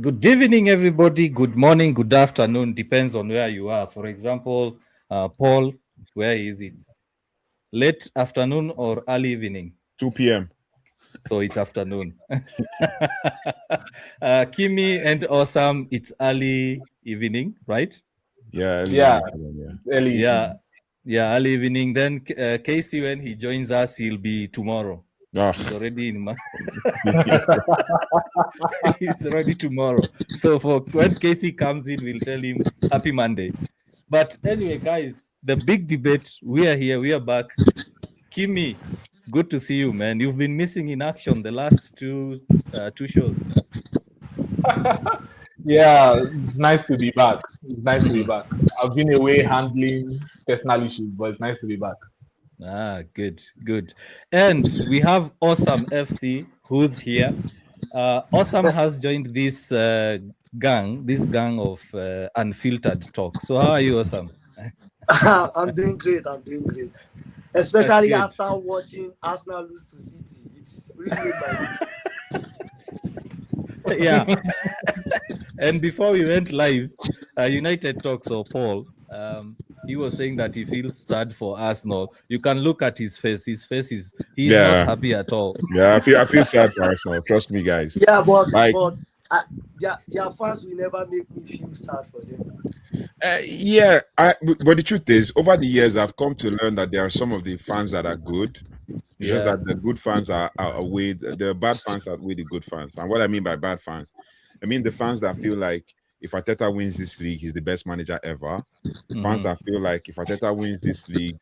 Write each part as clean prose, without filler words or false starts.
Good evening, everybody. Good morning, good afternoon. Depends on where you are. For example, Paul, where is it? Late afternoon or early evening? 2 p.m. So it's afternoon. Kimi and Awesome, it's early evening, right? Yeah, early Yeah, evening for them, yeah. early Yeah, evening. yeah, early evening. Then Casey, when he joins us, he'll be tomorrow. Ah, He's already in. He's ready tomorrow. So for when Casey comes in, we'll tell him happy Monday. But anyway, guys, the big debate. We are here. We are back. Kimi, good to see you, man. You've been missing in action the last two shows. Yeah, it's nice to be back. It's nice to be Mhm. back. I've been away handling personal issues, but it's nice to be back. Good, good. And we have Awesome FC who's here. Awesome has joined this gang of unfiltered talk. So how are you, Awesome? I'm doing great. I'm doing great. Especially Good. after watching Arsenal lose to City. It's really made my week. Yeah. And before we went live, United Talks or Paul, he was saying that he feels sad for Arsenal. You can look at his face. He's not yeah, happy at all. yeah. I feel sad for Arsenal. Trust me, guys. Yeah, but Like, but their fans will never make me feel sad for them. yeah. But the truth is, over the years, I've come to learn that there are some of the fans that are good. It's just Yeah. that the good fans are away. The bad fans outweigh the good fans. And what I mean by bad fans, I mean the fans that feel like if Arteta wins this league, he's the best manager ever. Fans Mhm. that feel like if Arteta wins this league,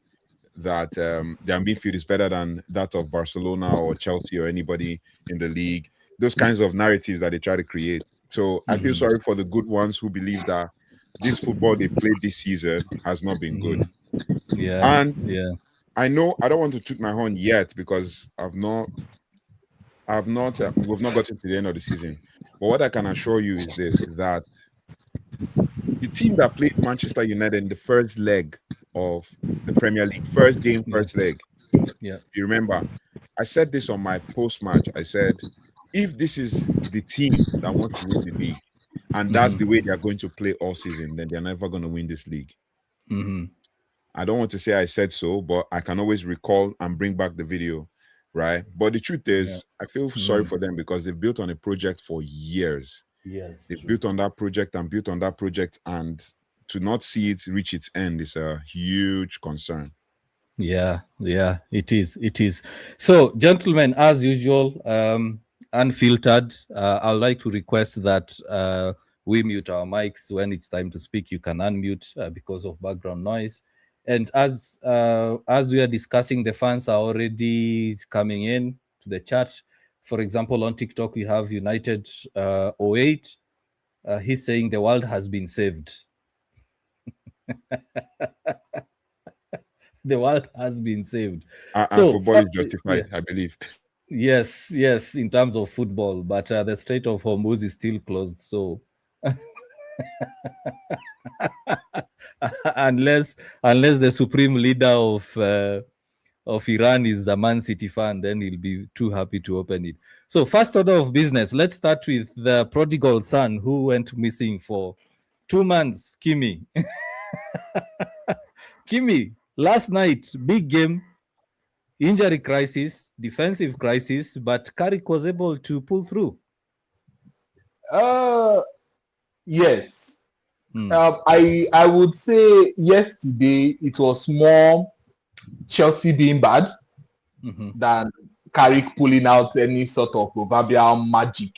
that their midfield is better than that of Barcelona or Chelsea or anybody in the league. Those kinds of narratives that they try to create. So I feel Mhm. sorry for the good ones who believe that this football they've played this season has not been good. Mhm. Yeah. And Yeah. I know I don't want to toot my horn yet because we've not gotten to the end of the season. But what I can assure you is this: is that the team that played Manchester United in the first leg of the Premier League, first game, Yeah. first leg. Yeah. You remember, I said this on my post match. I said, if this is the team that wants to win the league, and that's the Mhm. way they're going to play all season, then they're never going to win this league. Mhm. I don't want to say I said so, but I can always recall and bring back the video, right? But the truth Yeah. is, I feel sorry Mhm. for them because they've built on a project for years. Yes. They've True. built on that project and built on that project, and to not see it reach its end is a huge concern. Yeah, yeah, it is. It is. So, gentlemen, as usual, unfiltered, I'd like to request that we mute our mics when it's time to speak. You can unmute because of background noise. And as we are discussing, the fans are already coming in to the chat. For example, on TikTok, we have United 08. He's saying the world has been saved. The world has been saved. And So, football is yeah. justified, I believe. Yes, yes, in terms of football, but the Strait of Hormuz is still closed. So unless unless the supreme leader of Iran is a Man City fan, then he'll be too happy to open it. So first order of business, let's start with the prodigal son who went missing for 2 months. Kimi, Kimi, last night big game, injury crisis, defensive crisis, but Carrick was able to pull through. Uh, yes. Hmm. I would say yesterday it was more Chelsea being bad Mhm. than Carrick pulling out any sort of proverbial magic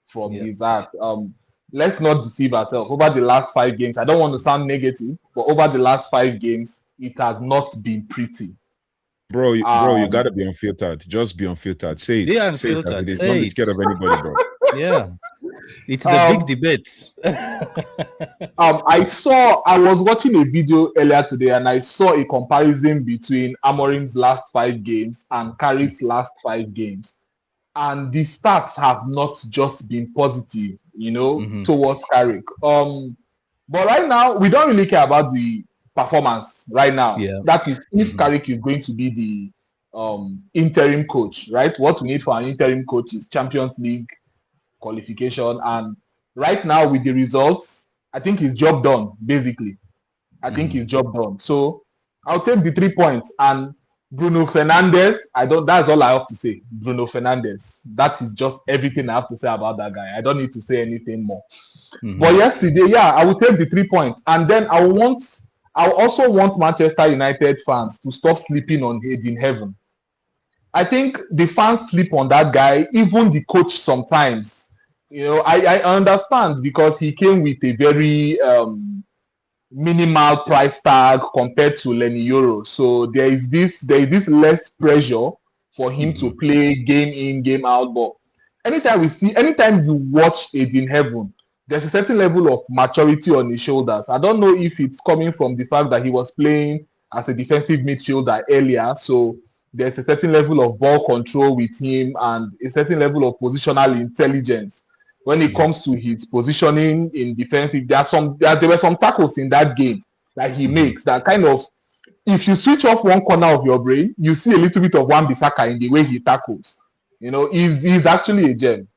from Yeah. his heart. Let's not deceive ourselves. Over the last 5 games, I don't want to sound negative, but over the last 5 games, it has not been pretty. Bro, you Um, gotta be unfiltered. Just be unfiltered. Say it. Be Say it as it unfiltered. is. Don't Say be scared it. of anybody, bro. Yeah. It's the big um, debate. I was watching a video earlier today and I saw a comparison between Amorim's last 5 games and Carrick's last 5 games. And the stats have not just been positive, Mhm. towards Carrick. But right now, we don't really care about the performance right now. Yeah. That is, if Mhm. Carrick is going to be the interim coach, right? What we need for an interim coach is Champions League qualification, and Right now, with the results, I think his job done, basically. I think his job done. So I'll take the 3 points. And Bruno Fernandes, that's all I have to say. Bruno Fernandes. That is just everything I have to say about that guy. I don't need to say anything more. But yesterday, yeah, I will take the 3 points. And then I also want Manchester United fans to stop sleeping on Hayden Heaven. I think the fans sleep on that guy, even the coach sometimes. I understand because he came with a very minimal price tag compared to Lenny Euro. So there is this less pressure for him to play game in, game out. But anytime you watch Aiden Heaven, there's a certain level of maturity on his shoulders. I don't know if it's coming from the fact that he was playing as a defensive midfielder earlier. So there's a certain level of ball control with him and a certain level of positional intelligence when it comes to his positioning in defensive. There were some tackles in that game that he makes that kind of, if you switch off one corner of your brain, you see a little bit of Wan-Bissaka in the way he tackles. He's actually a gem.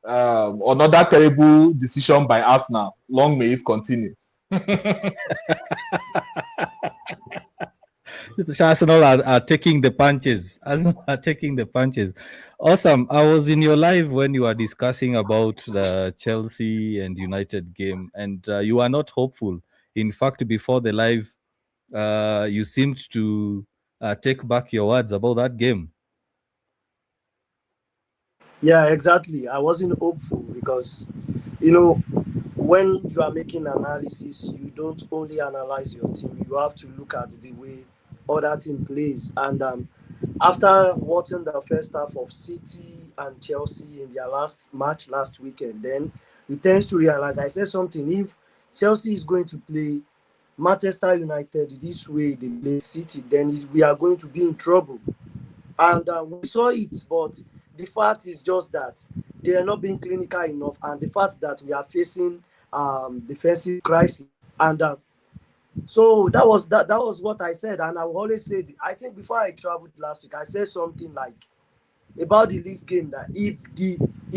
Another terrible decision by Arsenal. Long may it continue. Arsenal are taking the punches. Arsenal are taking the punches. Awesome. I was in your live when you were discussing about the Chelsea and United game, and you are not hopeful. In fact, before the live, you seemed to take back your words about that game. Yeah, exactly. I wasn't hopeful because, when you are making analysis, you don't only analyze your team. You have to look at the way other team plays. And after watching the first half of City and Chelsea in their last match last weekend, then you tend to realize, I said something, if Chelsea is going to play Manchester United this way they play City, then we are going to be in trouble. And we saw it, but the fact is just that they are not being clinical enough, and the fact that we are facing defensive crisis. And so that was what I said, and I will always say it. I think before I traveled last week, I said something like about the Leeds game that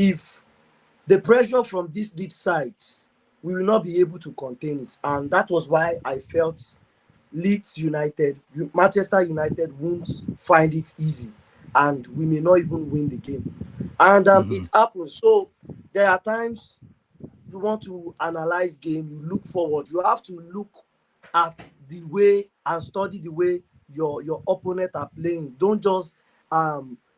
if the pressure from these Leeds sides, we will not be able to contain it, and that was why I felt Leeds United, Manchester United won't find it easy, and we may not even win the game. And it happens. So there are times you want to analyze game, you look forward. You have to look at the way and study the way your opponent are playing. Don't just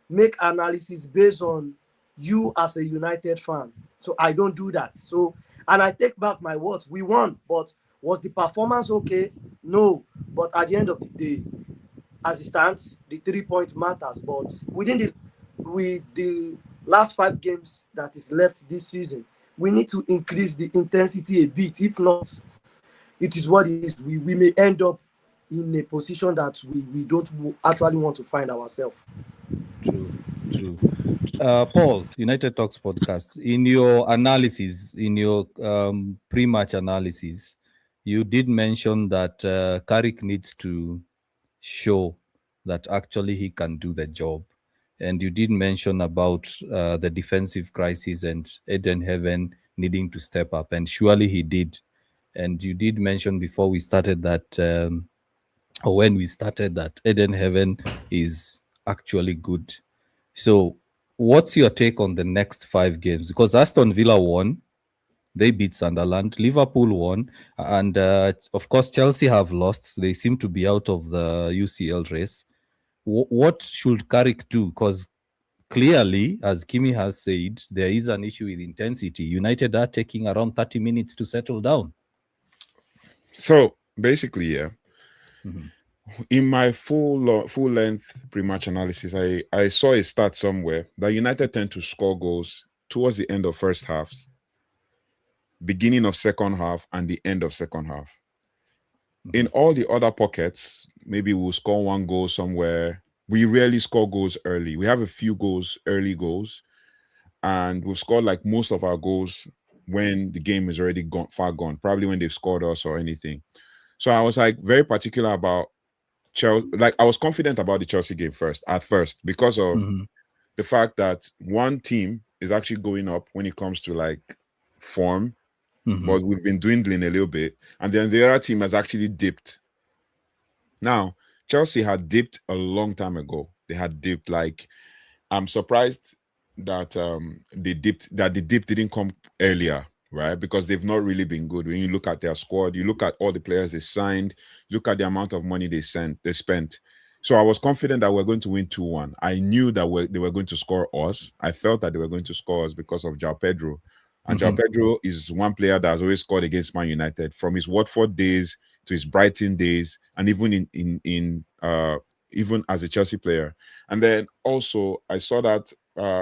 make analysis based on you as a United fan. So I don't do that. So, and I take back my words. We won, but was the performance okay? No. But at the end of the day, as it stands, the 3 points matters. But with the last 5 games that is left this season, we need to increase the intensity a bit. If not, it is what it is. We may end up in a position that we don't actually want to find ourselves. True. Paul, United Talks podcast, in your analysis, in your pre-match analysis, you did mention that Carrick needs to show that actually he can do the job. And you did mention about the defensive crisis and Eden Heaven needing to step up. And surely he did. And you did mention before we started that, or when we started, that Eden Heaven is actually good. So what's your take on the next 5 games? Because Aston Villa won. They beat Sunderland. Liverpool won. And of course, Chelsea have lost. They seem to be out of the UCL race. What should Carrick do? Because clearly, as Kimi has said, there is an issue with intensity. United are taking around 30 minutes to settle down. So basically, yeah. In my full length pre-match analysis, I saw a stat somewhere that United tend to score goals towards the end of first half, beginning of second half, and the end of second half. In all the other pockets, maybe we'll score 1 goal somewhere. We rarely score goals early. We have a few early goals, and we've scored like most of our goals when the game is already far gone, probably when they've scored us or anything. So I was like very particular about Chelsea. Like I was confident about the Chelsea game at first because of the fact that one team is actually going up when it comes to like form, but we've been dwindling a little bit. And then the other team has actually dipped. Now, Chelsea had dipped a long time ago. They had dipped. Like, I'm surprised that the dip didn't come earlier, right? Because they've not really been good. When you look at their squad, you look at all the players they signed, look at the amount of money they spent. So I was confident that we're going to win 2-1. I knew that they were going to score us. I felt that they were going to score us because of João Pedro. And João Pedro is one player that has always scored against Man United from his Watford days to his Brighton days, and even even as a Chelsea player. And then also I saw that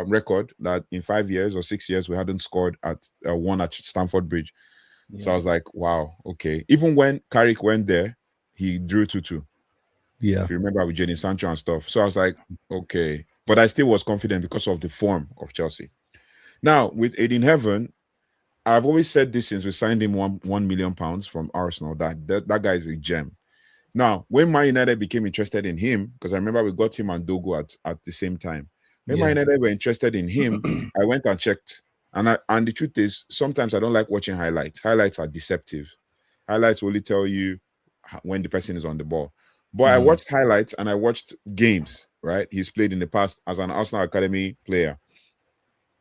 record that in 5 years or 6 years we hadn't scored at one at Stamford Bridge. Yeah. So I was like, wow, okay. Even when Carrick went there, he drew 2-2. Yeah. If you remember with Jadon Sancho and stuff. So I was like, okay. But I still was confident because of the form of Chelsea. Now, with Aiden Heaven, I've always said this since we signed him £1 million from Arsenal, that guy is a gem. Now, when Man United became interested in him, because I remember we got him and Dogo at the same time. When Man United were interested in him, I went and checked. And the truth is, sometimes I don't like watching highlights. Highlights are deceptive. Highlights will only tell you when the person is on the ball. But I watched highlights and I watched games, right? He's played in the past as an Arsenal Academy player.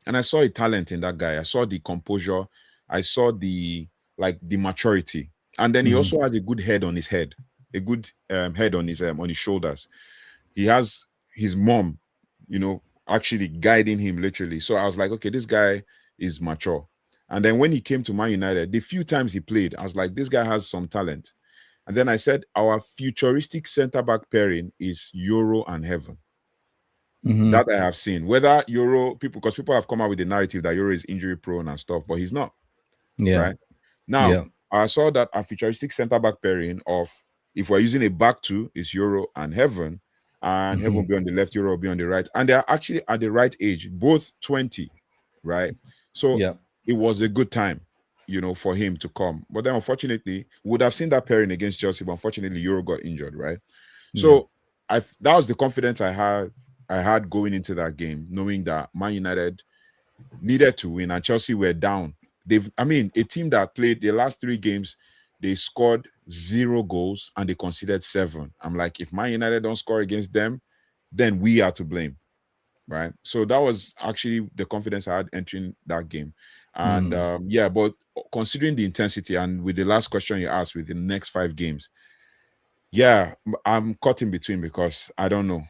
And I saw a talent in that guy. I saw the composure. I saw the maturity. And then he also has a good head on his head, a good head on his shoulders. He has his mom, actually guiding him literally. So I was like, okay, this guy is mature. And then when he came to Man United, the few times he played, I was like, this guy has some talent. And then I said, our futuristic centre-back pairing is Euro and Heaven. That I have seen. Whether Euro, because people have come out with the narrative that Euro is injury-prone and stuff, but he's not. Yeah. Right? Now, I saw that a futuristic centre-back pairing of, if we're using a back two, is Euro and Heaven, and Heaven will be on the left, Euro will be on the right. And they're actually at the right age, both 20, right? So it was a good time, for him to come. But then, unfortunately, we would have seen that pairing against Chelsea, but unfortunately, Euro got injured, right? So that was the confidence I had going into that game, knowing that Man United needed to win and Chelsea were down. A team that played the last 3 games, they scored 0 goals and they conceded 7. I'm like, if Man United don't score against them, then we are to blame, right? So that was actually the confidence I had entering that game. And but considering the intensity and with the last question you asked with the next 5 games, I'm caught in between because I don't know.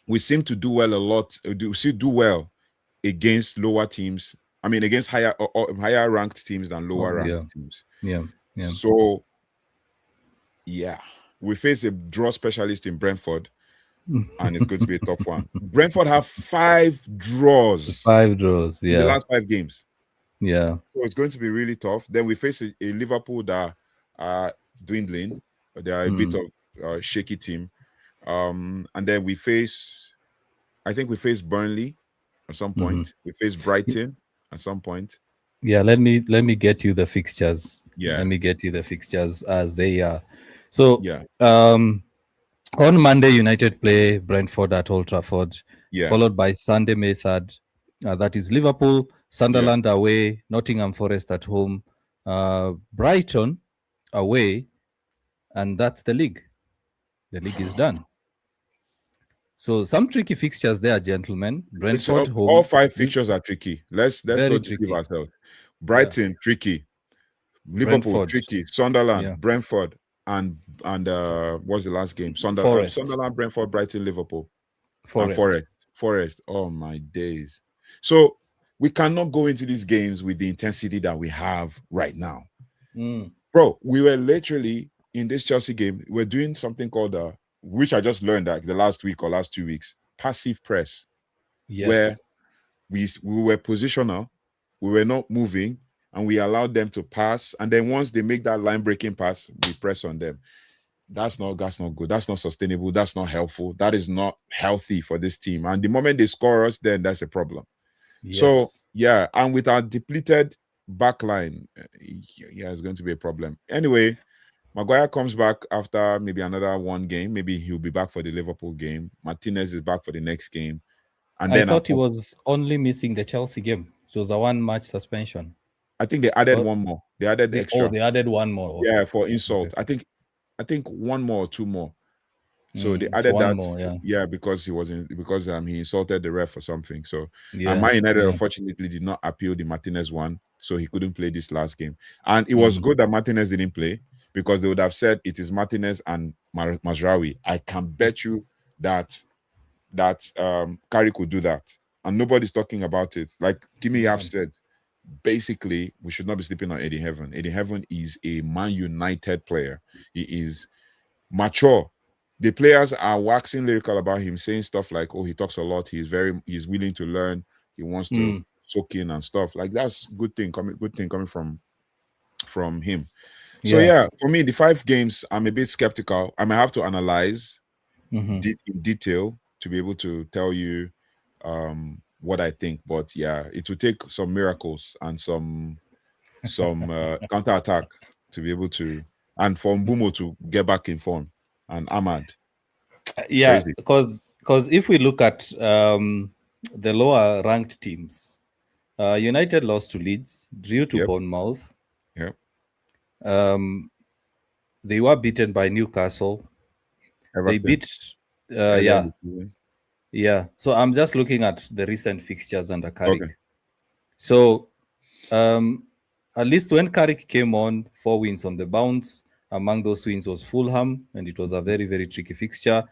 We seem to do well a lot. Do well against lower teams. I mean, against higher ranked teams than lower ranked teams. Yeah. So, we face a draw specialist in Brentford, and it's going to be a tough one. Brentford have 5 draws. 5 draws, in the last 5 games. Yeah. So it's going to be really tough. Then we face a Liverpool that are dwindling. They are a bit of a shaky team. And then we face Burnley at some point. We face Brighton at some point. Yeah, let me get you the fixtures. Yeah. Let me get you the fixtures as they are. So on Monday, United play Brentford at Old Trafford, followed by Sunday, May 3rd. That is Liverpool, Sunderland away, Nottingham Forest at home, Brighton away, and that's the league. The league is done. So some tricky fixtures there, gentlemen. Brentford home. All 5 fixtures are tricky. Let's not deceive ourselves. Brighton tricky, Liverpool Brentford, tricky, Sunderland, Brentford, and what's the last game? Sunderland, Brentford, Brighton, Liverpool, Forest. Oh my days! So we cannot go into these games with the intensity that we have right now, bro. We were literally in this Chelsea game. We're doing something called which I just learned that the last week or last 2 weeks, passive press, where we were positional, we were not moving, and we allowed them to pass. And then once they make that line-breaking pass, we press on them. That's not good. That's not sustainable. That's not helpful. That is not healthy for this team. And the moment they score us, then that's a problem. So, and with our depleted back line, it's going to be a problem. Anyway, Maguire comes back after maybe another 1 game. Maybe he'll be back for the Liverpool game. Martinez is back for the next game. And I thought he was only missing the Chelsea game. It was a 1-match suspension. I think they added Oh, one more. They added extra. they added one more. Okay. Yeah, for insult. Okay. I think one more or two more. So they It's added one that. more, yeah. Yeah, because he insulted the ref or something. So Yeah. Man United yeah. unfortunately did not appeal the Martinez one, so he couldn't play this last game. And it Mm. was good that Martinez didn't play, because they would have said it is Martinez and Mazraoui. I can bet you that Carrick could do that, and nobody's talking about it. Like Kimi Yeah. Yap said, basically we should not be sleeping on Eddie Heaven. Eddie Heaven is a Man United player. He is mature. The players are waxing lyrical about him, saying stuff like, "Oh, he talks a lot. He's willing to learn. He wants to soak in and stuff." Like, that's good thing coming from him. So yeah, for me, the 5 games, I'm a bit skeptical. I might have to analyze in detail to be able to tell you what I think. But yeah, it will take some miracles and some counter attack to be able to, and for Mbumo to get back in form, and Ahmad. Yeah, Crazy. because if we look at the lower ranked teams, United lost to Leeds, drew to Yep. Bournemouth. Yep. They were beaten by Newcastle. They Everton. beat, Earlier in the season. yeah. So I'm just looking at the recent fixtures under Carrick. Okay. So at least when Carrick came on, 4 wins on the bounce. Among those wins was Fulham, and it was a very, very tricky fixture.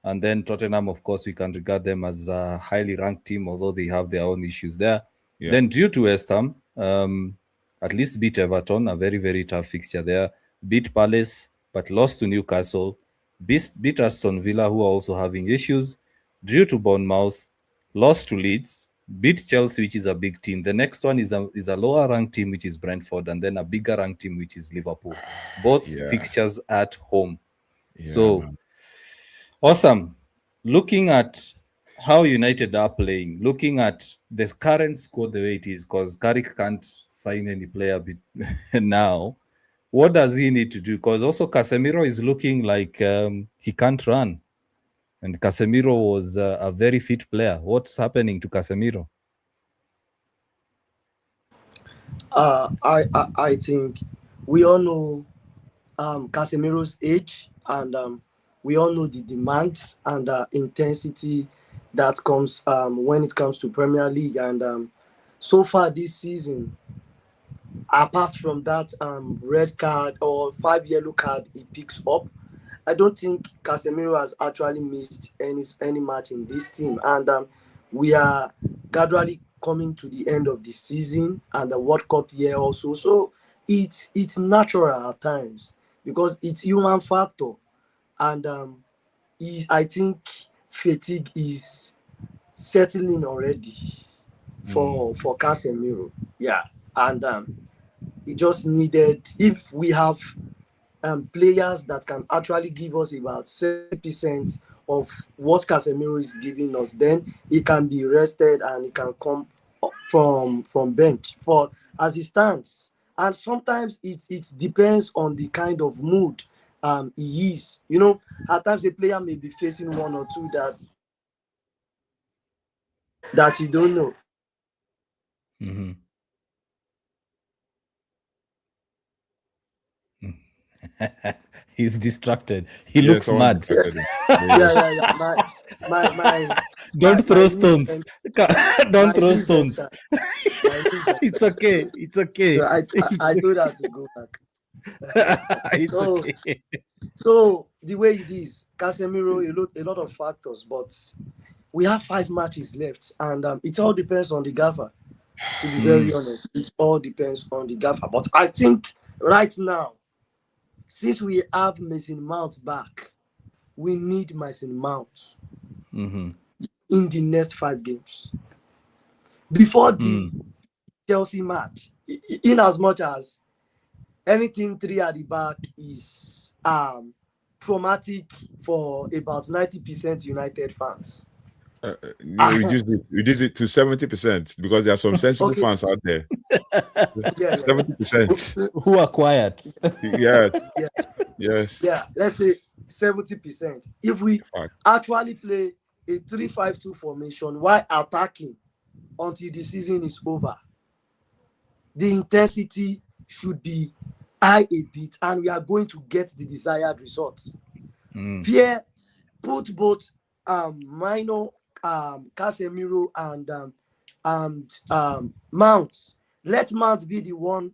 And then Tottenham, of course, we can regard them as a highly ranked team, although they have their own issues there. Yeah. Then drew to West Ham, at least beat Everton, a very, very tough fixture there. Beat Palace, but lost to Newcastle. Beat Aston Villa, who are also having issues. Drew to Bournemouth, lost to Leeds, beat Chelsea, which is a big team. The next one is a lower ranked team, which is Brentford, and then a bigger ranked team, which is Liverpool. Both fixtures at home. Yeah, So man. awesome. Looking at how United are playing, looking at the current squad the way it is, because Carrick can't sign any player now. What does he need to do? Because also Casemiro is looking like he can't run. And Casemiro was a very fit player. What's happening to Casemiro? I think we all know Casemiro's age, and we all know the demands and intensity that comes when it comes to Premier League. And so far this season, apart from that red card or 5 yellow card he picks up, I don't think Casemiro has actually missed any match in this team. And we are gradually coming to the end of the season and the World Cup year also. So it's natural at times because it's human factor. And I think fatigue is settling already for Casemiro. Yeah. And he just needed, if we have players that can actually give us about 70% of what Casemiro is giving us, then he can be rested and he can come from bench for as he stands. And sometimes it depends on the kind of mood he is. You know, at times a player may be facing one or two that you don't know. He's distracted. He looks mad. Yeah. Don't throw stones. Don't throw stones. It's okay. It's okay. So I told her to go back. It's okay. So the way it is, Casemiro, a lot of factors, but we have 5 matches left, and it all depends on the gaffer. To be very honest, it all depends on the gaffer. But I think right now, since we have Mason Mount back, we need Mason Mount in the next 5 games. Before the Chelsea match, in as much as anything 3 at the back is traumatic for about 90% United fans. Reduce it to 70% because there are some sensible fans out there. 70%. Who are quiet. Yes. Yeah, let's say 70%. If we actually play a 3-5-2 formation while attacking until the season is over, the intensity should be high a bit, and we are going to get the desired results. Pierre put both Minor, Casemiro, and Mount. Let Mount be the one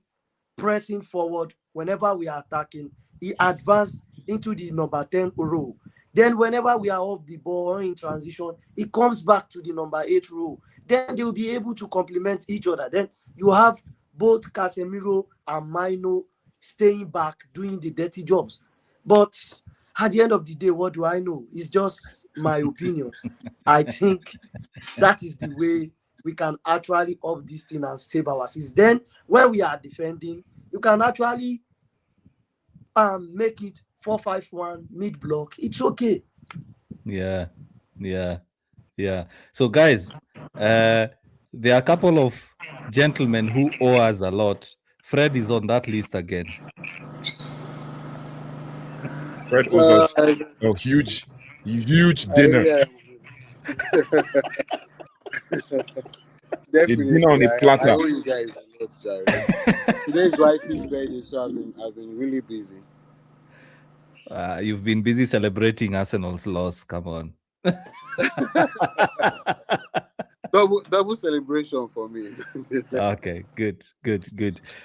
pressing forward whenever we are attacking. He advanced into the number 10 row. Then whenever we are off the ball or in transition, he comes back to the number 8 row. Then they will be able to complement each other. Then you have both Casemiro and Mino staying back, doing the dirty jobs. But at the end of the day, what do I know? It's just my opinion. I think that is the way we can actually up this thing and save our season. Then when we are defending, you can actually make it 4-5-1 mid block. It's okay. Yeah. So guys, there are a couple of gentlemen who owe us a lot. Fred is on that list again. Fred owes us a huge dinner. Yeah. Definitely. Dinner on a platter. I owe you guys a lot, Jared. Today's wife's birthday, so I've been really busy. You've been busy celebrating Arsenal's loss. Come on. Double celebration for me. Okay, good.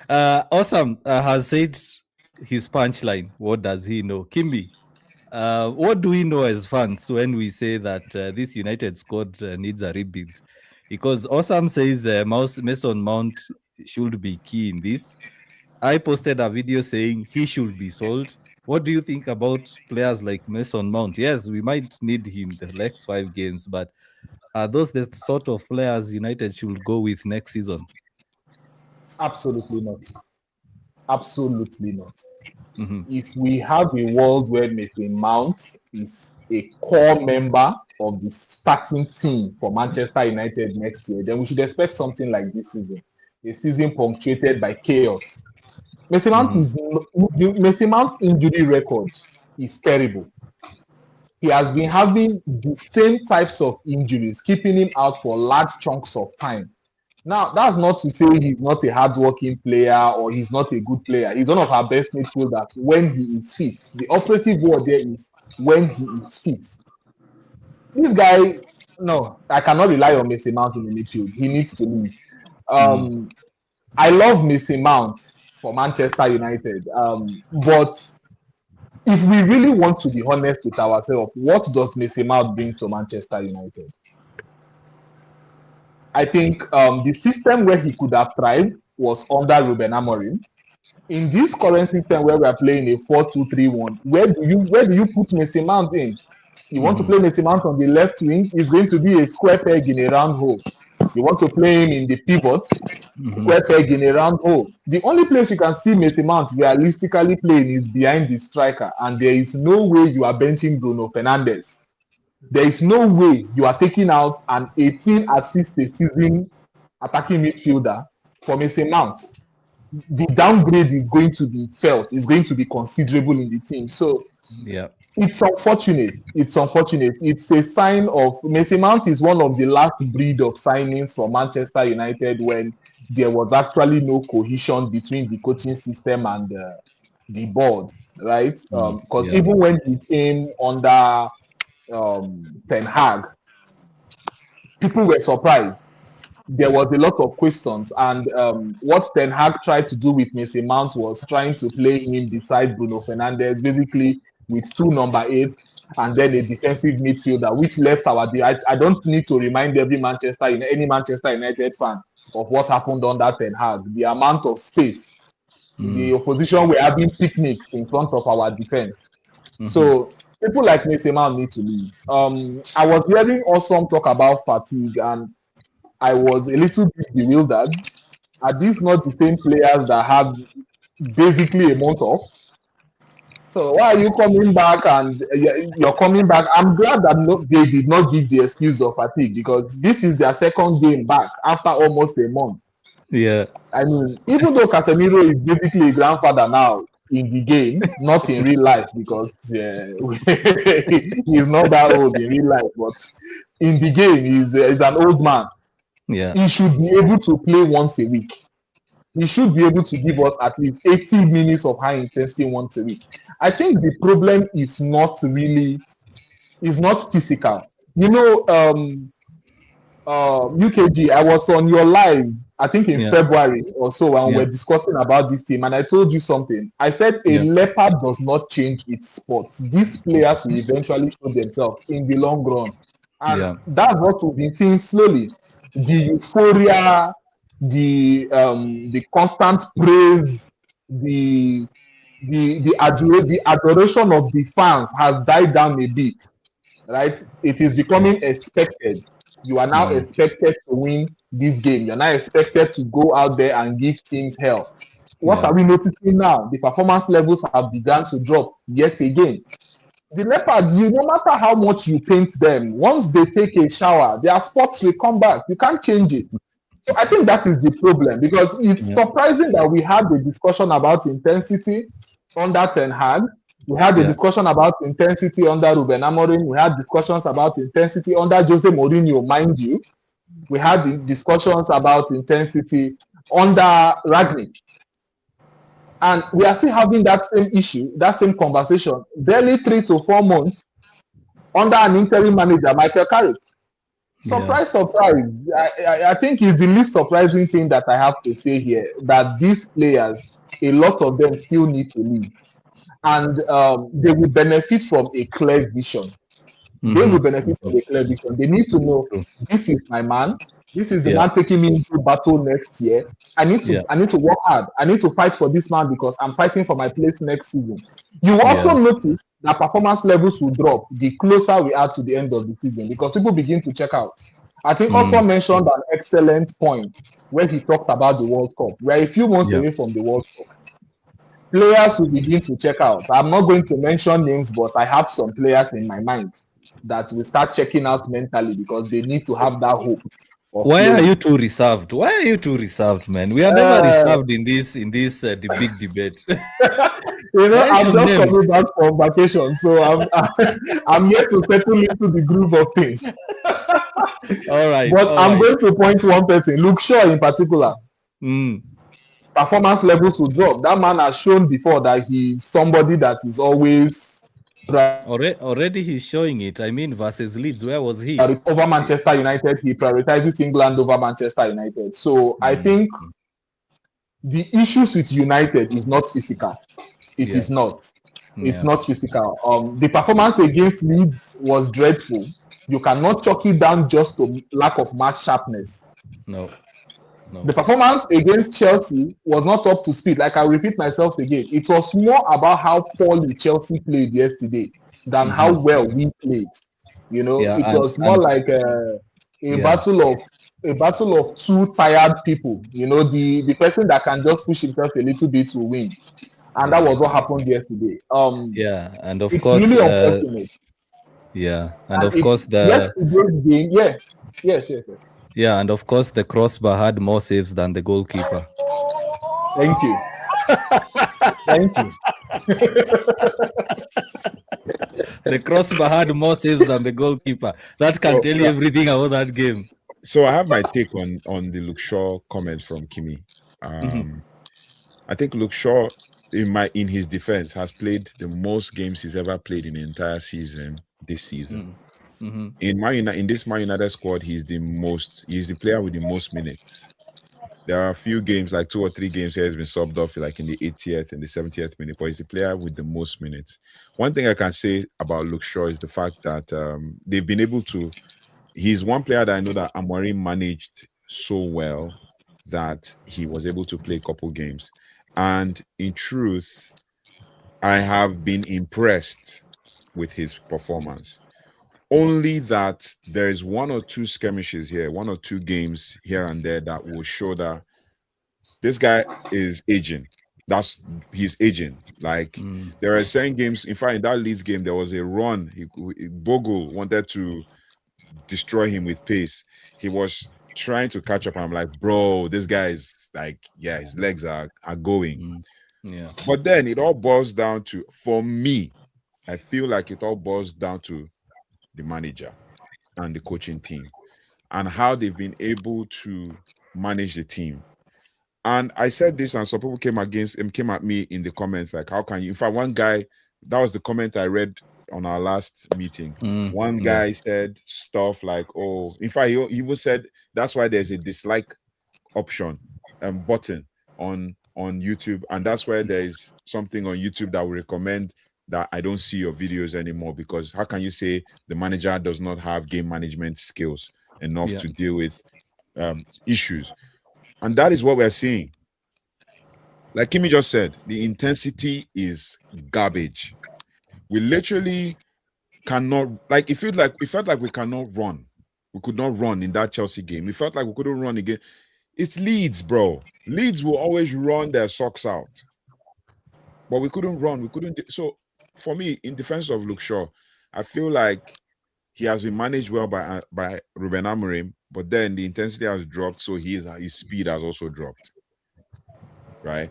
Awesome has said his punchline. What does he know? Kimbi, what do we know as fans when we say that this United squad needs a rebuild? Because Awesome says Mason Mount should be key in this. I posted a video saying he should be sold. What do you think about players like Mason Mount? Yes, we might need him the next 5 games, but are those the sort of players United should go with next season? Absolutely not. If we have a world where Mason Mount is a core member of the starting team for Manchester United next year, then we should expect something like this season. A season punctuated by chaos. Mason Mount's injury record is terrible. He has been having the same types of injuries, keeping him out for large chunks of time. Now, that's not to say he's not a hardworking player or he's not a good player. He's one of our best midfielders when he is fit. The operative word there is when he is fit. This guy, no, I cannot rely on Mason Mount in the midfield. He needs to leave. I love Mason Mount for Manchester United, but if we really want to be honest with ourselves, what does Mason Mount bring to Manchester United? I think the system where he could have thrived was under Ruben Amorim. In this current system where we are playing a 4-2-3-1, where do you put Mason Mount in? You want to play Mason Mount on the left wing, it's going to be a square peg in a round hole. You want to play him in the pivot, square peg in a round hole. The only place you can see Mason Mount realistically playing is behind the striker, and there is no way you are benching Bruno Fernandes. There is no way you are taking out an 18 assist a season attacking midfielder for Mason Mount. The downgrade is going to be felt. It's going to be considerable in the team. So yeah, it's unfortunate. It's a sign of Mason Mount is one of the last breed of signings for Manchester United when there was actually no cohesion between the coaching system and the board, right? Because even when he came under Ten Hag, people were surprised. There was a lot of questions, and what Ten Hag tried to do with Mason Mount was trying to play him beside Bruno Fernandes, basically with 2 number 8 and then a defensive midfielder, which left I don't need to remind any Manchester United fan of what happened under Ten Hag. The amount of space, the opposition were having picnics in front of our defense. So people like Mason Mount need to leave. I was hearing Awesome talk about fatigue, and I was a little bit bewildered. Are these not the same players that have basically a month off? So why are you coming back and you're coming back? I'm glad that they did not give the excuse of fatigue, because this is their second game back after almost a month. Yeah. I mean, even though Casemiro is basically a grandfather now in the game, not in real life, because he's not that old in real life, but in the game, he's an old man. Yeah. He should be able to play once a week. he should be able to give us at least 80 minutes of high intensity once a week. I think the problem is not physical. You know, UKG, I was on your live, I think in Yeah. February or so, and Yeah. we're discussing about this team. And I told you something. I said a Yeah. leopard does not change its spots. These players will eventually show themselves in the long run. And Yeah. that's what we've been seeing slowly. The euphoria, the constant praise, the adoration of the fans has died down a bit, right? It is becoming expected. You are now Mm. expected to win this game. You're now expected to go out there and give teams hell. What Yeah. are we noticing now? The performance levels have begun to drop yet again. The leopards, no matter how much you paint them, once they take a shower, their spots will come back. You can't change it. So I think that is the problem, because it's Yeah. surprising that we had the discussion about intensity under Ten Hag. We had the Yeah. discussion about intensity under Ruben Amorim. We had discussions about intensity under Jose Mourinho, mind you. We had the discussions about intensity under Ragnick. And we are still having that same issue, that same conversation, barely 3 to 4 months under an interim manager, Michael Carrick. Yeah. Surprise, surprise. I think it's the least surprising thing that I have to say here, that these players, a lot of them still need to leave. And they will benefit from a clear vision. They will benefit from a clear vision. They need to know, True. this is my man. This is the Yeah. man taking me into battle next year. Yeah. I need to work hard. I need to fight for this man because I'm fighting for my place next season. You will also Yeah. notice that performance levels will drop the closer we are to the end of the season, because people begin to check out. I think also Mm. mentioned an excellent point where he talked about the World Cup. We're a few months Yeah. away from the World Cup. Players will begin to check out. I'm not going to mention names, but I have some players in my mind that will start checking out mentally, because they need to have that hope of Why are you playing. too reserved? Why are you too reserved, man? We are never Uh, reserved in this the big debate. I'm Mention just names. coming back from vacation, so I'm yet to settle into the groove of things. All right. But All I'm right. going to point one person, Luke Shaw in particular. Mm. Performance levels will drop. That man has shown before that he's somebody that is always Already he's showing it. I mean, versus Leeds, where was he? over Manchester United. He prioritizes England over Manchester United. So I Mm. think the issues with United is not physical. It Yeah. is not. It's Yeah. not physical. The performance against Leeds was dreadful. You cannot chalk it down just to lack of match sharpness. No. No. The performance against Chelsea was not up to speed. Like, I repeat myself again, it was more about how poorly Chelsea played yesterday than how well we played. Yeah. It was more And like a yeah. battle of two tired people. The person that can just push himself a little bit will win, and that Yeah. was what happened yesterday. Yeah. And of It's course, really unfortunate, yeah. And and of it's course the yesterday's game. Yeah, yes. yeah, and of course the crossbar had more saves than the goalkeeper. Thank you. The crossbar had more saves than the goalkeeper. That can tell you everything about that game. So I have my take on the Luke Shaw comment from Kimi. I think Luke Shaw, in his defense, has played the most games he's ever played in the entire season this season. In this Man United squad, he's the player with the most minutes. There are a few games, like 2 or 3 games, he has been subbed off, like in the 80th and the 70th minute, but he's the player with the most minutes. One thing I can say about Luke Shaw is the fact that they've been able to. He's one player that I know that Amorim managed so well that he was able to play a couple games. And in truth, I have been impressed with his performance. Only that there is 1 or 2 skirmishes here, 1 or 2 games here and there that will show that this guy is aging. He's aging. Like there are certain games. In fact, in that Leeds game, there was a run. Bogle wanted to destroy him with pace. He was trying to catch up. And I'm like, bro, this guy is like, yeah, his legs are going. Yeah. But then it all boils down to, for me, I feel like it all boils down to the manager and the coaching team and how they've been able to manage the team. And I said this, and some people came at me in the comments, like, how can you? In fact, one guy, that was the comment I read on our last meeting. One guy said stuff like, oh, in fact, he even said that's why there's a dislike option button on YouTube, and that's where there is something on YouTube that will recommend that I don't see your videos anymore, because how can you say the manager does not have game management skills enough to deal with issues? And that is what we're seeing. Like Kimi just said, the intensity is garbage. We literally cannot, like, it felt like we cannot run. We could not run in that Chelsea game. We felt like we couldn't run again. It's Leeds, bro. Leeds will always run their socks out. But we couldn't run. We couldn't. So for me, in defense of Luke Shaw, I feel like he has been managed well by Ruben Amorim, but then the intensity has dropped, so his speed has also dropped. Right?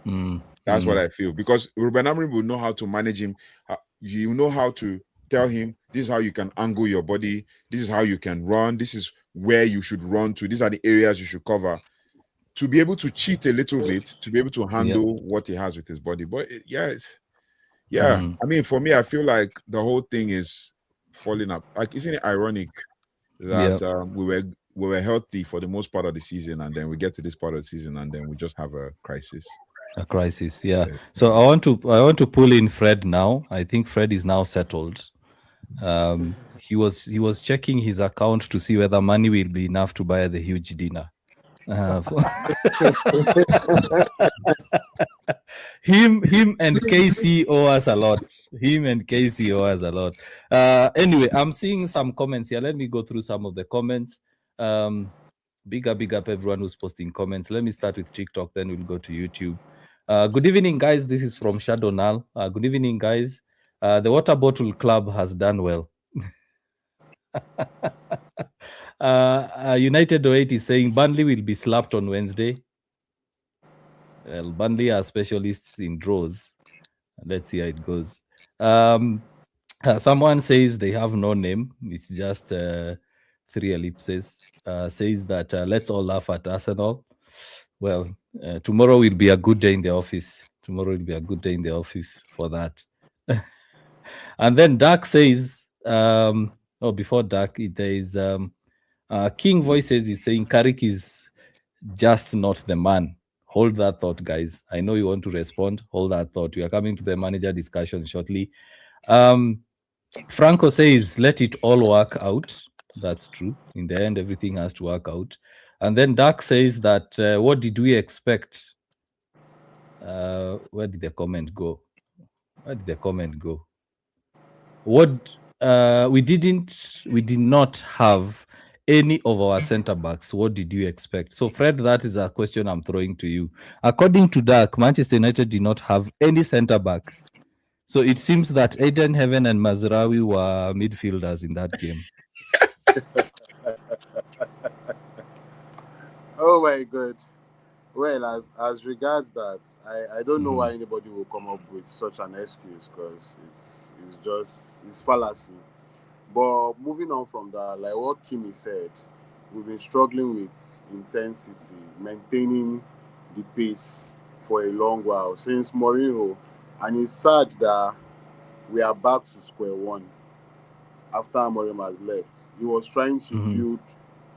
That's what I feel, because Ruben Amorim will know how to manage him. You know how to tell him, this is how you can angle your body. This is how you can run. This is where you should run to. These are the areas you should cover, to be able to cheat a little bit, to be able to handle what he has with his body. But I mean, for me, I feel like the whole thing is falling up. Like, isn't it ironic that we were healthy for the most part of the season, and then we get to this part of the season, and then we just have a crisis. A crisis, yeah. So I want to pull in Fred now. I think Fred is now settled. He was checking his account to see whether money will be enough to buy the huge dinner. Him and KC owe us a lot. Anyway, I'm seeing some comments here. Let me go through some of the comments. Big up everyone who's posting comments. Let me start with TikTok, then we'll go to YouTube. Good evening, guys. This is from Shadonal. Good evening, guys. The Water Bottle Club has done well. United 08 is saying Burnley will be slapped on Wednesday. Well, Burnley are specialists in draws. Let's see how it goes. Someone says they have no name. It's just 3 ellipses. Says that let's all laugh at Arsenal. Well, tomorrow will be a good day in the office. For that. And then Dark says, before Dark, there is King Voices is saying Carrick is just not the man. Hold that thought, guys. I know you want to respond. Hold that thought. We are coming to the manager discussion shortly. Franco says, let it all work out. That's true. In the end, everything has to work out. And then Dark says that, what did we expect? Where did the comment go? We did not have any of our center backs. What did you expect? So, Fred, that is a question I'm throwing to you. According to Dark, Manchester United did not have any center back. So it seems that Aiden Heaven and Mazraoui were midfielders in that game. Oh my God. Well, as regards that, I don't know why anybody will come up with such an excuse, because it's fallacy. But moving on from that, like what Kimi said, we've been struggling with intensity, maintaining the pace for a long while since Mourinho, and it's sad that we are back to square one after Amorim has left. He was trying to build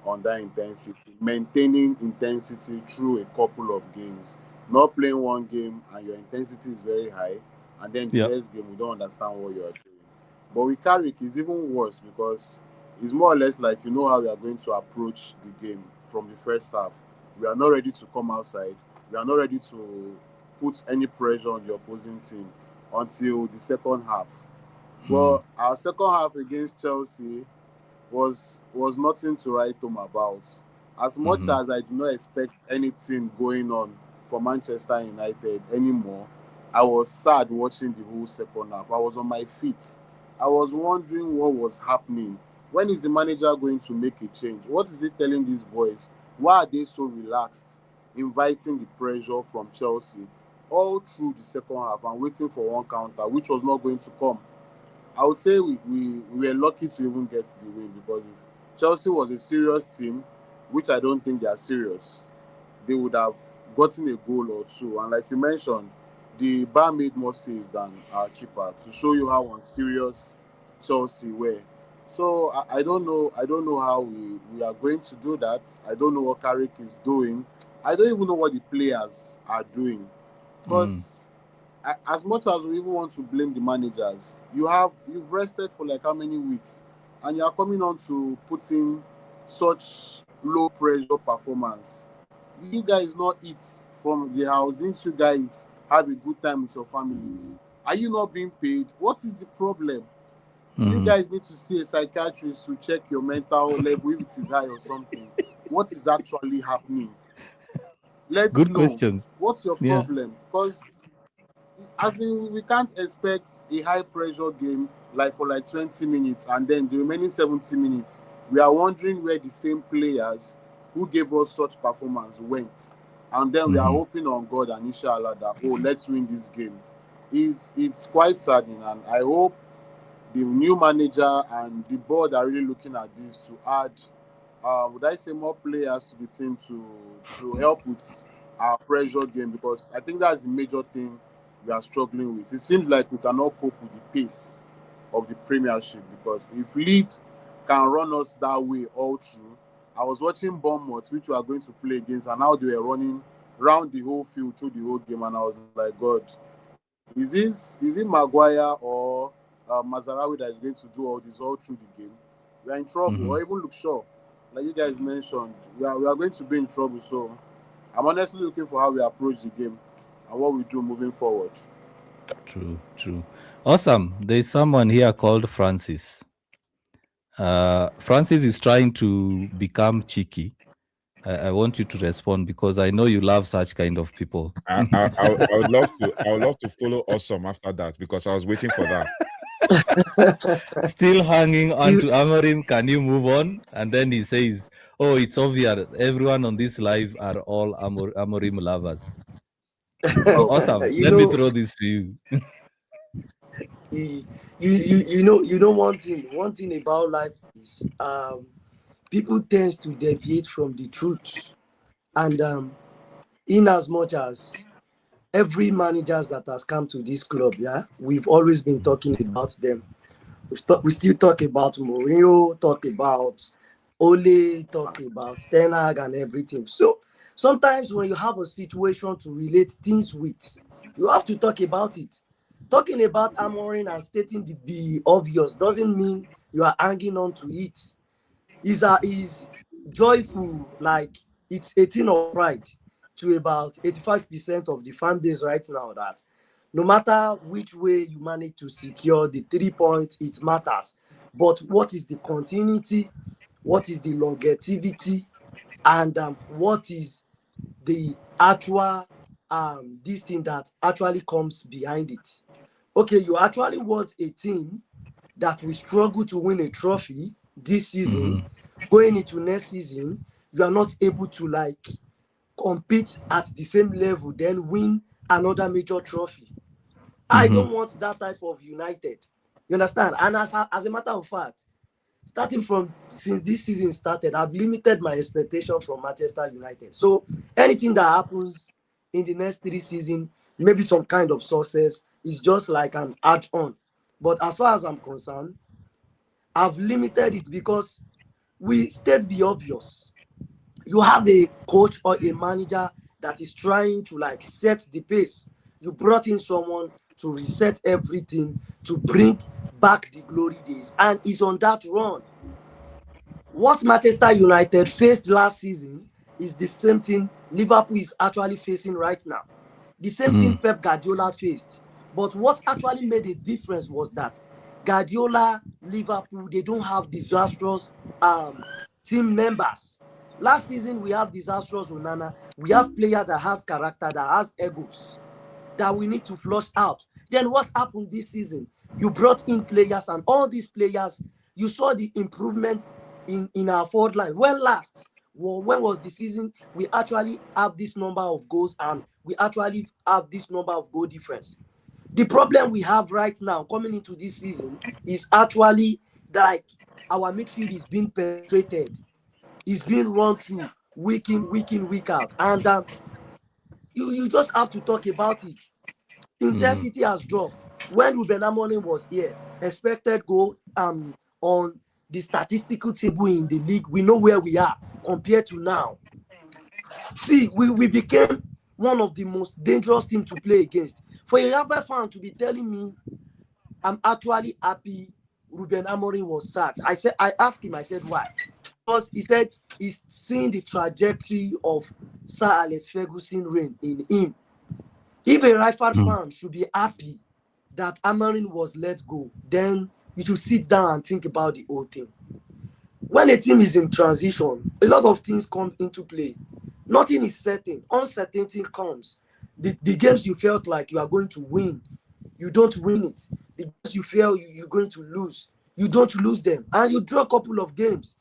on that intensity, maintaining intensity through a couple of games, not playing one game and your intensity is very high, and then the next game we don't understand what you are doing. But with Carrick, it's even worse, because it's more or less like, you know how we are going to approach the game from the first half. We are not ready to come outside. We are not ready to put any pressure on the opposing team until the second half. Well, our second half against Chelsea was nothing to write home about. As much as I do not expect anything going on for Manchester United anymore, I was sad watching the whole second half. I was on my feet. I was wondering what was happening. When is the manager going to make a change? What is he telling these boys? Why are they so relaxed, inviting the pressure from Chelsea all through the second half and waiting for one counter, which was not going to come? I would say we were lucky to even get the win, because if Chelsea was a serious team, which I don't think they are serious, they would have gotten a goal or two. And like you mentioned, the bar made more saves than our keeper to show you how unserious Chelsea were. So I don't know. I don't know how we are going to do that. I don't know what Carrick is doing. I don't even know what the players are doing. Because as much as we even want to blame the managers, you've rested for like how many weeks, and you are coming on to put in such low pressure performance. Did you guys not eat from the house? Didn't you guys have a good time with your families? Are you not being paid? What is the problem? Do you guys need to see a psychiatrist to check your mental level if it is high or something? What is actually happening? Let's Good know. questions. What's your Yeah. problem? Because as in, we can't expect a high pressure game like for like 20 minutes and then the remaining 70 minutes we are wondering where the same players who gave us such performance went, and then we are hoping on God and inshallah that, oh, let's win this game. It's quite saddening, and I hope the new manager and the board are really looking at this to add, would I say, more players to the team to help with our pressure game, because I think that's the major thing we are struggling with. It seems like we cannot cope with the pace of the Premiership, because if Leeds can run us that way all through. I was watching Bournemouth, which we are going to play against, and how they were running round the whole field through the whole game, and I was like, God, is it Maguire or Mazarawi that is going to do all this all through the game? We are in trouble, or even Luke Shaw, like you guys mentioned, we are going to be in trouble. So I'm honestly looking for how we approach the game and what we do moving forward. True. Awesome. There's someone here called Francis. Francis is trying to become cheeky. I want you to respond because I know you love such kind of people. I would love to. I would love to follow Awesome after that, because I was waiting for that. Still hanging on to Amorim. Can you move on? And then he says, "Oh, it's obvious. Everyone on this live are all Amorim lovers." So awesome. You Let me know, throw this to you. you know one thing about life is people tend to deviate from the truth, and in as much as every managers that has come to this club, yeah, we've always been talking about them. We still talk about Mourinho, talk about Ole, talk about Ten Hag and everything. So sometimes when you have a situation to relate things with, you have to talk about it. Talking about Amorim and stating the obvious doesn't mean you are hanging on to it. Is joyful, like it's a thing of pride to about 85% of the fan base right now, that no matter which way you manage to secure the 3 points, it matters. But what is the continuity? What is the longevity? And what is the actual this thing that actually comes behind it? Okay, you actually want a team that will struggle to win a trophy this season. Going into next season, you are not able to like compete at the same level, then win another major trophy. I don't want that type of United. You understand? And as a matter of fact, starting from since this season started, I've limited my expectation from Manchester United. So anything that happens in the next 3 seasons, maybe some kind of success, is just like an add-on. But as far as I'm concerned, I've limited it because we state the obvious. You have a coach or a manager that is trying to like set the pace. You brought in someone to reset everything, to bring back the glory days, and is on that run. What Manchester United faced last season is the same thing Liverpool is actually facing right now. The same thing Pep Guardiola faced. But what actually made a difference was that Guardiola, Liverpool, they don't have disastrous team members. Last season, we have disastrous Onana. We have player that has character, that has egos, that we need to flush out. Then what happened this season? You brought in players, and all these players, you saw the improvement in our forward line. When last? Well, when was the season we actually have this number of goals and we actually have this number of goal difference? The problem we have right now coming into this season is actually like our midfield is being penetrated, is being run through week in, week out. And you just have to talk about it. Intensity has dropped. When Ruben Amorim was here, expected goal on the statistical table in the league, we know where we are compared to now. See, we became one of the most dangerous teams to play against. For a Rapper fan to be telling me I'm actually happy Ruben Amorim was sacked, I asked him, I said, why? Because he said he's seeing the trajectory of Sir Alex Ferguson reign in him. If a Rifle fan should be happy that Amorim was let go, then you should sit down and think about the whole thing. When a team is in transition, a lot of things come into play. Nothing is certain. Uncertainty comes. The games you felt like you are going to win, you don't win it. The games you feel you're going to lose, you don't lose them. And you draw a couple of games.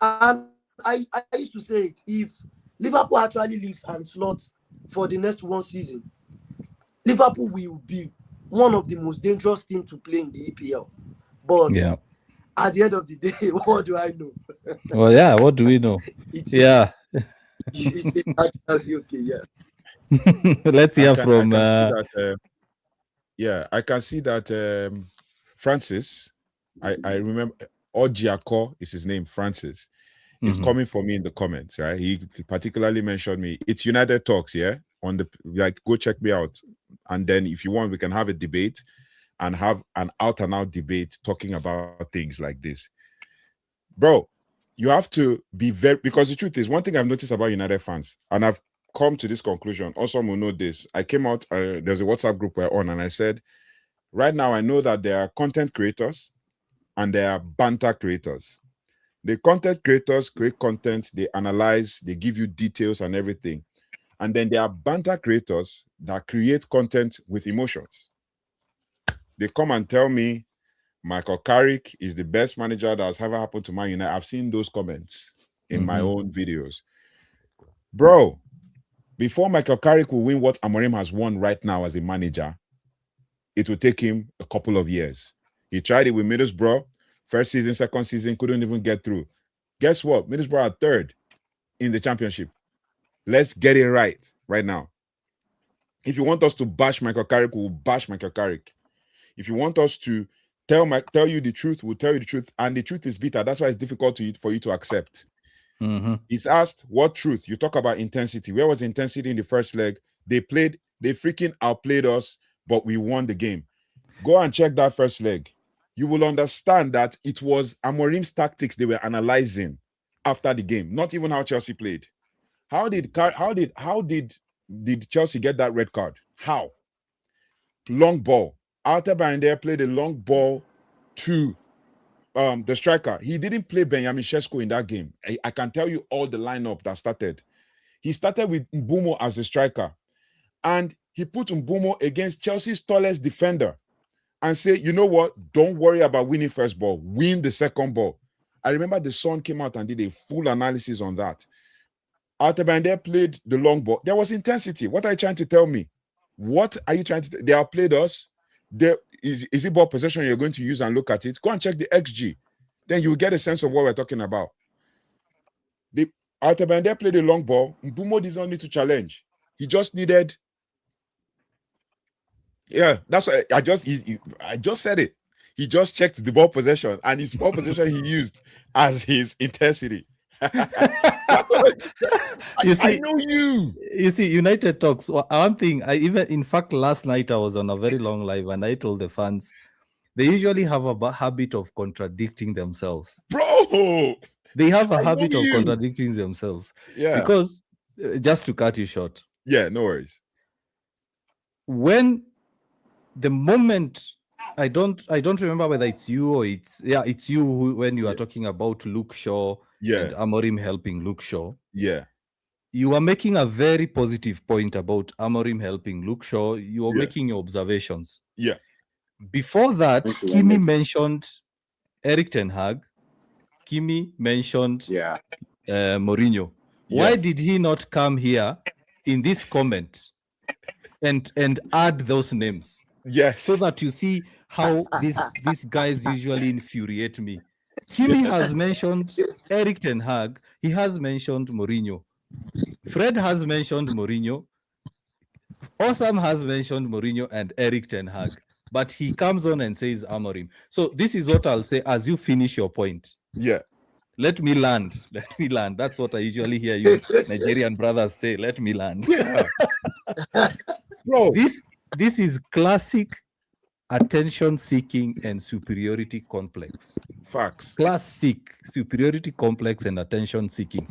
And I used to say it, if Liverpool actually lives and slots for the next one season, Liverpool will be one of the most dangerous teams to play in the EPL. But at the end of the day, what do I know? Well, yeah, what do we know? It's actually okay, yeah. Let's hear from. I can see that Francis, I remember Ojiako is his name, Francis. Is coming for me in the comments, right? He particularly mentioned me. It's United Talks, yeah? On the go check me out. And then if you want, we can have a debate and have an out-and-out debate talking about things like this. Bro, you have to be very, because the truth is, one thing I've noticed about United fans, and I've come to this conclusion, also will know this. I came out, there's a WhatsApp group we're on, and I said, right now I know that there are content creators and there are banter creators. The content creators create content, they analyze, they give you details and everything. And then there are banter creators that create content with emotions. They come and tell me Michael Carrick is the best manager that has ever happened to Man United. I've seen those comments in my own videos. Bro, before Michael Carrick will win what Amorim has won right now as a manager, it will take him a couple of years. He tried it with Middlesbrough. First season, second season, couldn't even get through. Guess what? Middlesbrough are third in the championship. Let's get it right now. If you want us to bash Michael Carrick, we'll bash Michael Carrick. If you want us to tell you the truth, we'll tell you the truth. And the truth is bitter. That's why it's difficult for you to accept. He's asked, what truth? You talk about intensity. Where was the intensity in the first leg? They freaking outplayed us, but we won the game. Go and check that first leg. You will understand that it was Amorim's tactics they were analyzing after the game, not even how Chelsea played. How did Chelsea get that red card? How? Long ball. Alter there played a long ball to the striker. He didn't play Benjamin Sesko in that game. I can tell you all the lineup that started. He started with Mbeumo as the striker, and he put Mbeumo against Chelsea's tallest defender and say, you know what? Don't worry about winning first ball. Win the second ball. I remember the Sun came out and did a full analysis on that. Alter played the long ball. There was intensity. What are you trying to tell me? What are you trying to? They outplayed us. Is it ball possession you're going to use and look at it? Go and check the XG. Then you'll get a sense of what we're talking about. Alter played the long ball. Mbeumo did not need to challenge. He just needed. Yeah, that's what I just said it. He just checked the ball possession, and his ball possession he used as his intensity. I know you. You see, United Talks. One thing, in fact, last night I was on a very long live, and I told the fans they usually have a habit of contradicting themselves. Bro, they have a habit of contradicting themselves. Yeah. Because just to cut you short. Yeah, no worries. When the moment I don't remember whether it's you or it's you when you are talking about Luke Shaw and Amorim helping Luke Shaw. Yeah. You are making a very positive point about Amorim helping Luke Shaw. You are making your observations. Yeah. Before that, Kimi mentioned Erik ten Hag. Kimi mentioned Mourinho. Why did he not come here in this comment and add those names? Yes. So that you see how these guys usually infuriate me. Kimi has mentioned Erik ten Hag. He has mentioned Mourinho. Fred has mentioned Mourinho. Osam has mentioned Mourinho and Eric Ten Hag, but he comes on and says Amorim. So this is what I'll say as you finish your point. Yeah. Let me land. Let me land. That's what I usually hear you Nigerian brothers say. Let me land. Yeah. Bro. This is classic attention seeking and superiority complex. Facts. Classic superiority complex and attention seeking.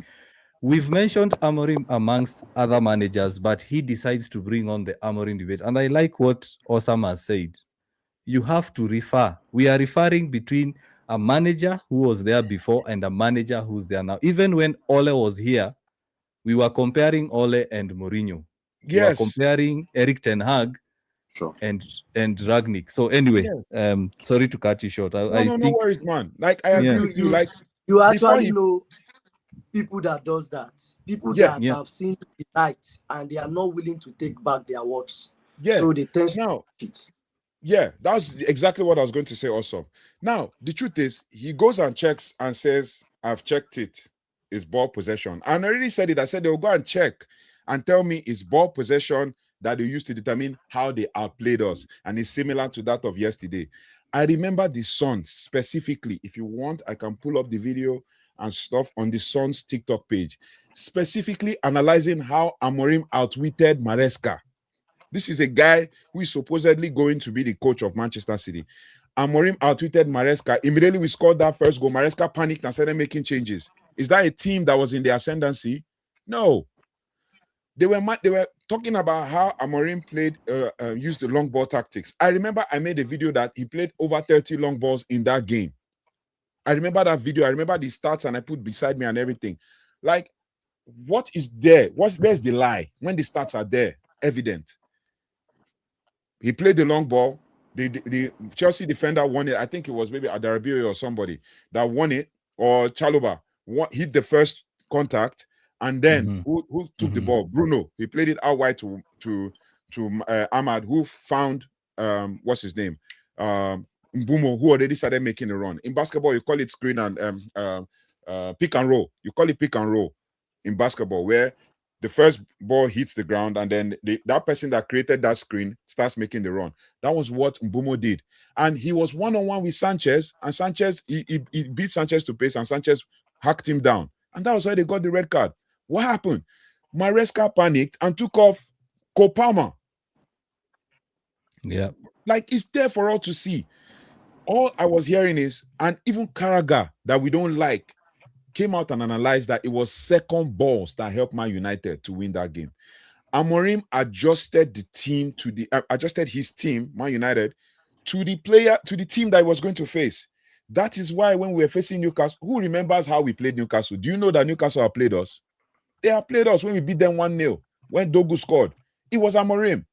We've mentioned Amorim amongst other managers, but he decides to bring on the Amorim debate. And I like what Osama said. You have to refer. We are referring between a manager who was there before and a manager who's there now. Even when Ole was here, we were comparing Ole and Mourinho. Yes. We were comparing Eric Ten Hag and Ragnick. So anyway, sorry to cut you short. No worries, man. Like I agree with you. Like you actually know people that does that. People that have seen the light and they are not willing to take back their words. Yeah. So they tend to yeah, that's exactly what I was going to say also. Now, the truth is, he goes and checks and says, I've checked it. It's ball possession. And I already said it. I said they'll go and check and tell me it's ball possession that they used to determine how they outplayed us. And it's similar to that of yesterday. I remember the Suns specifically. If you want, I can pull up the video and stuff on the Suns TikTok page, specifically analyzing how Amorim outwitted Maresca. This is a guy who is supposedly going to be the coach of Manchester City. Amorim outwitted Maresca. Immediately we scored that first goal. Maresca panicked and started making changes. Is that a team that was in the ascendancy? No. They were talking about how Amorim played, used the long ball tactics. I remember I made a video that he played over 30 long balls in that game. I remember that video. I remember the stats and I put beside me and everything. Like, what is there? Where's the lie when the stats are there, evident? He played the long ball. The Chelsea defender won it. I think it was maybe Adarabioyo or somebody that won it, or Chalobah hit the first contact, and then who took the ball? Bruno. He played it out wide to Ahmad, who found what's his name? Mbumo, who already started making a run. In basketball, you call it screen and pick and roll. You call it pick and roll in basketball, where the first ball hits the ground and then that person that created that screen starts making the run. That was what Mbumo did. And he was one-on-one with Sanchez, and Sanchez, he beat Sanchez to pace, and Sanchez hacked him down. And that was why they got the red card. What happened? Maresca panicked and took off Kopama. Yeah. Like, it's there for all to see. All I was hearing is, and even Carragher, that we don't like, came out and analyzed that it was second balls that helped Man United to win that game. Amorim adjusted his team, Man United, to the team that he was going to face. That is why when we were facing Newcastle, who remembers how we played Newcastle? Do you know that Newcastle have played us? They have played us when we beat them 1-0, when Dogu scored. It was Amorim.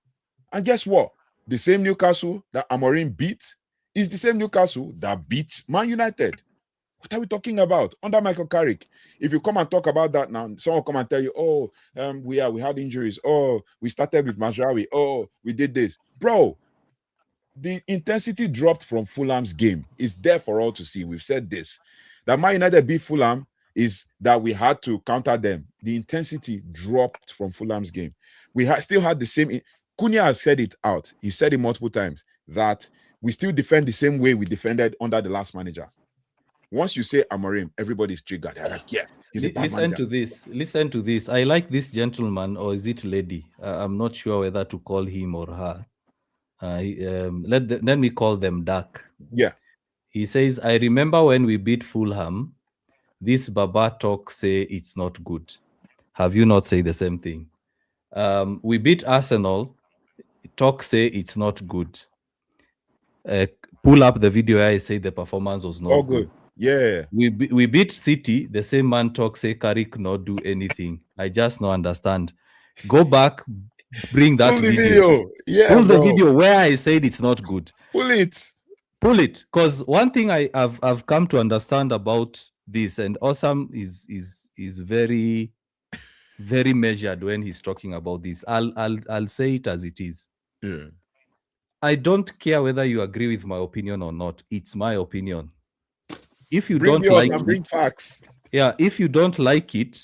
And guess what? The same Newcastle that Amorim beat is the same Newcastle that beats Man United. What are we talking about? Under Michael Carrick. If you come and talk about that now, someone will come and tell you, oh, we had injuries. Oh, we started with Mazraoui. Oh, we did this. Bro, the intensity dropped from Fulham's game. It's there for all to see. We've said this. That Man United beat Fulham is that we had to counter them. The intensity dropped from Fulham's game. We still had the same. Cunha has said it out. He said it multiple times that we still defend the same way we defended under the last manager. Once you say Amorim, everybody's triggered. They're like, yeah, he's a bad manager. Listen to this. I like this gentleman, or is it lady? I'm not sure whether to call him or her. Let me call them Dark. Yeah. He says, I remember when we beat Fulham, this Baba talk say it's not good. Have you not said the same thing? We beat Arsenal, talk say it's not good. Pull up the video where I say the performance was not good. Yeah. We beat City, the same man talk say Carrick not do anything. I just not understand. Go back, bring that video. Yeah, pull the video where I said it's not good. Pull it. Because one thing I've come to understand about this, and Osam is very, very measured when he's talking about this. I'll say it as it is. Yeah. I don't care whether you agree with my opinion or not. It's my opinion. If you bring don't like it, bring facts. Yeah, if you don't like it,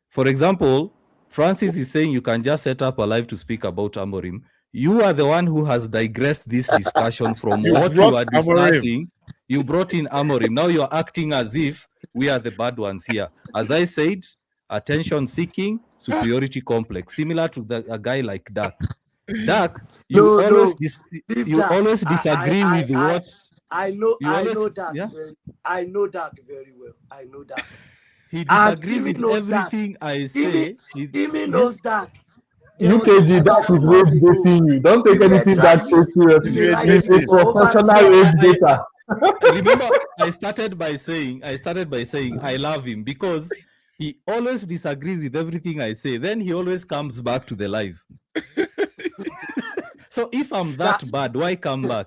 for example, Francis is saying you can just set up a live to speak about Amorim. You are the one who has digressed this discussion from You what you brought are Amorim. discussing. You brought in Amorim. Now you're acting as if we are the bad ones here. As I said, attention seeking, superiority complex, similar to a guy like Dak. Dak, you always disagree with what I know that. Yeah? I know Dak very well. I know Dak. He disagrees with everything I say. He knows Dak. UKG, that is rage baiting you. Don't take anything that takes seriously. He's a professional rage baiter. Remember, I started by saying I love him because he always disagrees with everything I say. Then he always comes back to the live. So if I'm that bad, why come back?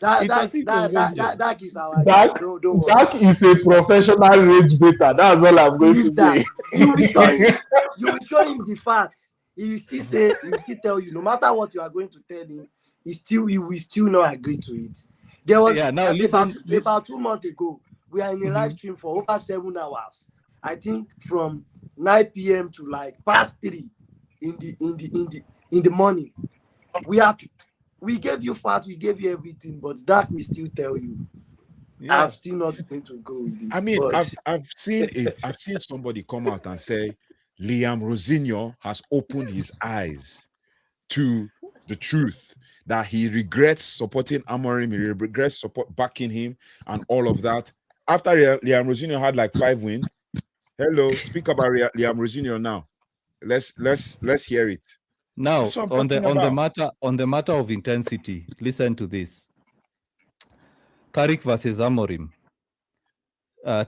Dak is our Dak is a professional rage baiter. That's all I'm going to say. You will show him the facts. He will still tell you, no matter what you are going to tell him, he will still not agree to it. There was about 2 months ago, we are in a live stream for over 7 hours. I think from 9 p.m. to like past 3 in the morning. We gave you facts, we gave you everything, but Dak will still tell you. Yeah. I'm still not going to go with it. I mean, I've seen somebody come out and say Liam Rosinho has opened his eyes to the truth that he regrets supporting Amorim, he regrets backing him and all of that. After Liam Rosinho had like 5 wins. Hello, speak about Liam Rosinho now. Let's hear it. Now on the matter of intensity, listen to this. Carrick versus Amorim.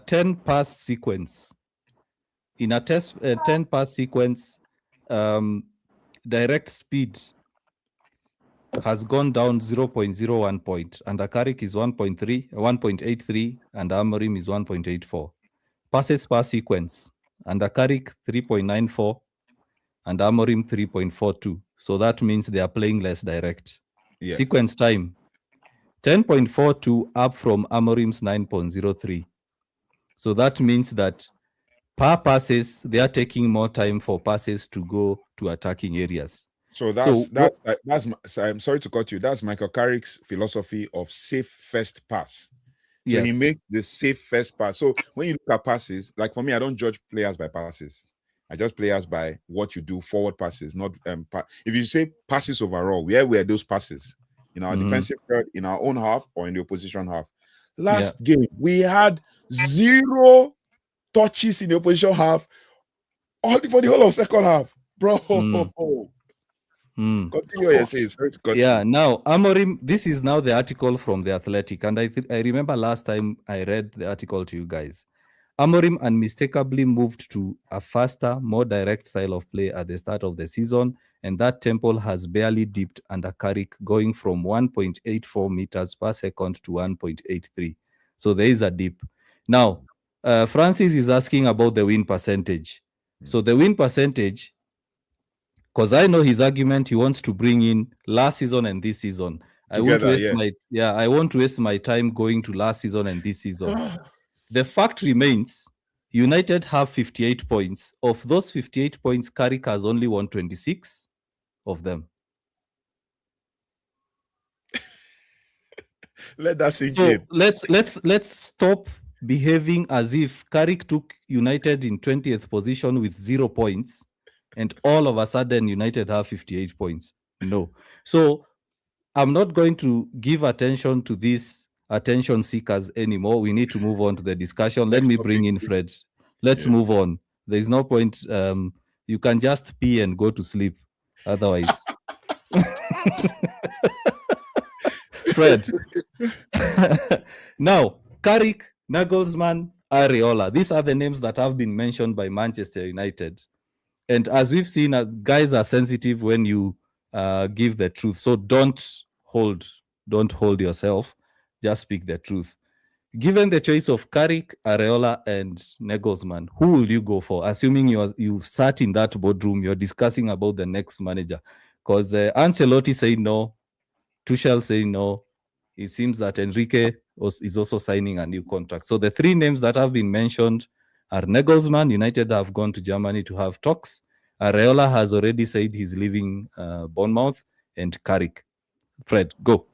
10 pass sequence. In a 10 pass sequence, direct speed has gone down 0.01 point, and Carrick is 1.83, and Amorim is 1.84. Passes per sequence, and Carrick 3.94, and Amorim 3.42. So that means they are playing less direct. Yeah. Sequence time, 10.42 up from Amorim's 9.03. So that means that per passes, they are taking more time for passes to go to attacking areas. So I'm sorry to cut you. That's Michael Carrick's philosophy of safe first pass. So he makes the safe first pass. So when you look at passes, like for me, I don't judge players by passes. I judge players by what you do, forward passes, not if you say passes overall, where were those passes? In our defensive third, in our own half, or in the opposition half? Last game, we had 0 touches in the opposition half for the whole of second half. Bro. Continue your essays. Yeah, now Amorim, this is now the article from The Athletic, and I remember last time I read the article to you guys. Amorim unmistakably moved to a faster, more direct style of play at the start of the season, and that tempo has barely dipped under Carrick, going from 1.84 meters per second to 1.83. So there is a dip. Now, Francis is asking about the win percentage. So the win percentage, because I know his argument, he wants to bring in last season and this season. I won't waste my time going to last season and this season. The fact remains, United have 58 points. Of those 58 points, Carrick has only won 26 of them. Let that sink in. Let's stop behaving as if Carrick took United in 20th position with 0 points, and all of a sudden United have 58 points. No. So I'm not going to give attention to these attention seekers anymore. We need to move on to the discussion. Let me bring in Fred. Let's move on. There is no point. You can just pee and go to sleep. Otherwise. Fred. Now, Carrick, Nagelsmann, Iraola. These are the names that have been mentioned by Manchester United. And as we've seen, guys are sensitive when you give the truth. So don't hold yourself. Just speak the truth. Given the choice of Carrick, Iraola, and Nagelsmann, who will you go for? Assuming you sat in that boardroom, you're discussing about the next manager. Because Ancelotti said no, Tuchel said no. It seems that Enrique is also signing a new contract. So the 3 names that have been mentioned are Nagelsmann. United have gone to Germany to have talks. Iraola has already said he's leaving Bournemouth, and Carrick. Fred, go.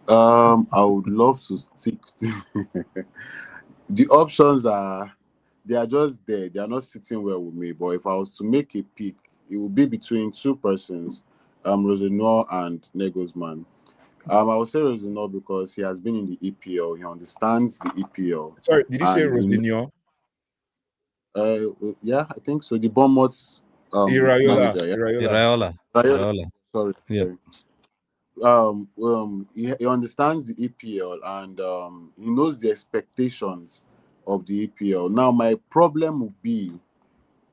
I would love to stick to the options they are just there. They are not sitting well with me. But if I was to make a pick, it would be between two persons, Rosenor and Nagelsmann. I would say Rosenor because he has been in the EPL. He understands the EPL. Sorry, did you say And Rosinio? yeah, I think so. The Bournemouth's Iraola. manager, yeah. Iraola. Sorry. Yeah. He understands the EPL and he knows the expectations of the EPL. Now, my problem would be: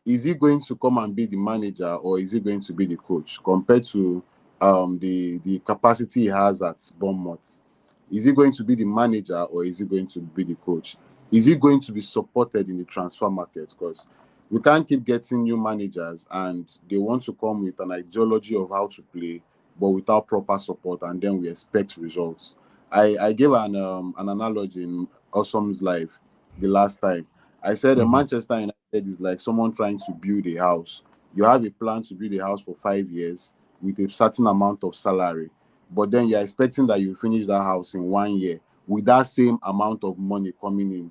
is he going to come and be the manager, or is he going to be the coach? Compared to the capacity he has at Bournemouth, is he going to be the manager, or is he going to be the coach? Is he going to be supported in the transfer market? Because we can't keep getting new managers and they want to come with an ideology of how to play, but without proper support, and then we expect results. I gave an analogy in Awesome's life the last time. I said Manchester United is like someone trying to build a house. You have a plan to build a house for 5 years with a certain amount of salary, but then you're expecting that you finish that house in 1 year with that same amount of money coming in.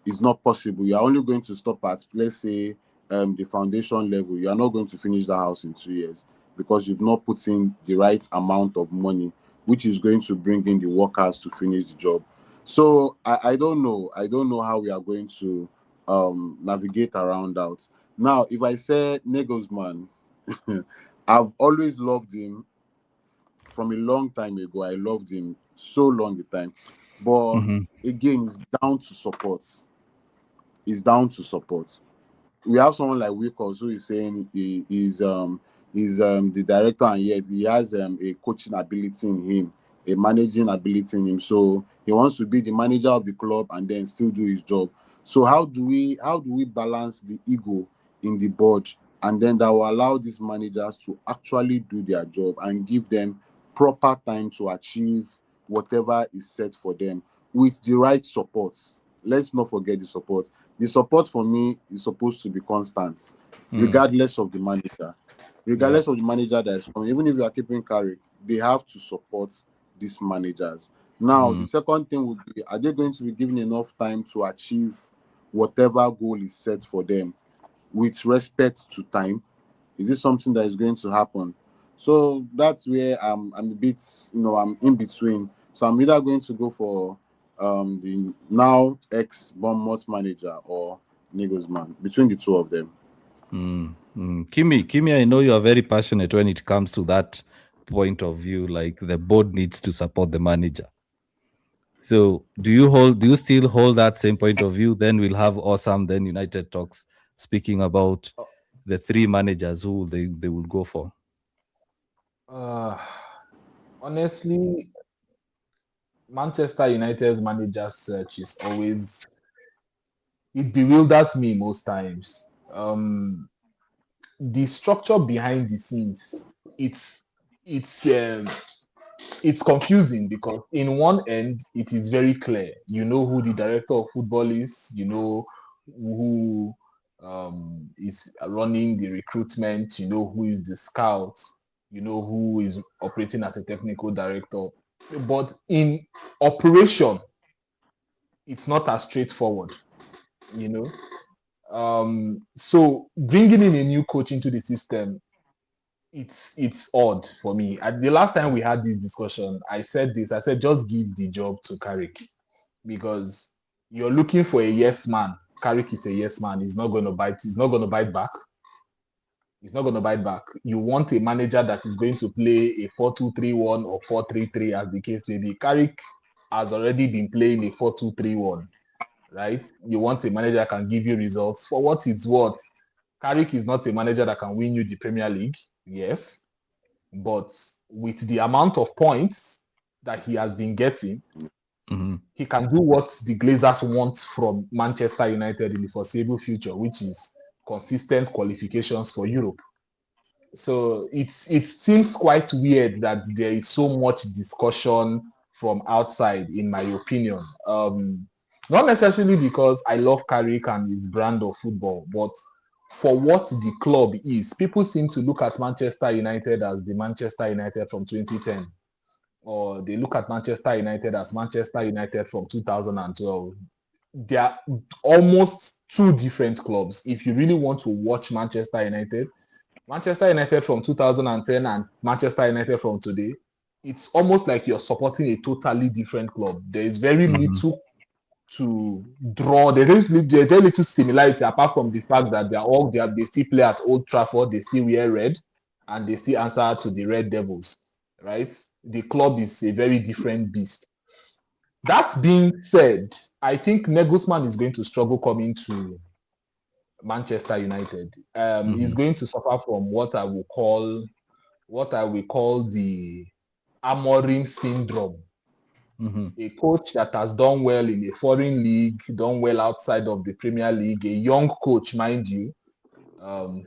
It's not possible. You're only going to stop at, let's say, the foundation level. You are not going to finish the house in 2 years because you've not put in the right amount of money, which is going to bring in the workers to finish the job. So I don't know. I don't know how we are going to navigate around that. Now, if I say Nagelsmann, I've always loved him from a long time ago. I loved him so long a time. But again, it's down to support. It's down to support. We have someone like Wickles who is saying he's the director, and yet he has a coaching ability in him, a managing ability in him. So he wants to be the manager of the club and then still do his job. So how do we balance the ego in the board, and then that will allow these managers to actually do their job and give them proper time to achieve whatever is set for them with the right supports? Let's not forget the support. The support for me is supposed to be constant, regardless of the manager. Regardless of the manager that is coming, even if you are keeping Carrick, they have to support these managers. Now, the second thing would be: are they going to be given enough time to achieve whatever goal is set for them with respect to time? Is this something that is going to happen? So that's where I'm a bit, I'm in between. So I'm either going to go for the now ex-Bournemouth manager or Nagelsmann, between the two of them. Kimi, I know you are very passionate when it comes to that point of view, like the board needs to support the manager. So do you still hold that same point of view? Then we'll have Awesome, then United Talks, speaking about the three managers who they will go for. Honestly, Manchester United's manager search is always, it bewilders me most times. The structure behind the scenes, it's confusing because in one end it is very clear. You know who the director of football is. You know who is running the recruitment. You know who is the scout. You know who is operating as a technical director. But in operation, it's not as straightforward. You know. So bringing in a new coach into the system, it's odd for me. The last time we had this discussion, I said just give the job to Carrick, because you're looking for a yes man. Carrick is a yes man. He's not going to bite back. He's not going to bite back. You want a manager that is going to play a 4-2-3-1 or 4-3-3, as the case may be. Carrick has already been playing a 4-2-3-1, right? You want a manager that can give you results. For what it's worth, Carrick is not a manager that can win you the Premier League, yes, but with the amount of points that he has been getting, he can do what the Glazers want from Manchester United in the foreseeable future, which is consistent qualifications for Europe. So it seems quite weird that there is so much discussion from outside, in my opinion. Not necessarily because I love Carrick and his brand of football, but for what the club is. People seem to look at Manchester United as the Manchester United from 2010, or they look at Manchester United as Manchester United from 2012. They are almost two different clubs. If you really want to watch Manchester United from 2010 and Manchester United from today, it's almost like you're supporting a totally different club. There is very little to draw. There's very little similarity apart from the fact that they still play at Old Trafford, they still wear red, and they still answer to the Red Devils, right? The club is a very different beast. That being said, I think Nagelsmann is going to struggle coming to Manchester United. He's going to suffer from what I will call the Amorim syndrome. A coach that has done well in a foreign league, done well outside of the Premier League, a young coach, mind you.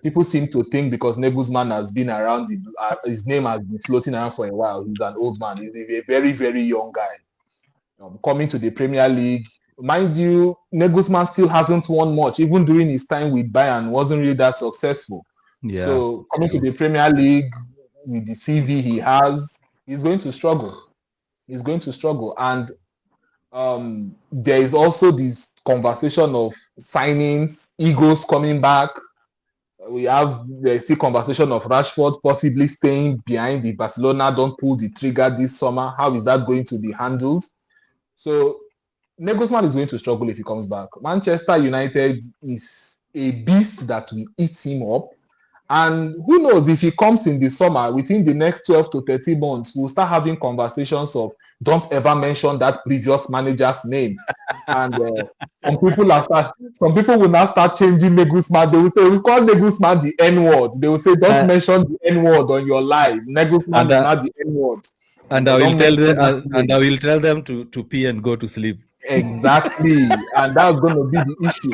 People seem to think because Nagelsmann has been around, his name has been floating around for a while. He's an old man. He's a very, very young guy. Coming to the Premier League, mind you, Nagelsmann still hasn't won much. Even during his time with Bayern, wasn't really that successful. Yeah. So coming to the Premier League with the CV he has, he's going to struggle. He's going to struggle. And there is also this conversation of signings, egos coming back. There's still conversation of Rashford possibly staying behind if Barcelona don't pull the trigger this summer. How is that going to be handled? So Nagelsmann is going to struggle if he comes back. Manchester United is a beast that will eat him up. And who knows, if he comes in the summer, within the next 12 to 30 months, we'll start having conversations of don't ever mention that previous manager's name. And some people will now start changing Nagelsmann. They will say, we call Nagelsmann the N-word. They will say, don't mention the N-word on your live. Nagelsmann is not the N-word. And I will tell them to pee and go to sleep. Exactly. And that's going to be the issue.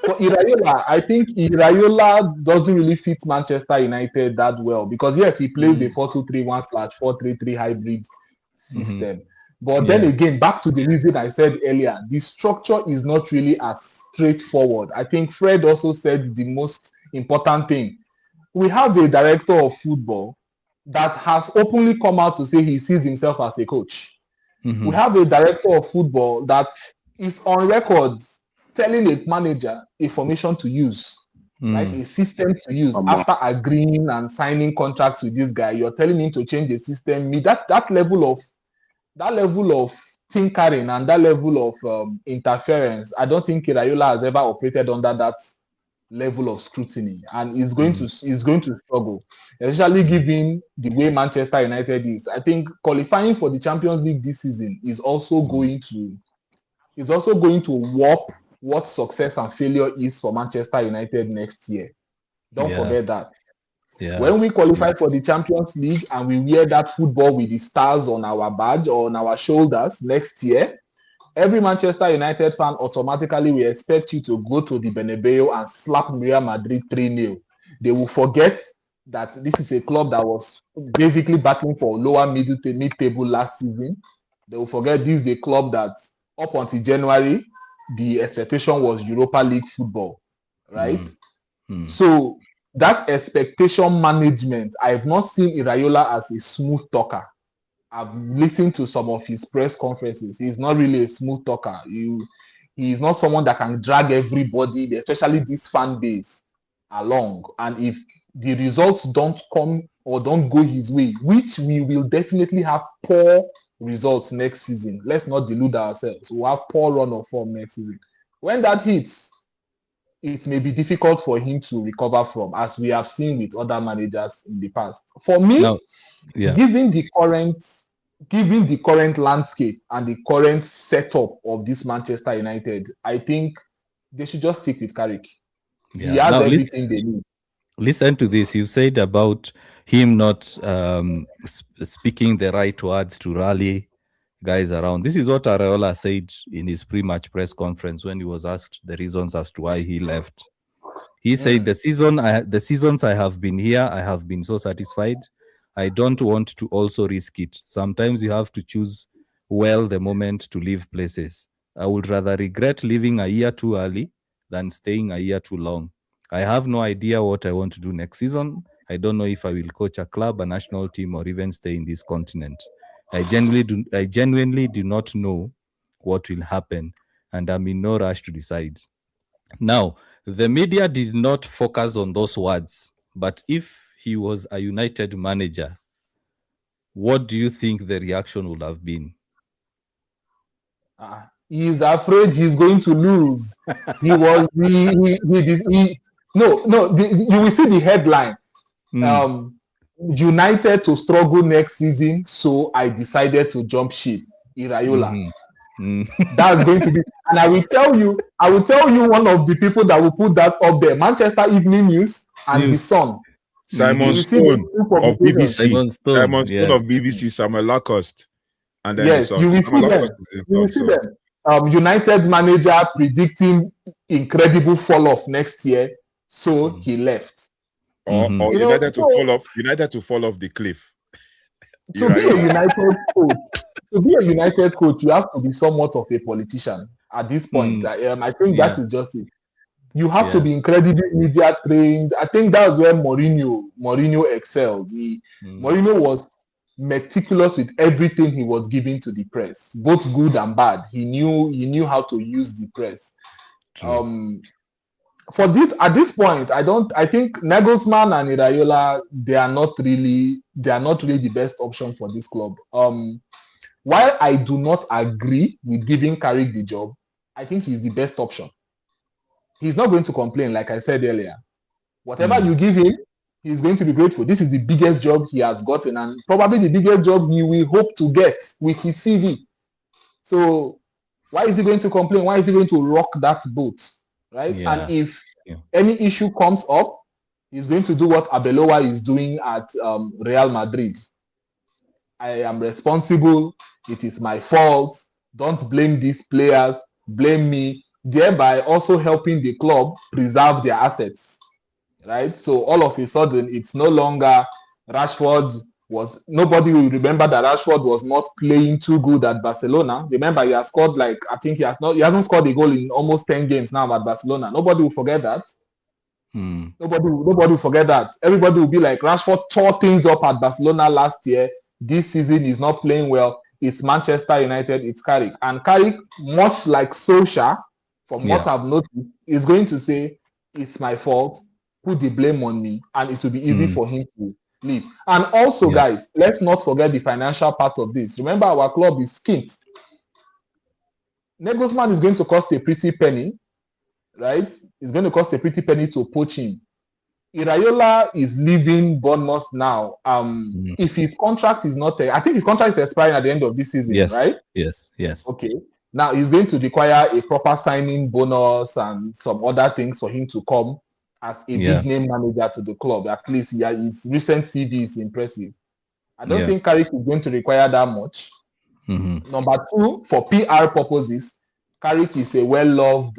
For Iraola, I think Iraola doesn't really fit Manchester United that well because yes, he plays a 4-2-3-1/4-3-3 hybrid system. But then again, back to the reason I said earlier, the structure is not really as straightforward. I think Fred also said the most important thing. We have a director of football that has openly come out to say he sees himself as a coach. We have a director of football that is on record telling a manager a formation to use, right? A system to use after agreeing and signing contracts with this guy. You're telling him to change the system. That level of tinkering and that level of interference, I don't think Iraola has ever operated under that level of scrutiny, and he's going to struggle, especially given the way Manchester United is. I think qualifying for the Champions League this season is also going to warp what success and failure is for Manchester United next year. Don't forget that. When we qualify for the Champions League and we wear that football with the stars on our badge or on our shoulders next year, every Manchester United fan automatically will expect you to go to the Bernabeu and slap Real Madrid 3-0. They will forget that this is a club that was basically battling for lower mid-table last season. They will forget this is a club that up until January, the expectation was Europa League football, right? So that expectation management, I have not seen Iraola as a smooth talker. I've listened to some of his press conferences. He's not really a smooth talker. He is not someone that can drag everybody, especially this fan base, along. And if the results don't come or don't go his way, which we will definitely have poor results next season. Let's not delude ourselves. We'll have poor run of form next season. When that hits, it may be difficult for him to recover from, as we have seen with other managers in the past. For me, given the current landscape and the current setup of this Manchester United, I think they should just stick with Carrick. He has everything they need. Listen to this. You said about him not speaking the right words to rally guys around. This is what Iraola said in his pre-match press conference when he was asked the reasons as to why he left. He said, the seasons I have been here, I have been so satisfied. I don't want to also risk it. Sometimes you have to choose well the moment to leave places. I would rather regret leaving a year too early than staying a year too long. I have no idea what I want to do next season. I don't know if I will coach a club, a national team, or even stay in this continent. I genuinely do not know what will happen, and I'm in no rush to decide. Now, the media did not focus on those words, but if he was a United manager, what do you think the reaction would have been? He's afraid he's going to lose. He was he you will see the headline. United to struggle next season, so I decided to jump ship. Iraola. That's going to be, and I will tell you one of the people that will put that up there: Manchester Evening News and the Sun. Simon Stone of BBC. Simon Stone of BBC. Samuel Lacoste. And then yes, you will see them. You will see them. United manager predicting incredible fall off next year, so he left. Or United to fall off the cliff. To be a United coach, you have to be somewhat of a politician at this point. I think that is just it. You have to be incredibly media trained. I think that's where Mourinho excelled. Mourinho was meticulous with everything he was giving to the press, both good and bad. He knew how to use the press. For this, at this point, I think Nagelsmann and Iraola, they are not really the best option for this club. While I do not agree with giving Carrick the job, I think he's the best option. He's not going to complain, like I said earlier. Whatever you give him, he's going to be grateful. This is the biggest job he has gotten, and probably the biggest job he will hope to get with his CV. So why is he going to complain? Why is he going to rock that boat? Right? And if any issue comes up, he's going to do what Arbeloa is doing at Real Madrid. I am responsible. It is my fault. Don't blame these players. Blame me. Thereby also helping the club preserve their assets. Right? So all of a sudden, it's no longer nobody will remember that Rashford was not playing too good at Barcelona. Remember, he has scored he hasn't scored a goal in almost 10 games now at Barcelona. Nobody will forget that. Nobody will forget that. Everybody will be like, Rashford tore things up at Barcelona last year. This season is not playing well. It's Manchester United, it's Carrick. And Carrick, much like Solskjaer, from what I've noticed, is going to say, it's my fault, put the blame on me, and it will be easy for him to leave. And also, guys, let's not forget the financial part of this. Remember, our club is skint. Nagelsmann is going to cost a pretty penny, right? It's going to cost a pretty penny to poach him. Iraola is leaving Bournemouth now. If his contract is not, I think his contract is expiring at the end of this season, right? Yes. Okay. Now he's going to require a proper signing bonus and some other things for him to come as a big name manager to the club. At least his recent CV is impressive. I don't think Carrick is going to require that much. Number two, for PR purposes, Carrick is a well-loved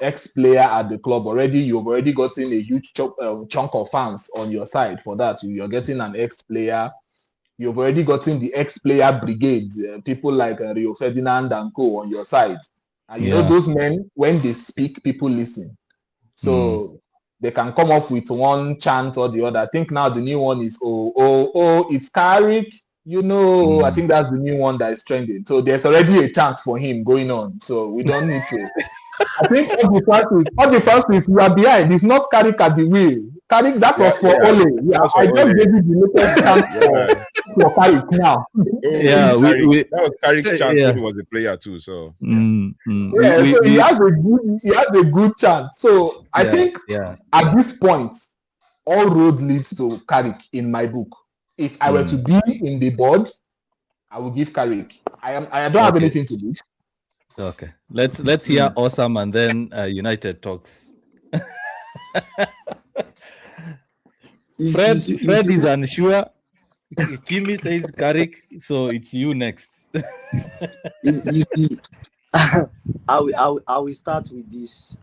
ex-player at the club already. You've already gotten a huge chunk of fans on your side for that. You're getting an ex-player. You've already gotten the ex-player brigade, people like Rio Ferdinand and co on your side. And you know those men, when they speak, people listen. So they can come up with one chant or the other. I think now the new one is, it's Carrick. I think that's the new one that is trending. So there's already a chant for him going on. So we don't need to. I think all the first is we are behind. It's not Carrick at the wheel. Carrick, that was for Ole. I just gave you the latest chant for Carrick now. That was Carrick's chant when he was a player too. So so he has a good chance. So I think at this point, all road leads to Carrick in my book. If I were to be in the board, I will give Carrick. I don't have anything to do. Okay, let's hear Awesome and then United talks. Fred is unsure. Kimi says Carrick, so it's you next. You see, I will start with this.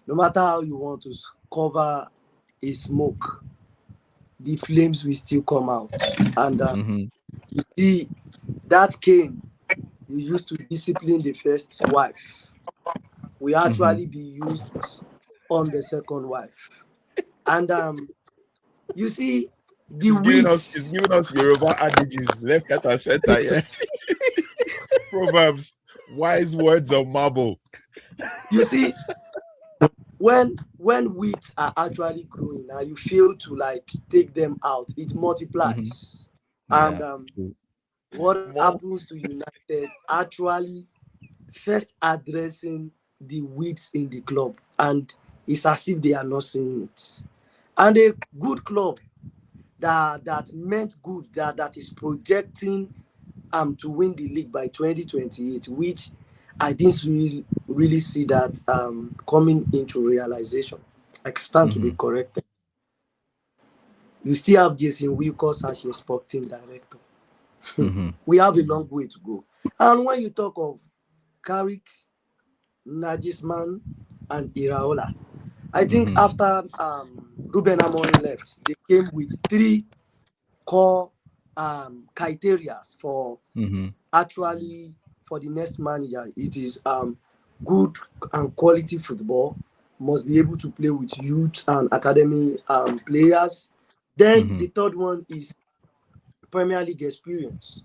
No matter how you want to cover a smoke, the flames will still come out. And you see, that cane you used to discipline the first wife will actually be used on the second wife. And you see, the It's weeds, giving us Yoruba adages left, right, and center. Yeah, proverbs, wise words of marble. you see, when weeds are actually growing and you fail to like take them out, it multiplies. And Yeah. what More. happens to United actually first addressing the weeds in the club, and it's as if they are not seeing it. And a good club that meant good, that is projecting to win the league by 2028, which I didn't really see that coming into realization. I stand to be corrected. You still have Jason Wilcox as your sporting director. We have a long way to go. And when you talk of Carrick, Nagelsmann, and Iraola, I think after Ruben Amorim left, they came with three core criteria for actually for the next manager. It is good and quality football, must be able to play with youth and academy players. Then the third one is Premier League experience.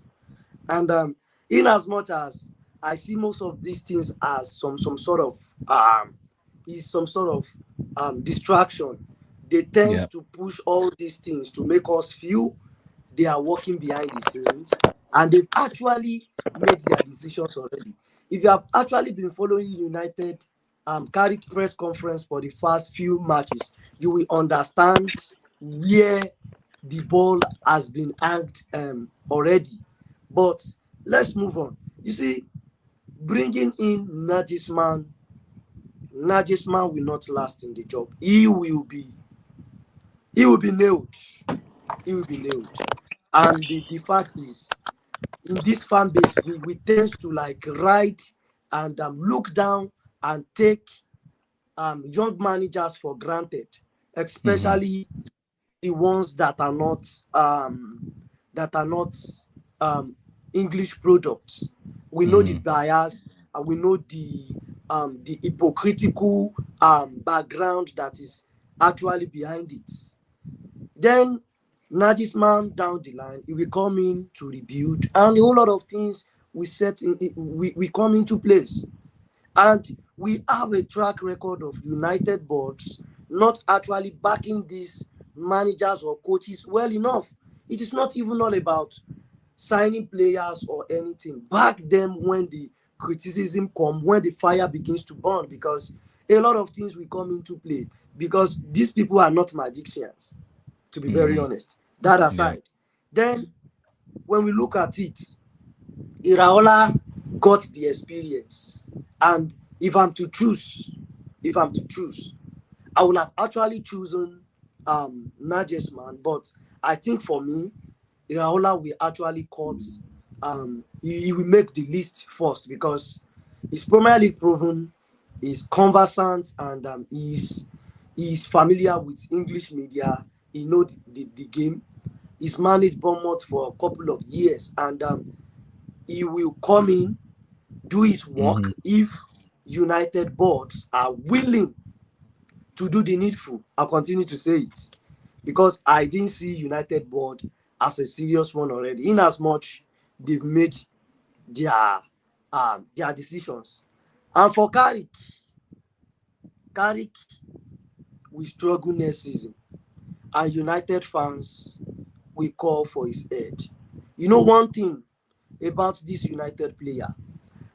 And in as much as I see most of these things as some sort of distraction, they tend Yeah. to push all these things to make us feel they are working behind the scenes, and they've actually made their decisions already. If you have actually been following United Carrick press conference for the first few matches, you will understand where the ball has been hanged already. But let's move on. You see, bringing in Nagelsmann will not last in the job. He will be nailed. He will be nailed. And the fact is, in this fan base, we tend to like ride and look down and take young managers for granted, especially the ones that are not um, English products. We know the bias and we know the hypocritical background that is actually behind it. Then Nagelsmann down the line, he will come in to rebuild, and a whole lot of things we come into place. And we have a track record of United boards not actually backing these managers or coaches well enough. It is not even all about signing players or anything. Back them when the criticism come, when the fire begins to burn, because a lot of things will come into play. Because these people are not magicians, to be very honest. That Yeah. aside, then when we look at it, Iraola got the experience, and if I'm to choose, I would have actually chosen Nagelsmann, but I think for me, Iraola will actually cut. He will make the list first because he's Premier League proven, he's conversant, and he's familiar with English media. He know the game. He's managed Bournemouth for a couple of years, and he will come in, do his work if United boards are willing to do the needful. I'll continue to say it because I didn't see United board as a serious one already. In as much they've made their decisions. And for Carrick will struggle next season, and United fans will call for his head. You know one thing about this United player,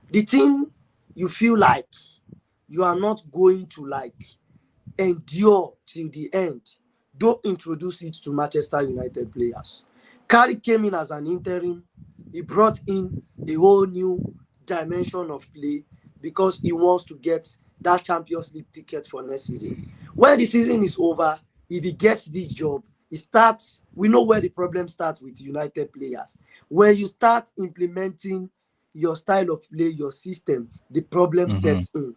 the thing you feel like you are not going to like endure till the end, don't introduce it to Manchester United players. Carrick came in as an interim. He brought in a whole new dimension of play because he wants to get that Champions League ticket for next season. When the season is over, if he gets this job, it starts. We know where the problem starts with United players. When you start implementing your style of play, your system, the problem sets in.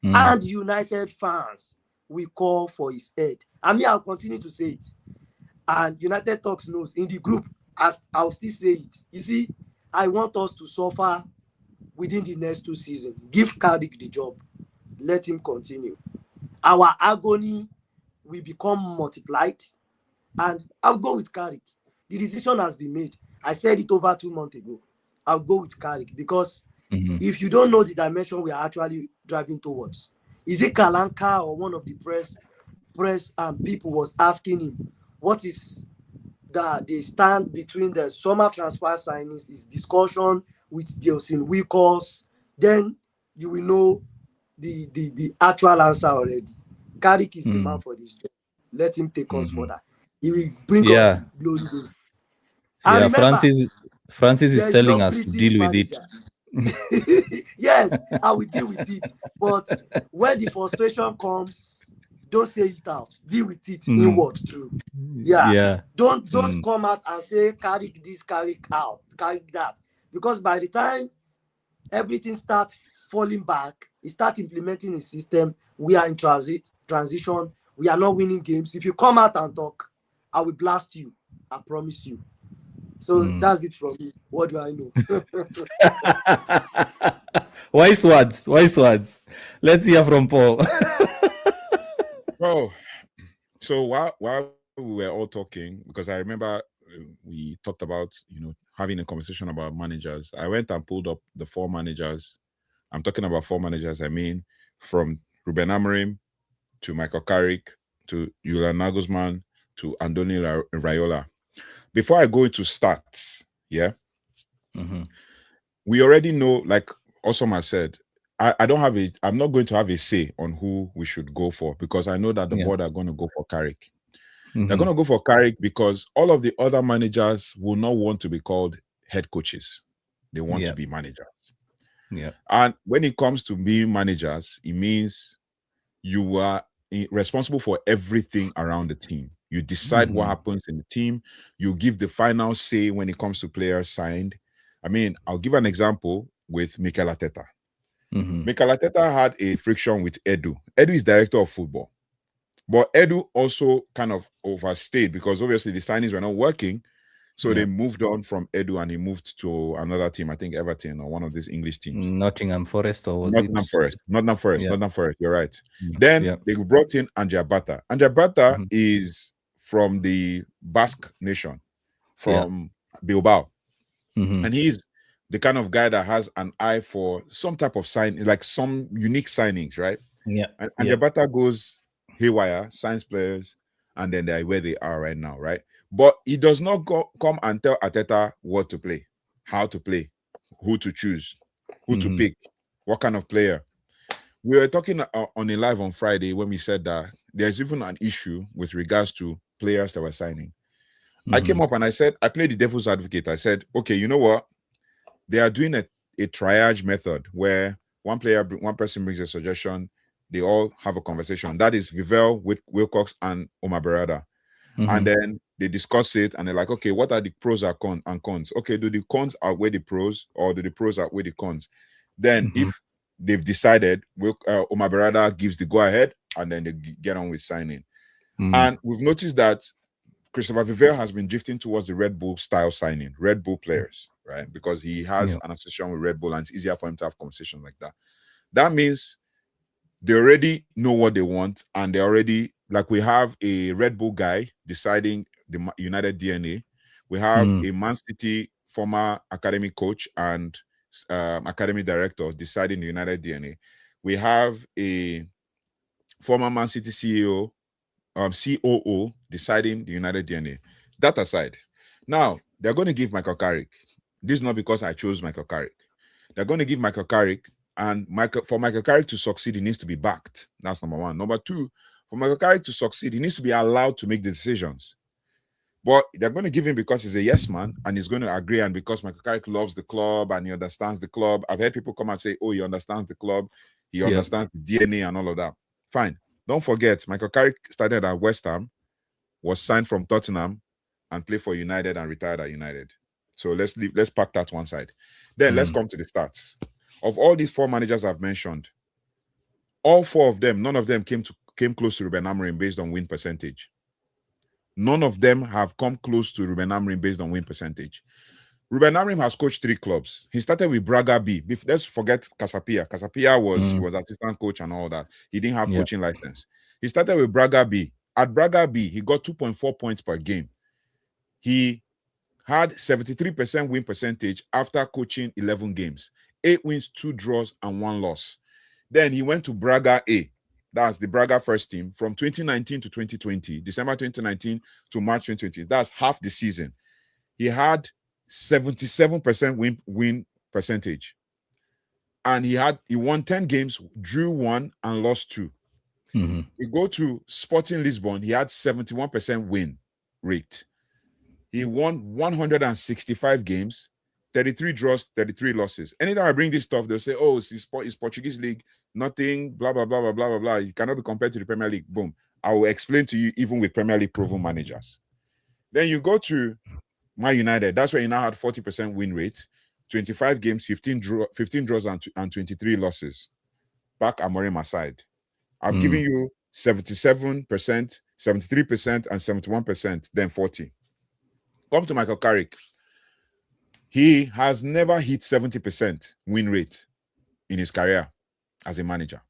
And United fans will call for his head. I mean, I'll continue to say it. And United Talks knows in the group, as I'll still say it. You see, I want us to suffer within the next 2 seasons. Give Carrick the job. Let him continue. Our agony will become multiplied, and I'll go with Carrick. The decision has been made. I said it over 2 months ago. I'll go with Carrick because if you don't know the dimension we are actually driving towards, is it Kalanka or one of the press people was asking him what is the stand between the summer transfer signings, is discussion with Delson Wilcox, then you will know the actual answer already. Carrick is the man for this job. Let him take us further. He will bring us to glory days. And remember, Francis is telling us to British deal with it. Yes, I will deal with it. But when the frustration comes, don't say it out. Deal with it inward too. Yeah. Don't come out and say Carrick this, Carrick out, Carrick that. Because by the time everything starts falling back, he starts implementing his system. We are in transition. We are not winning games. If you come out and talk, I will blast you. I promise you. So that's it from me. What do I know? Wise words. Let's hear from Paul. Oh, so while we were all talking, because I remember we talked about, having a conversation about managers, I went and pulled up the 4 managers. I'm talking about 4 managers. I mean, from Ruben Amorim to Michael Carrick to Julian Nagelsmann to Andoni Iraola. Before I go into stats, we already know, like Osama said, I'm not going to have a say on who we should go for, because I know that the board are going to go for Carrick. They're going to go for Carrick because all of the other managers will not want to be called head coaches. They want to be managers. Yeah. And when it comes to being managers, it means you are responsible for everything around the team. You decide what happens in the team. You give the final say when it comes to players signed. I mean, I'll give an example with Mikel Arteta. Mikel Arteta had a friction with Edu. Edu is director of football. But Edu also kind of overstayed because obviously the signings were not working. So they moved on from Edu and he moved to another team, I think Everton or one of these English teams. Nottingham Forest or was Nottingham it? Forest. Nottingham Forest. You're right. Then they brought in Andrea Bata. Andrea Bata is from the Basque nation, from Bilbao. And he's the kind of guy that has an eye for some type of sign, like some unique signings, right? Yeah. And Andrea Bata goes haywire, signs players, and then they're where they are right now, right? But he does not come and tell Arteta what to play, how to play, who to choose, who to pick, what kind of player. We were talking on a live on Friday when we said that there's even an issue with regards to players that were signing. I came up and I said, I played the devil's advocate. I said, okay, you know what? They are doing a triage method where one person brings a suggestion, they all have a conversation. That is Vivell, Wilcox, and Omar Berrada. And then they discuss it and they're like, okay, what are the pros and cons? Okay, do the cons outweigh the pros or do the pros outweigh the cons? Then if they've decided, Omar Berrada gives the go-ahead and then they get on with signing. And we've noticed that Christopher Vivell has been drifting towards the Red Bull style signing, Red Bull players, right? Because he has an association with Red Bull and it's easier for him to have conversations like that. That means they already know what they want and they already, like we have a Red Bull guy deciding the United DNA. We have a Man City former academy coach and academy director deciding the United DNA. We have a former Man City CEO, COO deciding the United DNA. That aside, now they're going to give Michael Carrick. This is not because I chose Michael Carrick. They're going to give Michael Carrick, and for Michael Carrick to succeed, he needs to be backed. That's number one. Number two, for Michael Carrick to succeed, he needs to be allowed to make the decisions. But they're going to give him because he's a yes man and he's going to agree, and because Michael Carrick loves the club and he understands the club. I've heard people come and say, oh, he understands the club, he understands the DNA and all of that. Fine. Don't forget, Michael Carrick started at West Ham, was signed from Tottenham, and played for United and retired at United. So let's pack that one side. Then let's come to the stats. Of all these 4 managers I've mentioned, all 4 of them, none of them came close to Ruben Amorim based on win percentage. None of them have come close to Ruben Amorim based on win percentage. Ruben Amorim has coached 3 clubs. He started with Braga B. Let's forget Casapia. Casapia he was assistant coach and all that. He didn't have coaching license. He started with Braga B. At Braga B, he got 2.4 points per game. He had 73% win percentage after coaching 11 games. 8 wins, 2 draws, and 1 loss. Then he went to Braga A. That's the Braga first team from 2019 to 2020, December 2019 to March 2020. That's half the season. He had 77% win percentage. And he won 10 games, drew 1, and lost 2. We go to Sporting Lisbon. He had 71% win rate. He won 165 games, 33 draws, 33 losses. Anytime I bring this stuff, they'll say, oh, it's Portuguese league, nothing, blah, blah, blah, blah, blah, blah, blah. It cannot be compared to the Premier League. Boom. I will explain to you even with Premier League proven managers. Then you go to Man United. That's where he now had 40% win rate, 25 games, 15 draws, and 23 losses. Back Amorim aside. I've given you 77%, 73%, and 71%, then 40. Come to Michael Carrick. He has never hit 70% win rate in his career as a manager.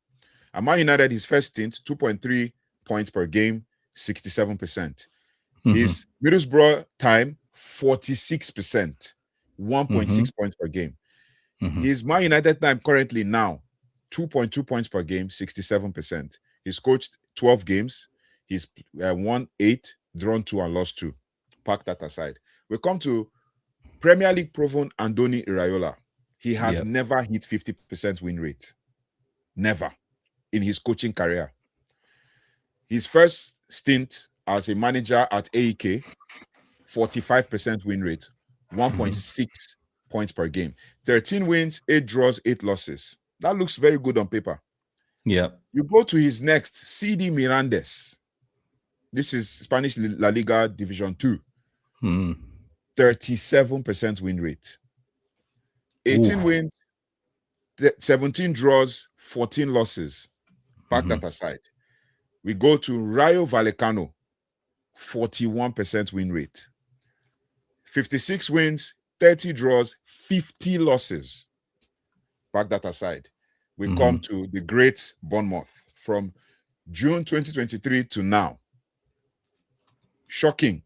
At Man United, his first stint, 2.3 points per game, 67%. His Middlesbrough time, 46%, 1.6 points per game. His Man United time currently now, 2.2 points per game, 67%. He's coached 12 games. He's won 8, drawn 2, and lost 2. Park that aside. We come to Premier League proven Andoni Iraola. He has never hit 50% win rate. Never in his coaching career. His first stint as a manager at AEK, 45% win rate, 1.6 points per game. 13 wins, 8 draws, 8 losses. That looks very good on paper. Yeah. You go to his next, CD Mirandes. This is Spanish La Liga Division 2. 37% win rate. 18 wins, 17 draws, 14 losses. Pack that aside. We go to Rayo Vallecano, 41% win rate. 56 wins, 30 draws, 50 losses. Pack that aside. We come to the great Bournemouth from June 2023 to now. Shocking,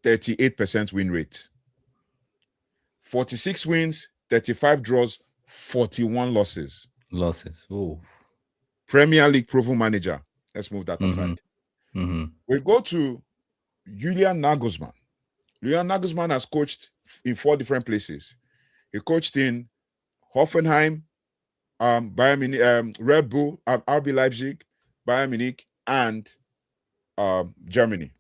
38% win rate. 46 wins, 35 draws, 41 losses. Oh. Premier League proven manager. Let's move that aside. We go to Julian Nagelsmann. Julian Nagelsmann has coached in 4 different places. He coached in Hoffenheim, Bayern Munich, Red Bull, RB Leipzig, Bayern Munich, and Germany.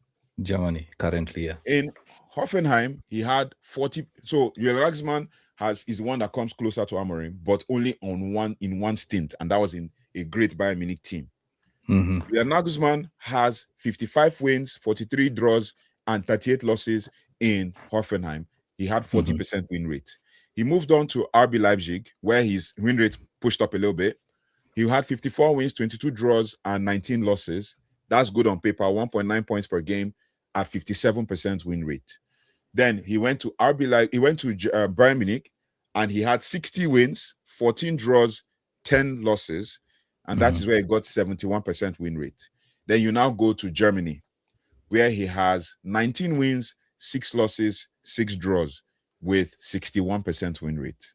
Germany currently, yeah. In Hoffenheim, he had 40. So Julian Nagelsmann is the one that comes closer to Amorim, but only in one stint, and that was in a great Bayern Munich team. Julian Nagelsmann has 55 wins, 43 draws, and 38 losses in Hoffenheim. He had 40% win rate. He moved on to RB Leipzig, where his win rate pushed up a little bit. He had 54 wins, 22 draws, and 19 losses. That's good on paper, 1.9 points per game at 57% win rate. Then he went to Bayern Munich, and he had 60 wins, 14 draws, 10 losses, and that is where he got 71% win rate. Then you now go to Germany, where he has 19 wins, 6 losses, 6 draws, with 61% win rate.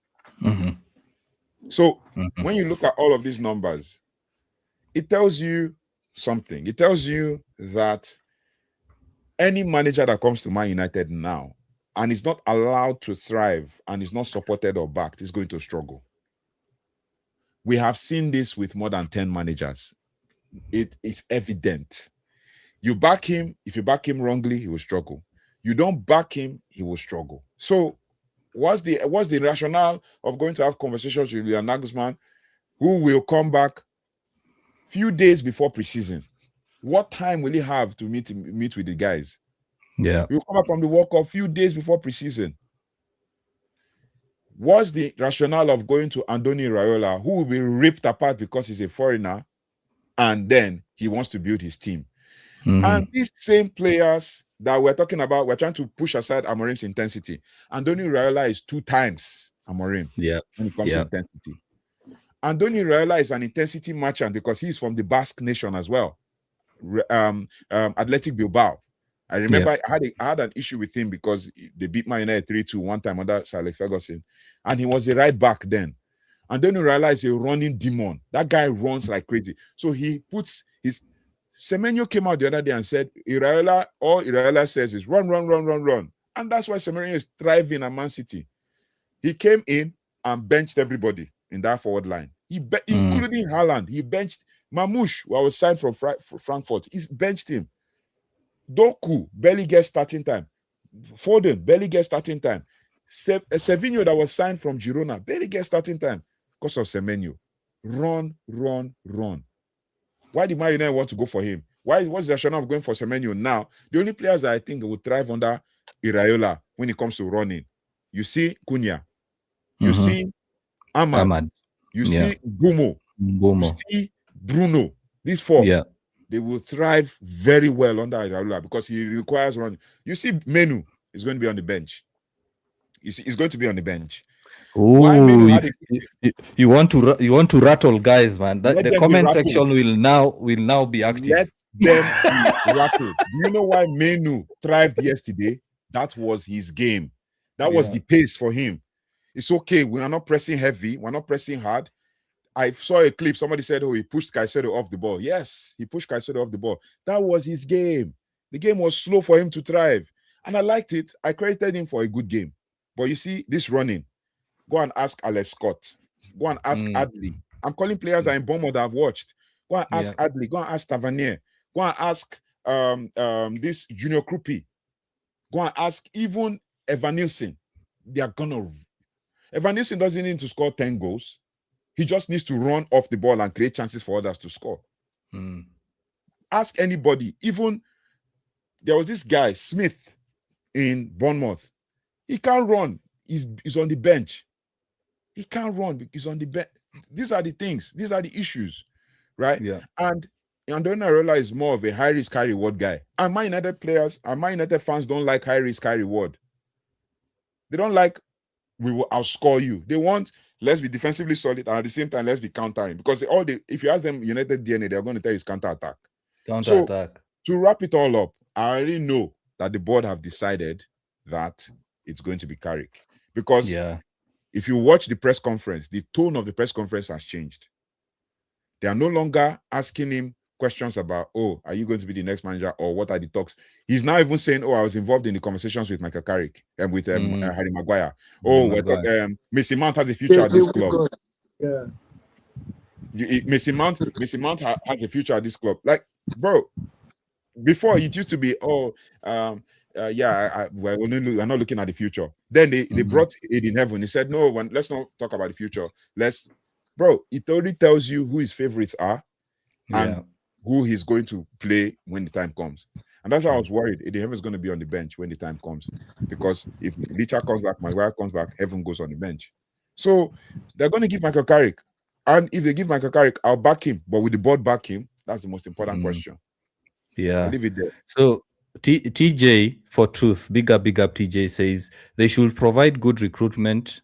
So when you look at all of these numbers, it tells you something. It tells you that any manager that comes to Man United now and is not allowed to thrive and is not supported or backed is going to struggle. We have seen this with more than 10 managers. It is evident. You back him, if you back him wrongly, he will struggle. You don't back him, he will struggle. So what's the rationale of going to have conversations with Julian Nagelsmann, who will come back few days before preseason? What time will he have to meet with the guys? Yeah. He'll come back from the World Cup a few days before preseason. What's the rationale of going to Andoni Iraola, who will be ripped apart because he's a foreigner, and then he wants to build his team? And these same players that we're talking about, we're trying to push aside Amorim's intensity. Andoni Iraola is 2 times Amorim when it comes to intensity. Andoni Iraola is an intensity merchant because he's from the Basque nation as well. Athletic Bilbao. I remember I had an issue with him because they beat Man United 3-2 one time under Sir Alex Ferguson, and he was the right back then. Andoni Iraola is a running demon. That guy runs like crazy. So he puts his Semenyo came out the other day and said, Iraola, all Iraola says is run. And that's why Semenyo is thriving at Man City. He came in and benched everybody in that forward line. Including Haaland. He benched Mamouche, who was signed from Frankfurt. He's benched him. Doku barely gets starting time. Foden barely gets starting time. Sevinho, that was signed from Girona, barely gets starting time because of Semenyo. Run. Why did Man United want to go for him? What's the rationale of going for Semenyo now? The only players that I think will thrive under Iraola when it comes to running, you see Cunha, you see Ahmad. You see Bumo, you see Bruno. These 4, they will thrive very well under Iraola because he requires running. You see Menu is going to be on the bench. He's going to be on the bench. Oh, you want to rattle guys, man. The comment section will now be active. Let them be rattled. Do you know why Menu thrived yesterday? That was his game. That was the pace for him. It's okay. We are not pressing heavy. We're not pressing hard. I saw a clip. Somebody said, he pushed Caicedo off the ball. Yes, he pushed Caicedo off the ball. That was his game. The game was slow for him to thrive. And I liked it. I credited him for a good game. But you see, this running, go and ask Alex Scott. Go and ask Adley. I'm calling players that in Bournemouth that I've watched. Go and ask Adley. Go and ask Tavernier. Go and ask this Junior Krupi. Go and ask even Evan Nielsen. They are gonna. Evan Nielsen doesn't need to score 10 goals. He just needs to run off the ball and create chances for others to score. Ask anybody. Even there was this guy, Smith, in Bournemouth. He can't run. He's on the bench. He can't run. He's on the bench. These are the things. These are the issues, right? Yeah. And Andoni Iraola is more of a high-risk, high-reward guy. And Man United players and Man United fans don't like high-risk, high-reward. They don't like, we will outscore you. They want, let's be defensively solid, and at the same time, let's be countering. Because if you ask them United DNA, they're going to tell you it's counter-attack. Counter-attack. So, to wrap it all up, I already know that the board have decided that it's going to be Carrick. Because if you watch the press conference, the tone of the press conference has changed. They are no longer asking him questions about, are you going to be the next manager, or what are the talks? He's now even saying, I was involved in the conversations with Michael Carrick and with Harry Maguire. Mason Mount has a future at this club. Yeah. Mason Mount has a future at this club. Like, bro, before it used to be, we're not looking at the future. Then they brought Aiden Heaven. He said, no, let's not talk about the future. Bro, it already tells you who his favorites are and who he's going to play when the time comes. And that's why I was worried. Aiden Heaven is going to be on the bench when the time comes. Because if Licha comes back, Maguire comes back, Heaven goes on the bench. So they're going to give Michael Carrick. And if they give Michael Carrick, I'll back him. But will the board back him? That's the most important question. Yeah. I'll leave it there. So TJ for Truth, big up TJ, says they should provide good recruitment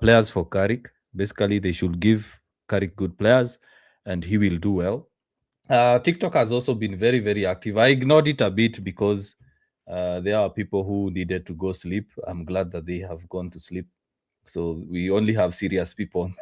players for Carrick. Basically, they should give Carrick good players and he will do well. TikTok has also been very, very active. I ignored it a bit because there are people who needed to go sleep. I'm glad that they have gone to sleep. So we only have serious people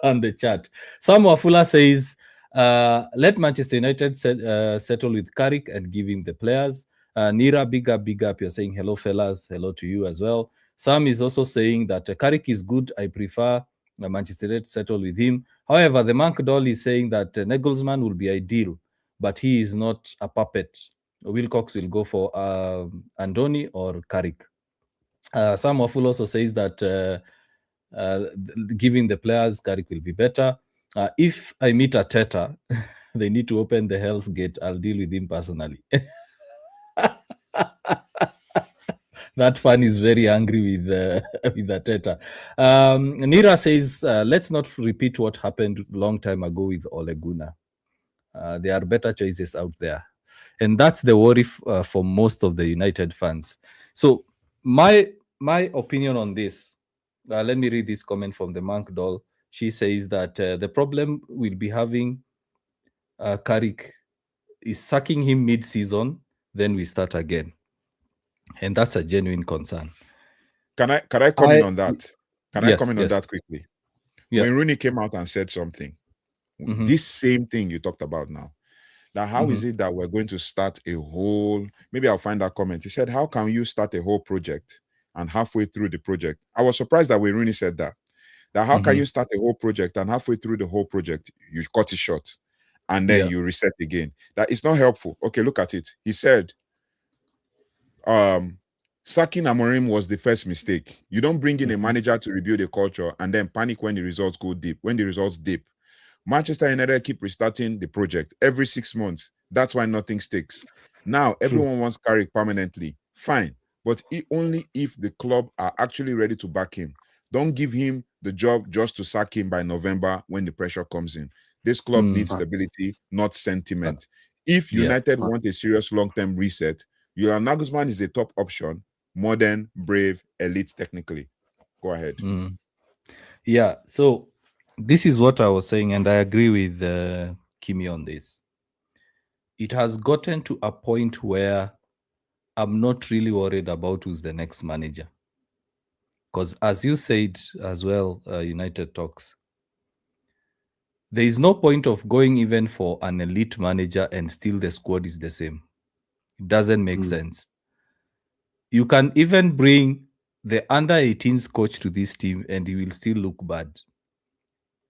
on the chat. Sam Wafula says, let Manchester United settle with Carrick and give him the players. Nira, big up. You're saying hello, fellas. Hello to you as well. Sam is also saying that Carrick is good. I prefer Manchester United settle with him. However, the Monk Doll is saying that Nagelsmann will be ideal, but he is not a puppet. Wilcox will go for Andoni or Carrick. Sam Waful also says that giving the players, Carrick will be better. If I meet Arteta, they need to open the Hell's Gate. I'll deal with him personally. That fan is very angry with Arteta. Nira says, let's not repeat what happened a long time ago with Ole Gunnar. There are better choices out there, and that's the worry for most of the United fans. So my opinion on this. Let me read this comment from the Monk Doll. She says that the problem we'll be having Carrick is sacking him mid-season, then we start again, and that's a genuine concern. Can I comment on that? Can I Yes, comment on yes. that quickly? Yeah. When Rooney came out and said something, Mhm. this same thing you talked about now. Now, how is Mhm. it that we're going to start a whole? Maybe I'll find that comment. He said, "How can you start a whole project and halfway through the project?" I was surprised that when Rooney said that. That how can Mhm. you start a whole project and halfway through the whole project you cut it short, and then Yeah. you reset again? That is not helpful. Okay, look at it. He said, sacking Amorim was the first mistake. You don't bring in a manager to rebuild a culture and then panic when the results go deep. When the results dip, Manchester United keep restarting the project every 6 months. That's why nothing sticks. Now True. everyone wants Carrick permanently. Fine, but only if the club are actually ready to back him. Don't give him the job just to sack him by November when the pressure comes in. This club needs Fact. stability, not Uh, sentiment. If yeah. United Fact. want a serious long-term reset, Nagelsmann is a top option. Modern, brave, elite technically. Go ahead. Mm. Yeah. So this is what I was saying, and I agree with Kimi on this. It has gotten to a point where I'm not really worried about who's the next manager. Because as you said as well, United talks, there is no point of going even for an elite manager and still the squad is the same. It doesn't make Mm. sense. You can even bring the under 18s coach to this team and he will still look bad.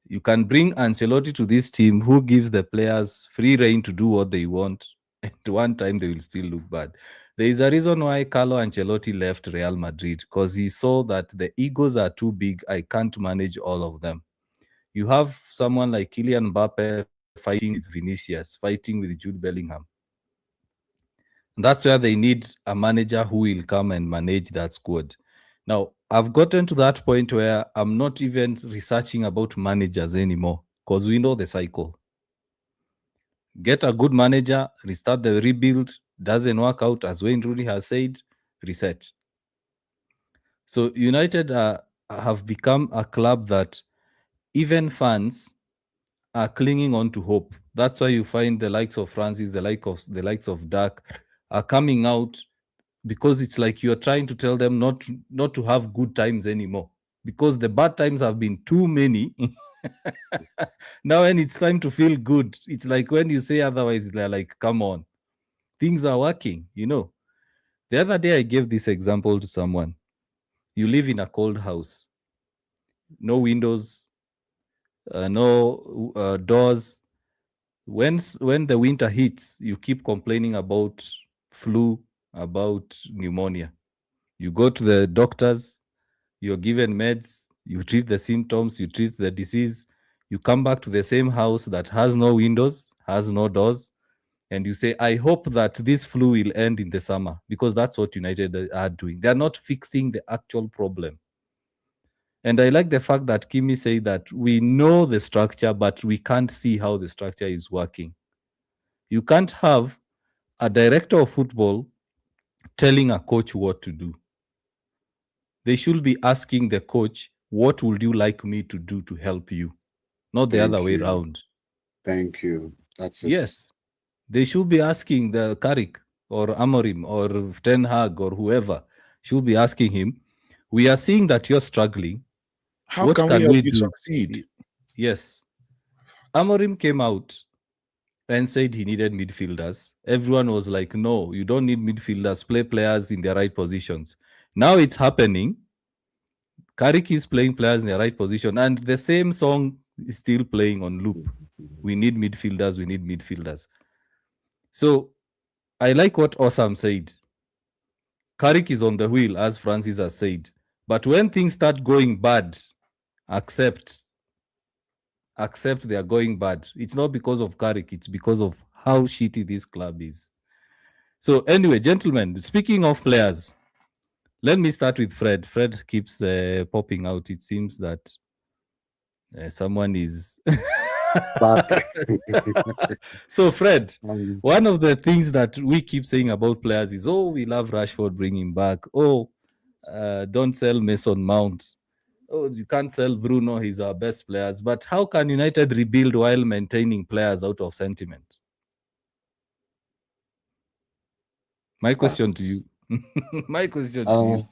You can bring Ancelotti to this team who gives the players free reign to do what they want. And one time they will still look bad. There is a reason why Carlo Ancelotti left Real Madrid because he saw that the egos are too big. I can't manage all of them. You have someone like Kylian Mbappe fighting with Vinicius, fighting with Jude Bellingham. That's where they need a manager who will come and manage that squad. Now, I've gotten to that point where I'm not even researching about managers anymore because we know the cycle. Get a good manager, restart the rebuild, doesn't work out as Wayne Rooney has said, reset. So United have become a club that even fans are clinging on to hope. That's why you find the likes of Francis, the likes of Dak are coming out because it's like you're trying to tell them not to have good times anymore because the bad times have been too many. Now when it's time to feel good, it's like when you say otherwise, they're like, come on, things are working. The other day I gave this example to someone. You live in a cold house, no windows, no doors. When the winter hits, you keep complaining about flu, about pneumonia. You go to the doctors, you're given meds, you treat the symptoms, you treat the disease, you come back to the same house that has no windows, has no doors, and you say, I hope that this flu will end in the summer, because that's what United are doing. They're not fixing the actual problem. And I like the fact that Kimi said that we know the structure, but we can't see how the structure is working. You can't have a director of football telling a coach what to do. They should be asking the coach, what would you like me to do to help you? Not the other Thank way you. around. Thank you. That's it. Yes. They should be asking the Carrick or Amorim or Ten Hag or whoever, should be asking him, we are seeing that you're struggling. How What can we can help we you do? succeed? Yes. Amorim came out and said he needed midfielders. Everyone was like, no, you don't need midfielders. Play players in their right positions. Now it's happening. Carrick is playing players in the right position, and the same song is still playing on loop. We need midfielders. We need midfielders. So I like what Osam said. Carrick is on the wheel, as Francis has said. But when things start going bad, accept they are going bad. It's not because of Carrick, it's because of how shitty this club is. So anyway, gentlemen, speaking of players, let me start with Fred. Fred keeps popping out. It seems that someone is back. So, Fred, Um, one of the things that we keep saying about players is, oh, we love Rashford, bring him back. Oh, don't sell Mason Mount. Oh, you can't sell Bruno, he's our best players. But how can United rebuild while maintaining players out of sentiment? My question to you. My question to uh, you.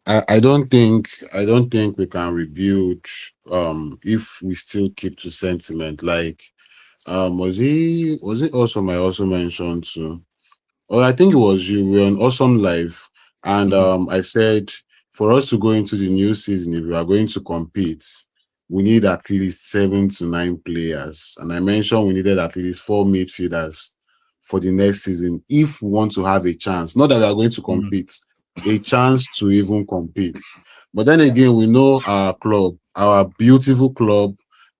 I don't think we can rebuild if we still keep to sentiment. Like was it also I also mentioned too? Well, I think it was you. We were on Awesome Live, and I said for us to go into the new season, if we are going to compete, we need at least 7 to 9 players. And I mentioned we needed at least 4 midfielders for the next season if we want to have a chance. Not that we are going to compete, a chance to even compete. But then again, we know our club, our beautiful club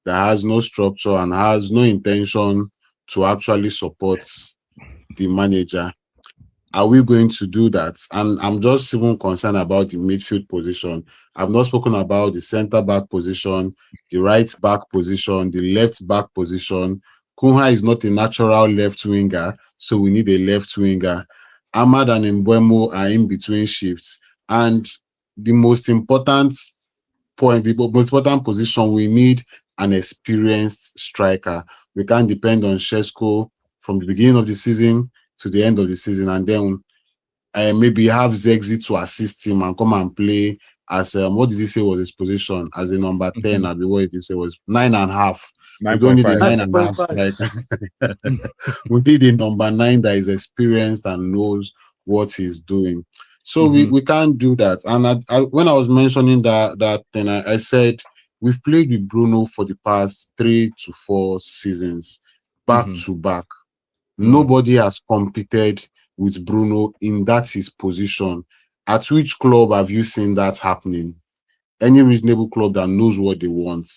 that has no structure and has no intention to actually support the manager. Are we going to do that? And I'm just even concerned about the midfield position. I've not spoken about the centre back position, the right back position, the left back position. Kunha is not a natural left winger, so we need a left winger. Ahmad and Mbeumo are in between shifts. And the most important point, the most important position, we need an experienced striker. We can't depend on Shesko from the beginning of the season to the end of the season, and then maybe have Zexi to assist him and come and play as what did he say was his position as a number 10. I mean, what did he say was 9.5. We don't need a 9.5. 9.5 striker. We need a number 9 that is experienced and knows what he's doing. So we can't do that. And when I was mentioning that thing, I said we've played with Bruno for the past 3 to 4 seasons, back to back. Nobody has competed with Bruno in that his position. At which club have you seen that happening? Any reasonable club that knows what they want.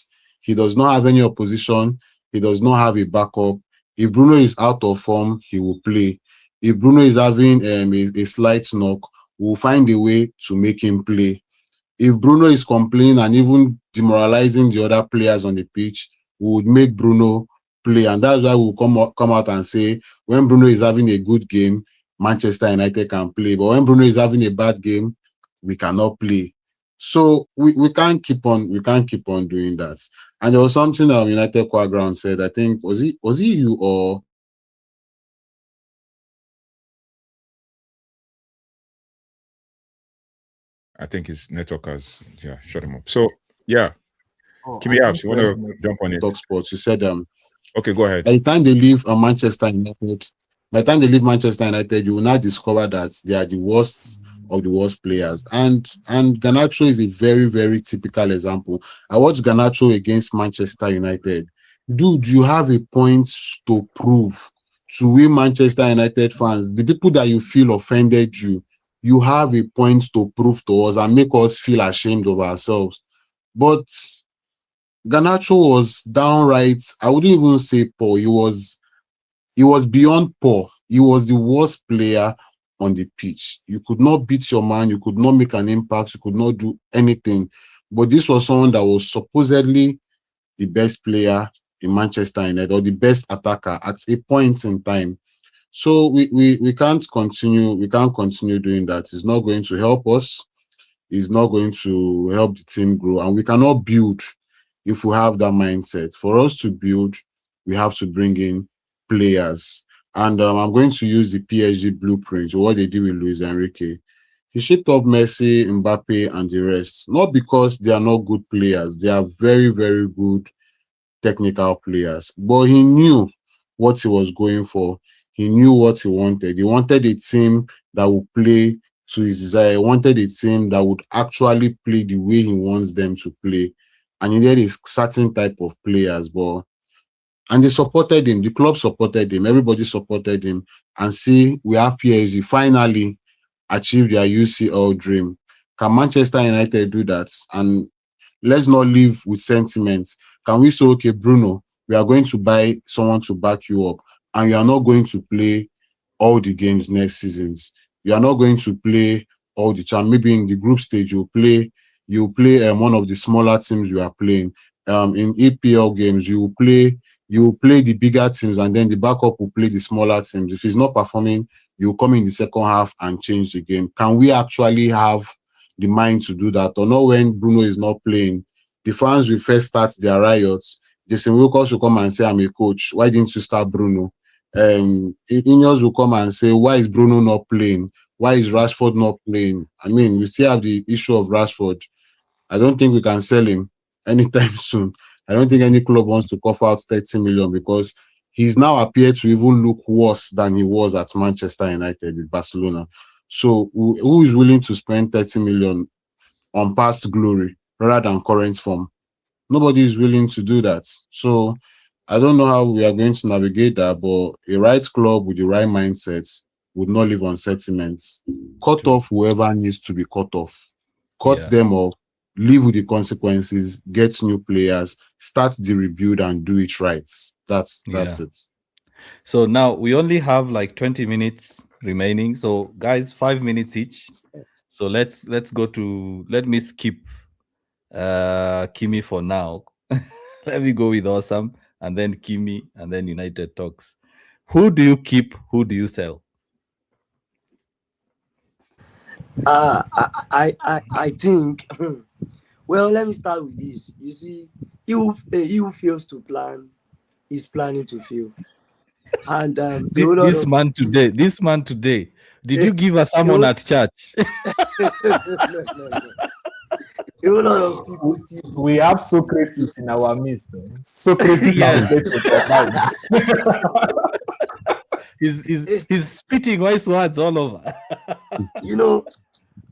He does not have any opposition. He does not have a backup. If Bruno is out of form, he will play. If Bruno is having a slight knock, we'll find a way to make him play. If Bruno is complaining and even demoralizing the other players on the pitch, we would make Bruno play. And that's why we'll come out and say, when Bruno is having a good game, Manchester United can play. But when Bruno is having a bad game, we cannot play. So we can't keep on doing that. And there was something that United Quaground said. I think was it you or I think his network has shut him up. So Kimi I Abs, you want to jump on it? Talk Sports? You said Okay, go ahead. by the time they leave Manchester United, you will now discover that they are the worst of the worst players. And Garnacho is a very, very typical example. I watched Garnacho against Manchester United. Dude, you have a point to prove to we Manchester United fans, the people that you feel offended you. You have a point to prove to us and make us feel ashamed of ourselves. But Garnacho was downright, I wouldn't even say poor. He was beyond poor. He was the worst player on the pitch. You could not beat your man. You could not make an impact. You could not do anything. But this was someone that was supposedly the best player in Manchester United or the best attacker at a point in time. So we can't continue. We can't continue doing that. It's not going to help us. It's not going to help the team grow. And we cannot build if we have that mindset. For us to build, we have to bring in players. And I'm going to use the PSG blueprint, what they did with Luis Enrique. He shipped off Messi, Mbappe, and the rest. Not because they are not good players. They are very, very good technical players. But he knew what he was going for. He knew what he wanted. He wanted a team that would play to his desire. He wanted a team that would actually play the way he wants them to play. And he needed a certain type of players. And they supported him. The club supported him. Everybody supported him. And see, we have PSG finally achieve their UCL dream. Can Manchester United do that? And let's not live with sentiments. Can we say, okay, Bruno, we are going to buy someone to back you up, and you are not going to play all the games next seasons. You are not going to play all the time. Maybe in the group stage, you play one of the smaller teams you are playing. in EPL games, you play the bigger teams, and then the backup will play the smaller teams. If he's not performing, you come in the second half and change the game. Can we actually have the mind to do that? Or not when Bruno is not playing? The fans will first start their riots. Jason Wilcox will come and say, I'm a coach. Why didn't you start Bruno? Ineos will come and say, why is Bruno not playing? Why is Rashford not playing? I mean, we still have the issue of Rashford. I don't think we can sell him anytime soon. I don't think any club wants to cough out 30 million because he's now appeared to even look worse than he was at Manchester United with Barcelona. So who is willing to spend 30 million on past glory rather than current form? Nobody is willing to do that. So I don't know how we are going to navigate that, but a right club with the right mindsets would not live on sentiments. Cut off whoever needs to be cut off. Cut them off, live with the consequences, get new players, start the rebuild and do it right. That's it. So now we only have like 20 minutes remaining. So guys, 5 minutes each. So let's go to, let me skip Kimi for now. Let me go with Awesome and then Kimi and then United Talks. Who do you keep? Who do you sell? I think. Well, let me start with this. You see, he who fails to plan is planning to fail. And this man today, did you give a sermon at church? no. A whole lot of people still. We have Socrates in our midst. Socrates Yes. Yes. He's spitting wise words all over. You know,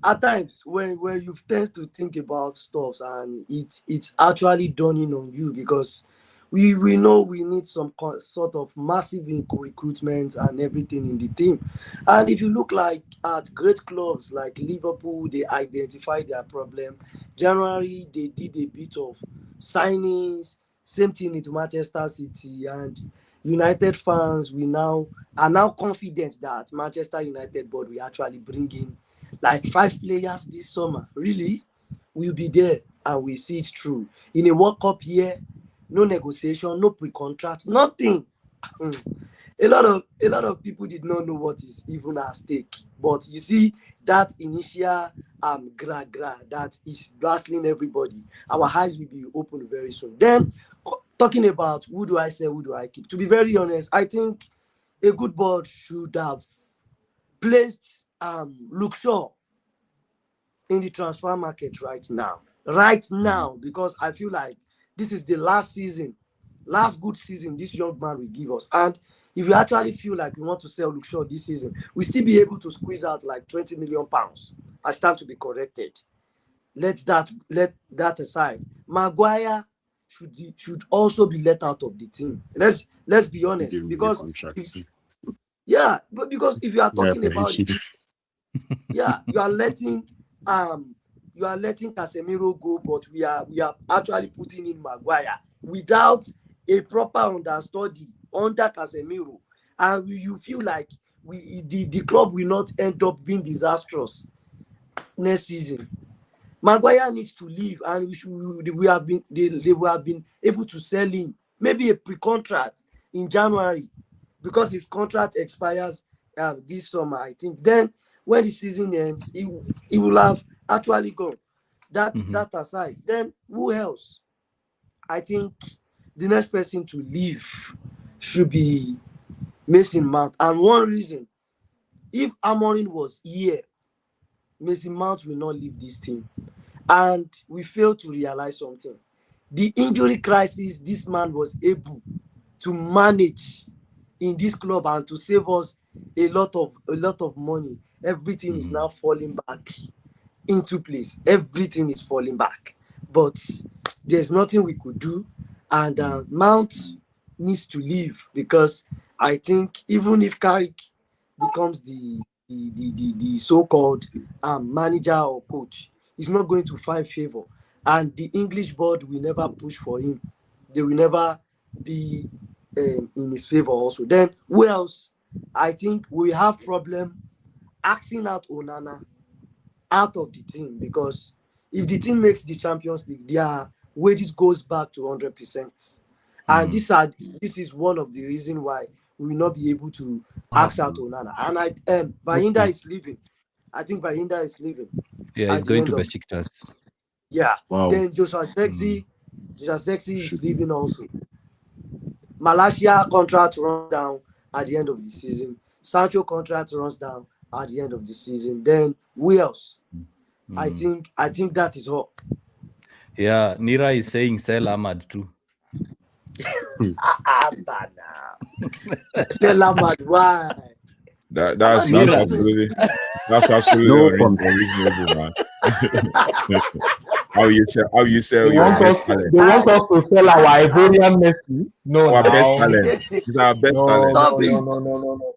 at times when you tend to think about stuff and it's actually dawning on you because we know we need some sort of massive recruitment and everything in the team. And if you look like at great clubs like Liverpool, they identified their problem. January, they did a bit of signings, same thing into Manchester City, and United fans are now confident that Manchester United board will actually bring in like 5 players this summer. Really, we'll be there and we see it through. In a World Cup year, no negotiation, no pre-contract, nothing. A lot of people did not know what is even at stake. But you see that initial gra that is battling everybody. Our eyes will be open very soon. Then talking about who do I sell, who do I keep? To be very honest, I think a good board should have placed Luke Shaw in the transfer market right now, because I feel like this is the last good season this young man will give us. And if you actually feel like we want to sell Luke Shaw this season, we'll still be able to squeeze out like £20 million. I stand to be corrected. Let that aside. Maguire should also be let out of the team. Let's be honest, because because if you are talking about it, you are letting Casemiro go, but we are actually putting in Maguire without a proper understudy under Casemiro, and you feel like the club will not end up being disastrous next season. Maguire needs to leave, and they will have been able to sell him maybe a pre-contract in January, because his contract expires this summer, I think. Then when the season ends, he will have actually gone. That aside, then who else? I think the next person to leave should be Mason Mount. And one reason, if Amorim was here, Mason Mount will not leave this team. And we fail to realize something. The injury crisis this man was able to manage in this club and to save us a lot of money. Everything is now falling back into place. Everything is falling back. But there's nothing we could do. And Mount needs to leave, because I think even if Carrick becomes the so-called manager or coach, he's not going to find favor. And the English board will never push for him. They will never be in his favor also. Then who else? I think we have problem asking out Onana out of the team, because if the team makes the Champions League, wages goes back to 100%. And this is one of the reasons why we will not be able to ask out Onana. And Bayinda is leaving. I think Bayinda is leaving. Yeah, he's going to Besiktas. Yeah. Wow. Then Joshua Zexi is leaving also. Malacia contract runs down at the end of the season. Sancho contract runs down at the end of the season. Then who else? I think that is all. Yeah, Nira is saying sell Ahmad too. Sell Ahmad, why? That's Ahmad absolutely unreasonable, man. How you sell They your want best us talent? to sell our Ivorian Messi. No, Our best now. talent. It's our best No, talent. Stop please. it. No.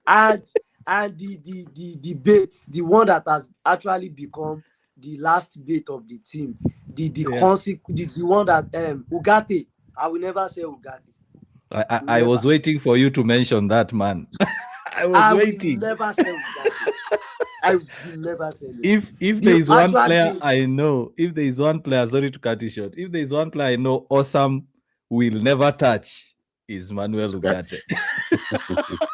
And the debate, the one that has actually become the last debate of the team, the one that Ugarte. I will never say Ugarte. I was waiting for you to mention that, man. I was waiting. Will never say Ugarte. I will never say it. If there is one player I know, if there is one player, sorry to cut you short, if there is one player I know awesome will never touch, is Manuel Ugarte.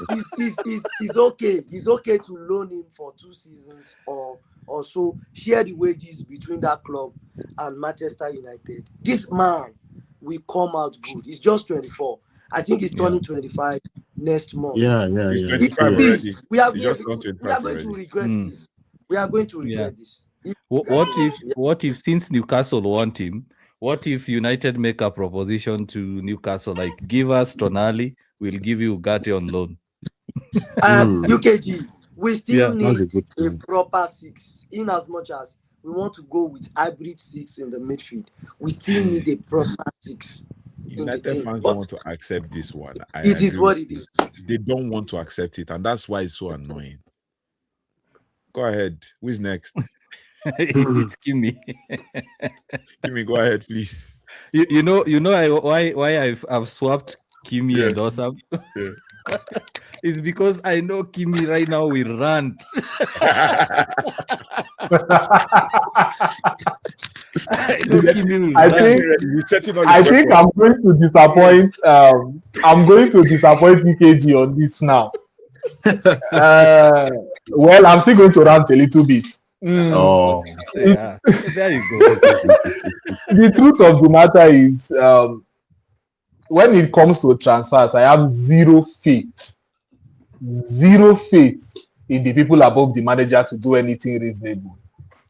It's okay. It's okay to loan him for 2 seasons or so, share the wages between that club and Manchester United. This man will come out good. He's just 24. I think he's turning 25 next month. Yeah. He's 25 already. We are going to regret this. We are going to regret this. What if since Newcastle want him, what if United make a proposition to Newcastle like give us Tonali, we'll give you Ugarte on loan? UKG, we still need a proper 6. In as much as we want to go with hybrid 6 in the midfield, we still need a proper 6. United fans don't want to accept this one. It is what it is. They don't want to accept it, and that's why it's so annoying. Go ahead. Who's next? It's Kimi. Kimi, go ahead, please. You know why I've swapped Kimi and Osam? Yeah. It's because I know Kimi right now will rant. I think I'm going to disappoint. I'm going to disappoint UKG on this now. Well, I'm still going to rant a little bit. Yeah. There you go. The truth of the matter is, when it comes to transfers, I have zero faith in the people above the manager to do anything reasonable.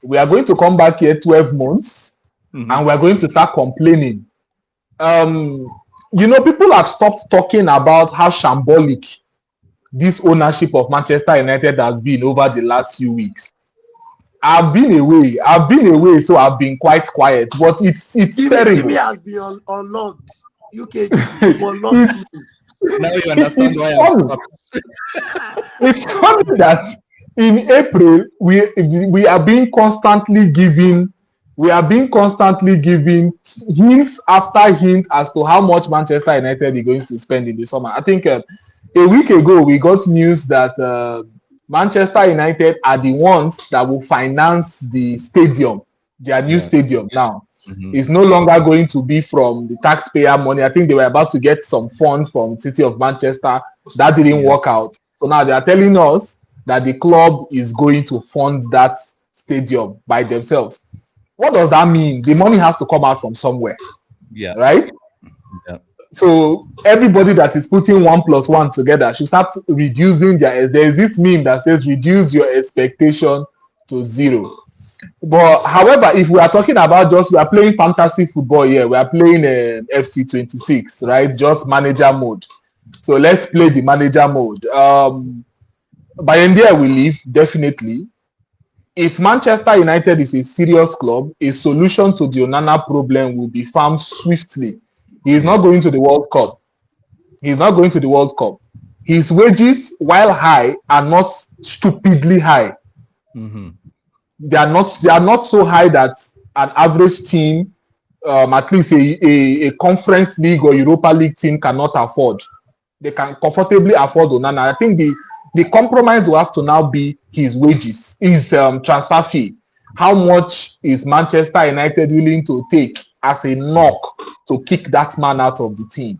We are going to come back here 12 months and we are going to start complaining. People have stopped talking about how shambolic this ownership of Manchester United has been over the last few weeks. I've been away, so I've been quite quiet. But it's terrible. Kimi has been unlocked. UKG for unlocked. Now you understand why I stopped. It's funny that in April we are being constantly given hints after hint as to how much Manchester United is going to spend in the summer. I think a week ago we got news that Manchester United are the ones that will finance the stadium, their new stadium now. It's no longer going to be from the taxpayer money. I think they were about to get some fund from the City of Manchester. That didn't work out. So now they are telling us that the club is going to fund that stadium by themselves. What does that mean? The money has to come out from somewhere. Yeah. Right? Yeah. So everybody that is putting 1 + 1 together should start reducing there is this meme that says reduce your expectation to 0. But however, if we are talking about we are playing fantasy football here, we are playing FC26, right? Just manager mode. So let's play the manager mode. Bayindia will leave, definitely. If Manchester United is a serious club, a solution to the Onana problem will be found swiftly. He is not going to the World Cup. His wages, while high, are not stupidly high. They are not so high that an average team, at least a Conference League or Europa League team, cannot afford. They can comfortably afford Onana. I think the compromise will have to now be his wages, his transfer fee. How much is Manchester United willing to take as a knock to kick that man out of the team.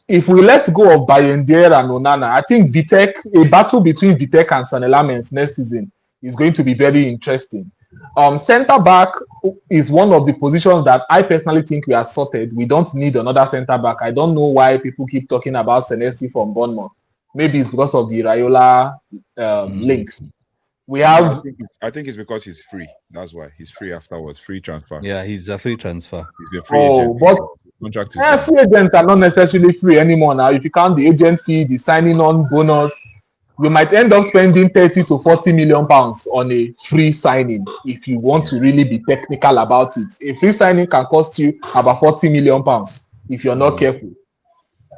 If we let go of Bayendere and Onana, I think a battle between Vitek and Sanelamens next season is going to be very interesting. Centre back is one of the positions that I personally think we are sorted. We don't need another centre back. I don't know why people keep talking about Senesi from Bournemouth. Maybe it's because of the Iraola links. We have. I think it's because he's free. That's why he's free afterwards. Free transfer. Yeah, he's a free transfer. He's been free agent. But contract is free agents are not necessarily free anymore now. If you count the agent fee, the signing on bonus, we might end up spending 30 to 40 million pounds on a free signing if you want to really be technical about it. A free signing can cost you about 40 million pounds if you're not careful.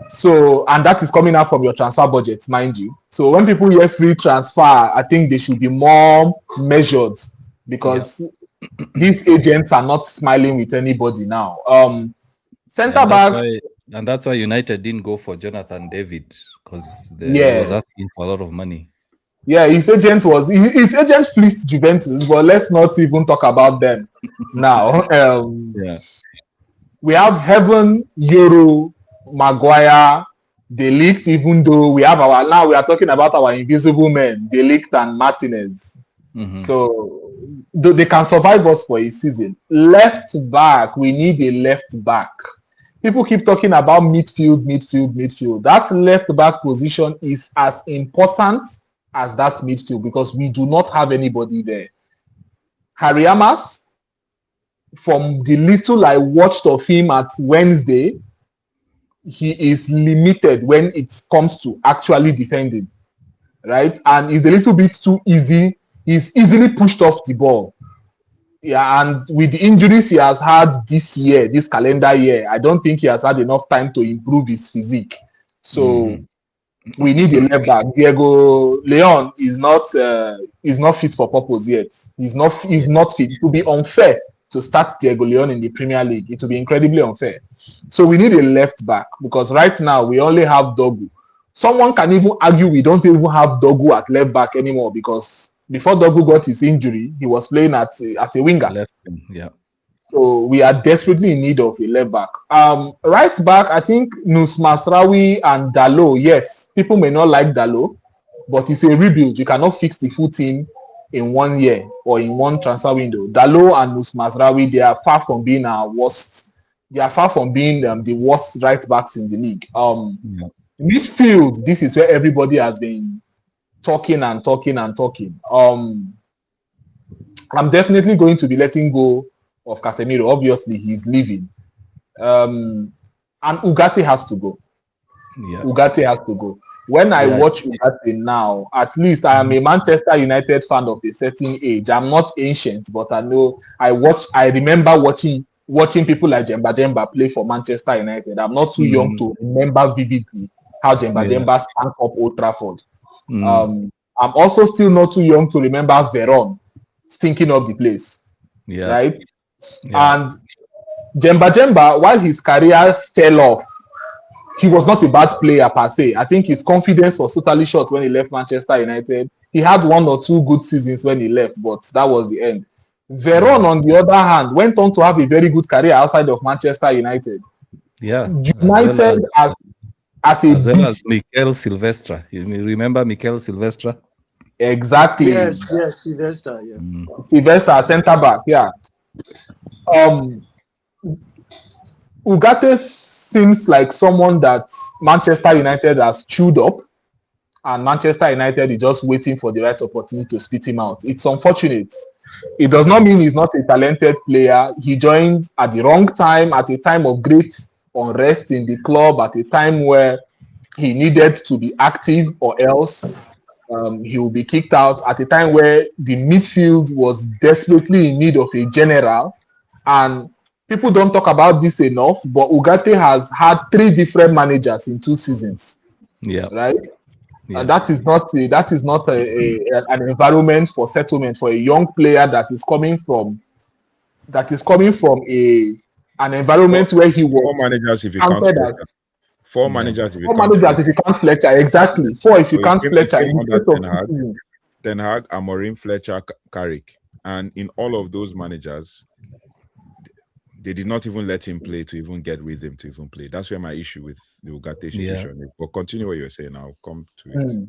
So, and that is coming out from your transfer budget, mind you. So when people hear free transfer, I think they should be more measured because these agents are not smiling with anybody now. Centre back. And that's why United didn't go for Jonathan David because he was asking for a lot of money. Yeah, his agent fleeced Juventus, but let's not even talk about them now. We have Heaven, Euro, Maguire, De Ligt, even though we have now we are talking about our invisible men, De Ligt and Martinez. So they can survive us for a season. Left back, we need a left back. People keep talking about midfield. That left back position is as important as that midfield because we do not have anybody there. Harry Amas, from the little I watched of him at Wednesday, he is limited when it comes to actually defending, right? And he's a little bit too easy. He's easily pushed off the ball. Yeah, and with the injuries he has had this calendar year, I don't think he has had enough time to improve his physique. So we need a left back. Diego Leon is not fit for purpose yet. He's not fit. It would be unfair to start Diego Leon in the Premier League. It would be incredibly unfair. So we need a left back because right now we only have Dogu. Someone can even argue we don't even have Dogu at left back anymore because before Dogu got his injury, he was playing as a winger. Left wing, yeah. So we are desperately in need of a left back. Right back, I think Nus Masraoui and Dalot. Yes, people may not like Dalot, but it's a rebuild. You cannot fix the full team in 1 year or in one transfer window. Dalot and Nus Masraoui, they are far from being our worst. They are far from being the worst right backs in the league. Midfield, this is where everybody has been talking. I'm definitely going to be letting go of Casemiro. Obviously, he's leaving. And Ugarte has to go. Ugarte has to go. When I watch Ugarte now, at least I am a Manchester United fan of a certain age. I'm not ancient, but I know I remember watching people like Jemba play for Manchester United. I'm not too young to remember vividly how Jemba stank up Old Trafford. I'm also still not too young to remember Veron stinking up the place. Right? And Jemba, while his career fell off, he was not a bad player per se. I think his confidence was totally short when he left Manchester United. He had 1 or 2 good seasons when he left, but that was the end. Veron, on the other hand, went on to have a very good career outside of Manchester United. United as well as Mikel Silvestre. You remember Mikel Silvestre? Exactly. Yes, Silvestre. Yeah. Silvestre, centre back. Yeah. Ugarte seems like someone that Manchester United has chewed up, and Manchester United is just waiting for the right opportunity to spit him out. It's unfortunate. It does not mean he's not a talented player. He joined at the wrong time, at a time of great unrest in the club, at a time where he needed to be active or else he will be kicked out, at a time where the midfield was desperately in need of a general. And people don't talk about this enough, but Ugarte has had 3 different managers in 2 seasons. Right? And that is not an environment for settlement for a young player that is coming from an environment where he was 4 managers if you count Fletcher. 4 managers if you count Fletcher. Exactly. 4 if you count Fletcher. Ten Hag, Amorim, Fletcher, Carrick. And in all of those managers, they did not even let him play to even get rhythm to even play. That's where my issue with the Ugarte situation is. But continue what you're saying. I'll come to it.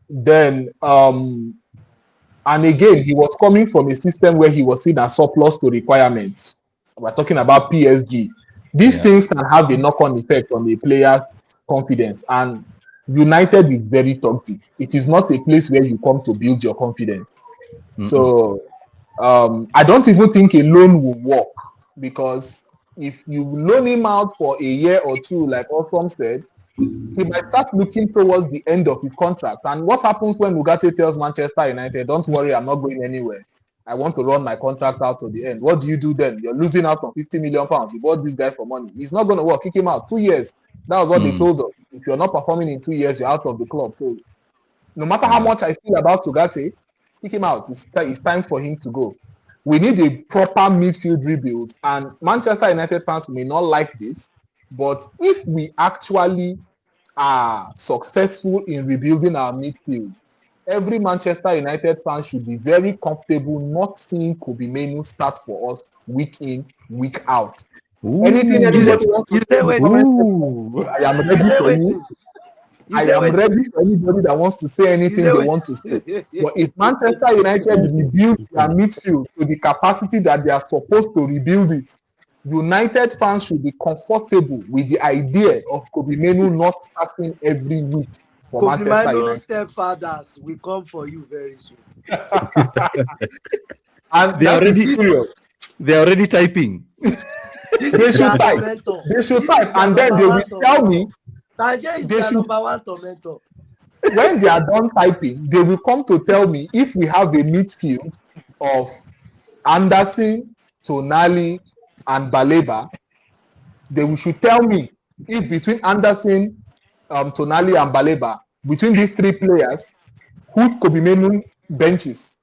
Then, and again, he was coming from a system where he was seen as surplus to requirements. We're talking about PSG. These things can have a knock-on effect on a player's confidence. And United is very toxic. It is not a place where you come to build your confidence. So I don't even think a loan will work, because if you loan him out for a year or two, like Osram said, he might start looking towards the end of his contract. And what happens when Ugarte tells Manchester United, don't worry, I'm not going anywhere. I want to run my contract out to the end. What do you do then? You're losing out on £50 million. You bought this guy for money. He's not going to work. Kick him out. 2 years. That was what they told us. If you're not performing in 2 years, you're out of the club. So no matter how much I feel about Ugarte, kick him out. It's time for him to go. We need a proper midfield rebuild. And Manchester United fans may not like this, but if we actually are successful in rebuilding our midfield, every Manchester United fan should be very comfortable not seeing Kobe Menu start for us week in, week out. Anything anybody wants to say in the comment section, I am ready for you. I am ready for anybody that wants to say anything they want to say. But if Manchester United rebuilds their midfield to the capacity that they are supposed to rebuild it, United fans should be comfortable with the idea of Kobe Menu not starting every week for Kobe Manchester Manu United. stepfathers will come for you very soon. And They are that is already serious. They're already typing. They should type. They should type, and then they will tell me. Nigeria is their number one tormentor. When they are done typing, they will come to tell me if we have a midfield of Anderson, Tonali, and Baleba. They should tell me if between Anderson, Tonali, and Baleba, between these three players, who Kobe Menu benches.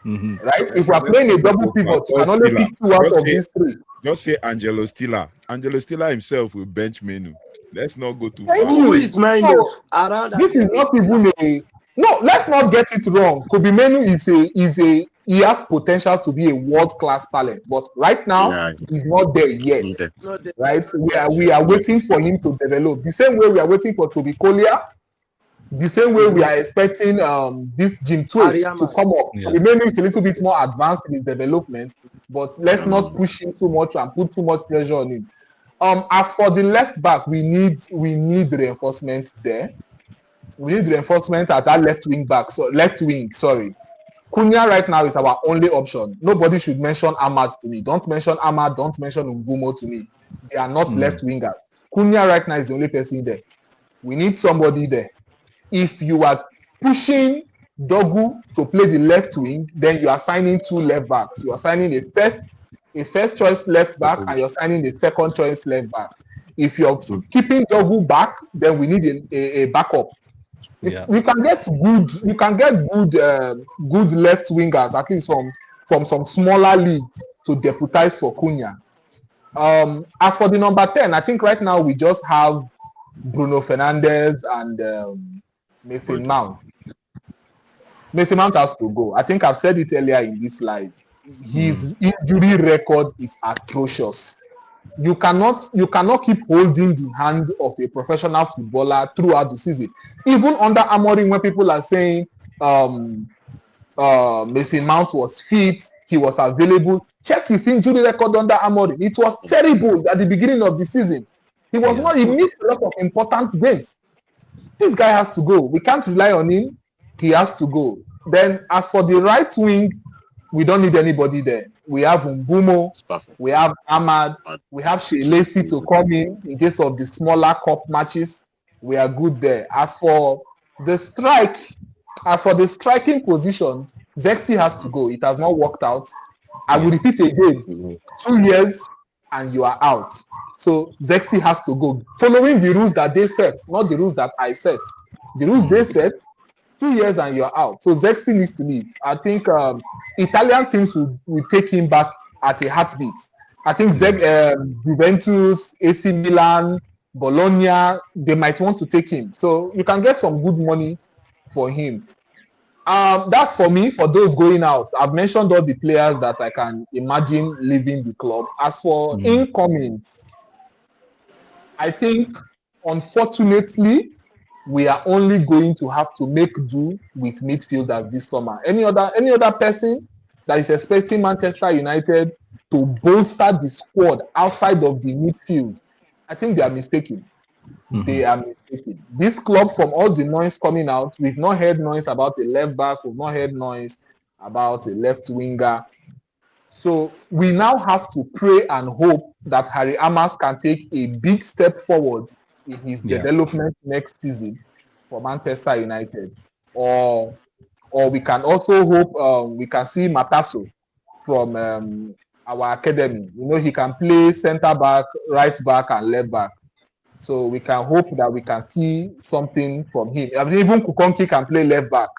Right? If we are playing a double pivot, you can only pick two out of these three. Just say Angelo Stiller. Angelo Stiller himself will bench Menu. Let's not go too far. Who is Menu? Around This is not even a. No, let's not get it wrong. Kobe Menu he has potential to be a world-class talent, but right now he's not there yet. Right? We are waiting for him to develop. The same way we are waiting for Toby Collier, the same way we are expecting this Jim Twait to come up. Kobe Menu is a little bit more advanced in his development, but let's not push him too much and put too much pressure on him. As for the left back, we need reinforcements there. We need reinforcement at that left wing. Sorry. Cunha right now is our only option. Nobody should mention Ahmad to me. Don't mention Ahmad. Don't mention Mbumo to me. They are not left wingers. Cunha right now is the only person there. We need somebody there. If you are pushing Dogu to play the left wing, then you are signing two left backs. You are signing a first choice left back, and you're signing a second choice left back. If you're keeping Dogu back, then we need a backup. We can get good left wingers, at least from some smaller leagues, to deputize for Cunha. As for the number 10, I think right now we just have Bruno Fernandes and Mason Mount. Mason Mount has to go. I think I've said it earlier in this live. His injury record is atrocious. You cannot keep holding the hand of a professional footballer throughout the season. Even under Amorim, when people are saying Mason Mount was fit, he was available, check his injury record under Amorim. It was terrible at the beginning of the season. He missed a lot of important games. This guy has to go. We can't rely on him. He has to go. Then as for the right wing, we don't need anybody there. We have Mbumo, we have Ahmad, we have Shea Lacey to come in case of the smaller cup matches. We are good there. As for the striking position, Zexi has to go. It has not worked out. I will repeat again. 2 years and you are out. So Zexi has to go. Following the rules that they set, not the rules that I set. The rules they set, 2 years and you're out. So Zexi needs to leave. I think Italian teams will take him back at a heartbeat. I think Juventus, AC Milan, Bologna, they might want to take him. So you can get some good money for him. That's for me. For those going out, I've mentioned all the players that I can imagine leaving the club. As for incomings, I think, unfortunately, we are only going to have to make do with midfielders this summer. Any other person that is expecting Manchester United to bolster the squad outside of the midfield, I think they are mistaken. They are mistaken. This club, from all the noise coming out, we've not heard noise about a left back, we've not heard noise about a left winger. So we now have to pray and hope that Harry Amas can take a big step forward in his development next season for Manchester United. Or we can also hope we can see Mataso from our academy. You know, he can play centre back, right back, and left back. So we can hope that we can see something from him. I mean, even Kukonki can play left back.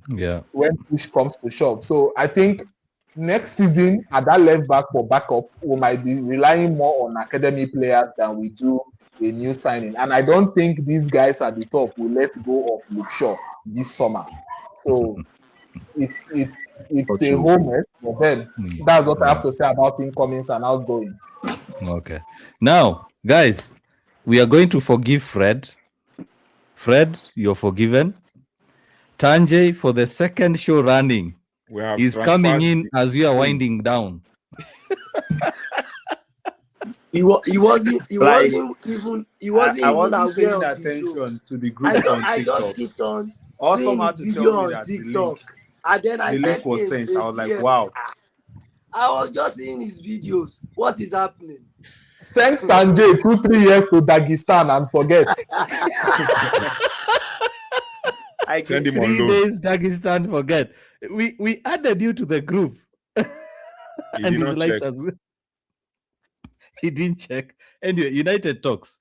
Yeah. When push comes to shove. So I think next season at that left back for backup, we might be relying more on academy players than we do a new signing. And I don't think these guys at the top will let go of Luke Shaw this summer. So it's a home, but then that's what I have to say about incomings and outgoings. Okay. Now, guys, we are going to forgive Fred. Fred, you're forgiven. Tanjay, for the second show running, is coming in as we are winding down. He wasn't even paying attention to the group on TikTok. I just kept on seeing his video on TikTok, and then the link was sent. I was like, wow. I was just seeing his videos. What is happening? Send Tanjay 2-3 years to Dagestan and forget. I get 3 days Dagestan, forget. We added you to the group. And he's like, he didn't check. Anyway, United Talks.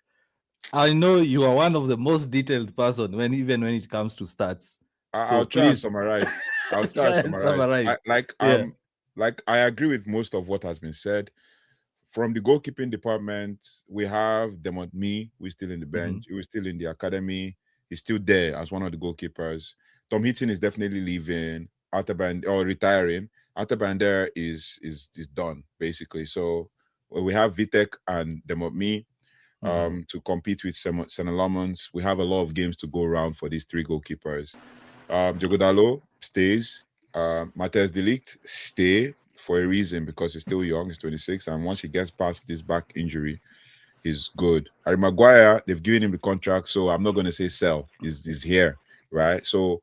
I know you are one of the most detailed person when it comes to stats. I'll try and summarize. Like I agree with most of what has been said. From the goalkeeping department, we have Demont who's still in the bench. He was still in the academy. He's still there as one of the goalkeepers. Tom Heaton is definitely leaving, retiring. Artabander is done, basically. So we have Vitek and Demont to compete with Senna Lamons. We have a lot of games to go around for these 3 goalkeepers. Jogodalo stays. Matthias de Ligt stay for a reason, because he's still young. He's 26, and once he gets past this back injury, he's good. Harry Maguire, they've given him the contract, so I'm not going to say sell. He's here, right? So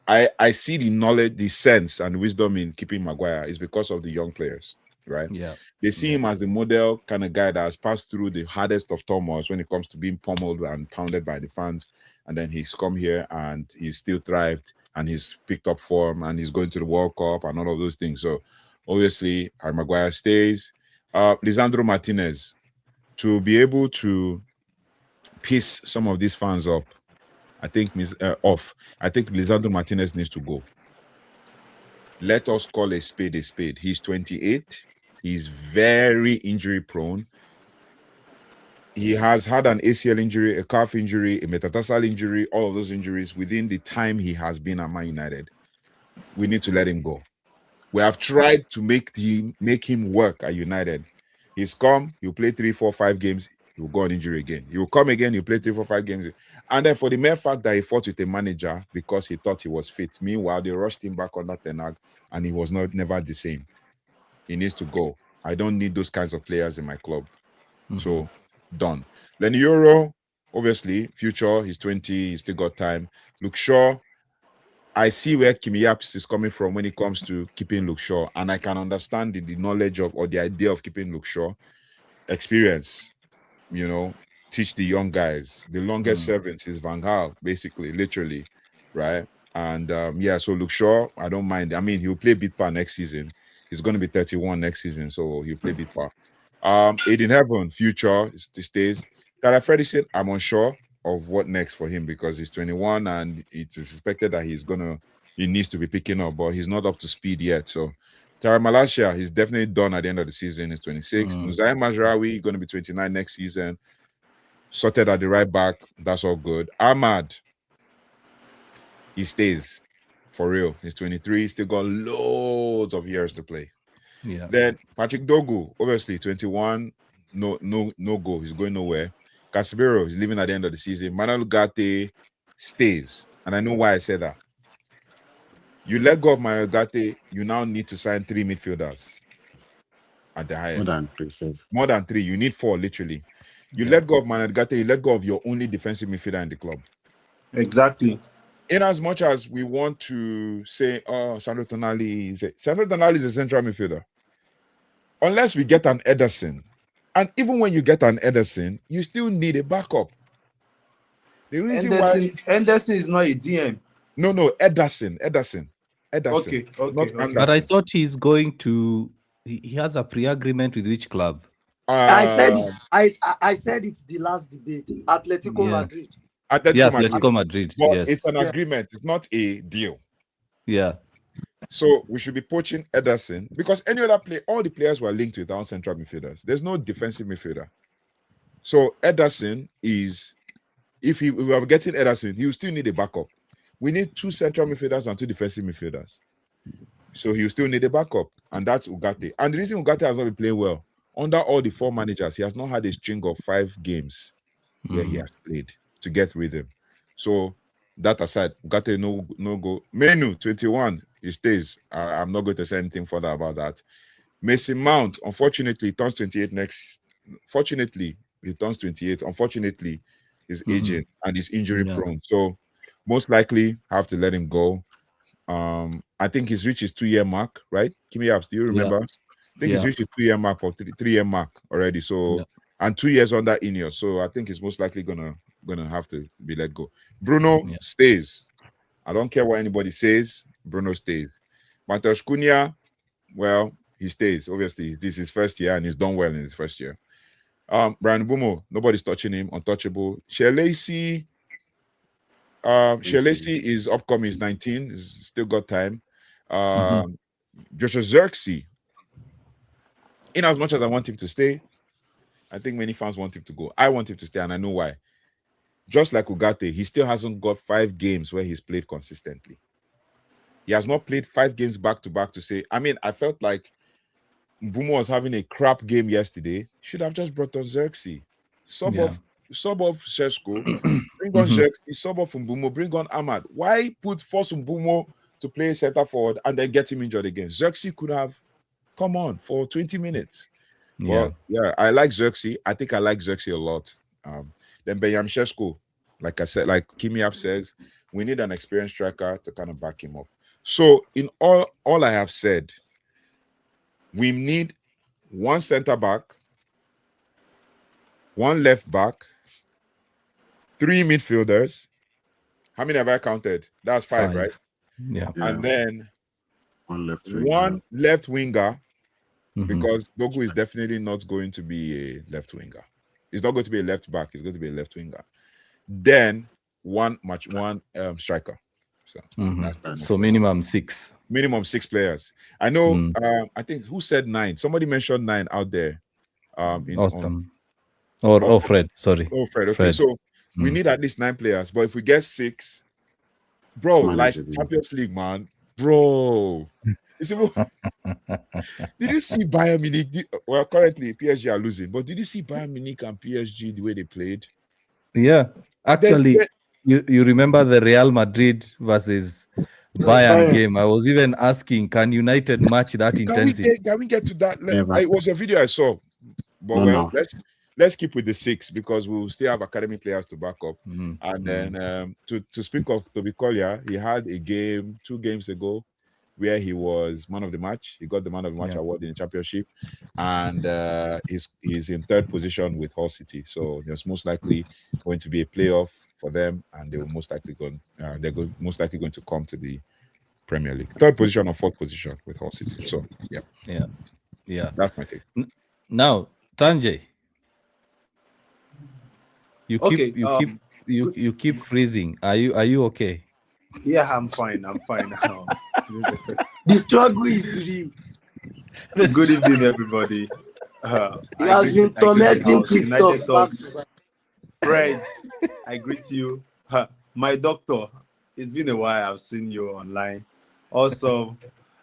I see the knowledge, the sense, and wisdom in keeping Maguire is because of the young players, right? Yeah. They see him as the model kind of guy that has passed through the hardest of turmoils when it comes to being pummeled and pounded by the fans, and then he's come here and he's still thrived, and he's picked up form, and he's going to the World Cup and all of those things. So obviously, Harry Maguire stays. Lisandro Martinez, to be able to piss some of these fans up, I think Lisandro Martinez needs to go. Let us call a spade a spade. He's 28. He's very injury prone. He has had an ACL injury, a calf injury, a metatarsal injury, all of those injuries within the time he has been at Man United. We need to let him go. We have tried to make him work at United. He's come, he'll play 3, 4, 5 games, he'll go on injury again. He'll come again, he'll play 3, 4, 5 games. And then for the mere fact that he fought with a manager because he thought he was fit, meanwhile, they rushed him back under Ten Hag, and he was never the same. He needs to go. I don't need those kinds of players in my club. So, done. Lenny Euro, obviously, future, he's 20, he's still got time. Luke Shaw, I see where Kimi Yaps is coming from when it comes to keeping Luke Shaw, and I can understand the knowledge of, or the idea of keeping Luke Shaw. Experience, teach the young guys. The longest servant is Van Gaal, basically, literally, right? And so Luke Shaw, I don't mind. I mean, he'll play bit par next season. He's going to be 31 next season, so he'll play bit par. Aiden Heaven, future, stays. Tyler Fredrickson, I'm unsure of what next for him, because he's 21 and it is expected that he needs to be picking up, but he's not up to speed yet. So Tara Malacia, he's definitely done at the end of the season. He's 26. Nuzai Majraoui going to be 29 next season. Sorted at the right back. That's all good. Ahmad, he stays. For real. He's 23, still got loads of years to play. Yeah. Then Patrick Dogu, obviously 21, no go. He's going nowhere. Casemiro is leaving at the end of the season. Manuel Ugarte stays. And I know why I said that. You let go of Manuel Ugarte, you now need to sign 3 midfielders at the highest. More than 3. You need 4, literally. You let go of Manuel Ugarte, you let go of your only defensive midfielder in the club. Exactly. In as much as we want to say, oh, Sandro Tonali is a central midfielder. Unless we get an Ederson. And even when you get an Ederson, you still need a backup. The reason Ederson is not a DM. No, Ederson. Okay. But I thought he's going to. He has a pre-agreement with which club? I said it. I said it's the last debate. Atletico Madrid. Atletico Madrid. But yes, it's an agreement. It's not a deal. Yeah. So we should be poaching Ederson because any other player, all the players were linked with our central midfielders. There's no defensive midfielder. So Ederson is, if we are getting Ederson, he will still need a backup. We need 2 central midfielders and 2 defensive midfielders. So he will still need a backup, and that's Ugarte. And the reason Ugarte has not been playing well, under all the 4 managers, he has not had a string of 5 games where he has played to get rhythm. So that aside, Ugarte no go. Menu 21, he stays. I'm not going to say anything further about that. Mason Mount, unfortunately, he turns 28 next. Fortunately, he turns 28. Unfortunately, he's aging and he's injury prone. So most likely have to let him go. I think he's reached his 2-year mark, right? Kimi Apps, do you remember? I think he's reached his 2-year mark or 3-year mark already. So and 2 years under Ineos. So I think he's most likely gonna have to be let go. Bruno stays. I don't care what anybody says. Bruno stays. Matheus Cunha, well, he stays. Obviously, this is his first year and he's done well in his first year. Brian Bumo, nobody's touching him. Untouchable. Shelesi is upcoming. He's 19. He's still got time. Joshua Zirkzee, in as much as I want him to stay, I think many fans want him to go. I want him to stay, and I know why. Just like Ugarte, he still hasn't got 5 games where he's played consistently. He has not played 5 games back-to-back to say, I mean, I felt like Mbumo was having a crap game yesterday. Should have just brought on Zirkzee. Sub of Sheshko, bring on Zirkzee, sub of Mbumo, bring on Ahmad. Why force Mbumo to play center forward and then get him injured again? Zirkzee could have come on for 20 minutes. Well, I like Zirkzee. I think I like Zirkzee a lot. Then Benyam Sheshko, like I said, like Kimi App says, we need an experienced striker to kind of back him up. So in all I have said, we need 1 center back, 1 left back, 3 midfielders. How many have I counted? That's 5, right? Yeah. And then 1 left winger, because Dogu is definitely not going to be a left winger. He's not going to be a left back. He's going to be a left winger. Then one striker. So minimum 6. Minimum 6 players. I know. I think who said 9? Somebody mentioned 9 out there. Awesome. Or Fred. Sorry. Oh, Fred. Okay, Fred. so we need at least 9 players. But if we get 6, bro, like Champions League, man, bro. Did you see Bayern Munich? Well, currently PSG are losing, but did you see Bayern Munich and PSG the way they played? Yeah, actually, you remember the Real Madrid versus Bayern game? I was even asking, can United match that intensity? Can we get to that? It was a video I saw, but let's keep with the 6 because we'll still have academy players to back up. And then to speak of Toby Collier, he had a game 2 games ago where he was man of the match. He got the man of the match award in the championship, and he's in 3rd position with Hull City. So there's most likely going to be a playoff for them, and they will most likely most likely going to come to the Premier League. 3rd position or 4th position with Hull City. So yeah, that's my take. Now, Tanjay, you keep freezing. Are you okay? Yeah, I'm fine now. The struggle is real. Good evening, everybody. He has been tormenting TikTok. Fred, I greet you. My doctor, it's been a while. I've seen you online. Also,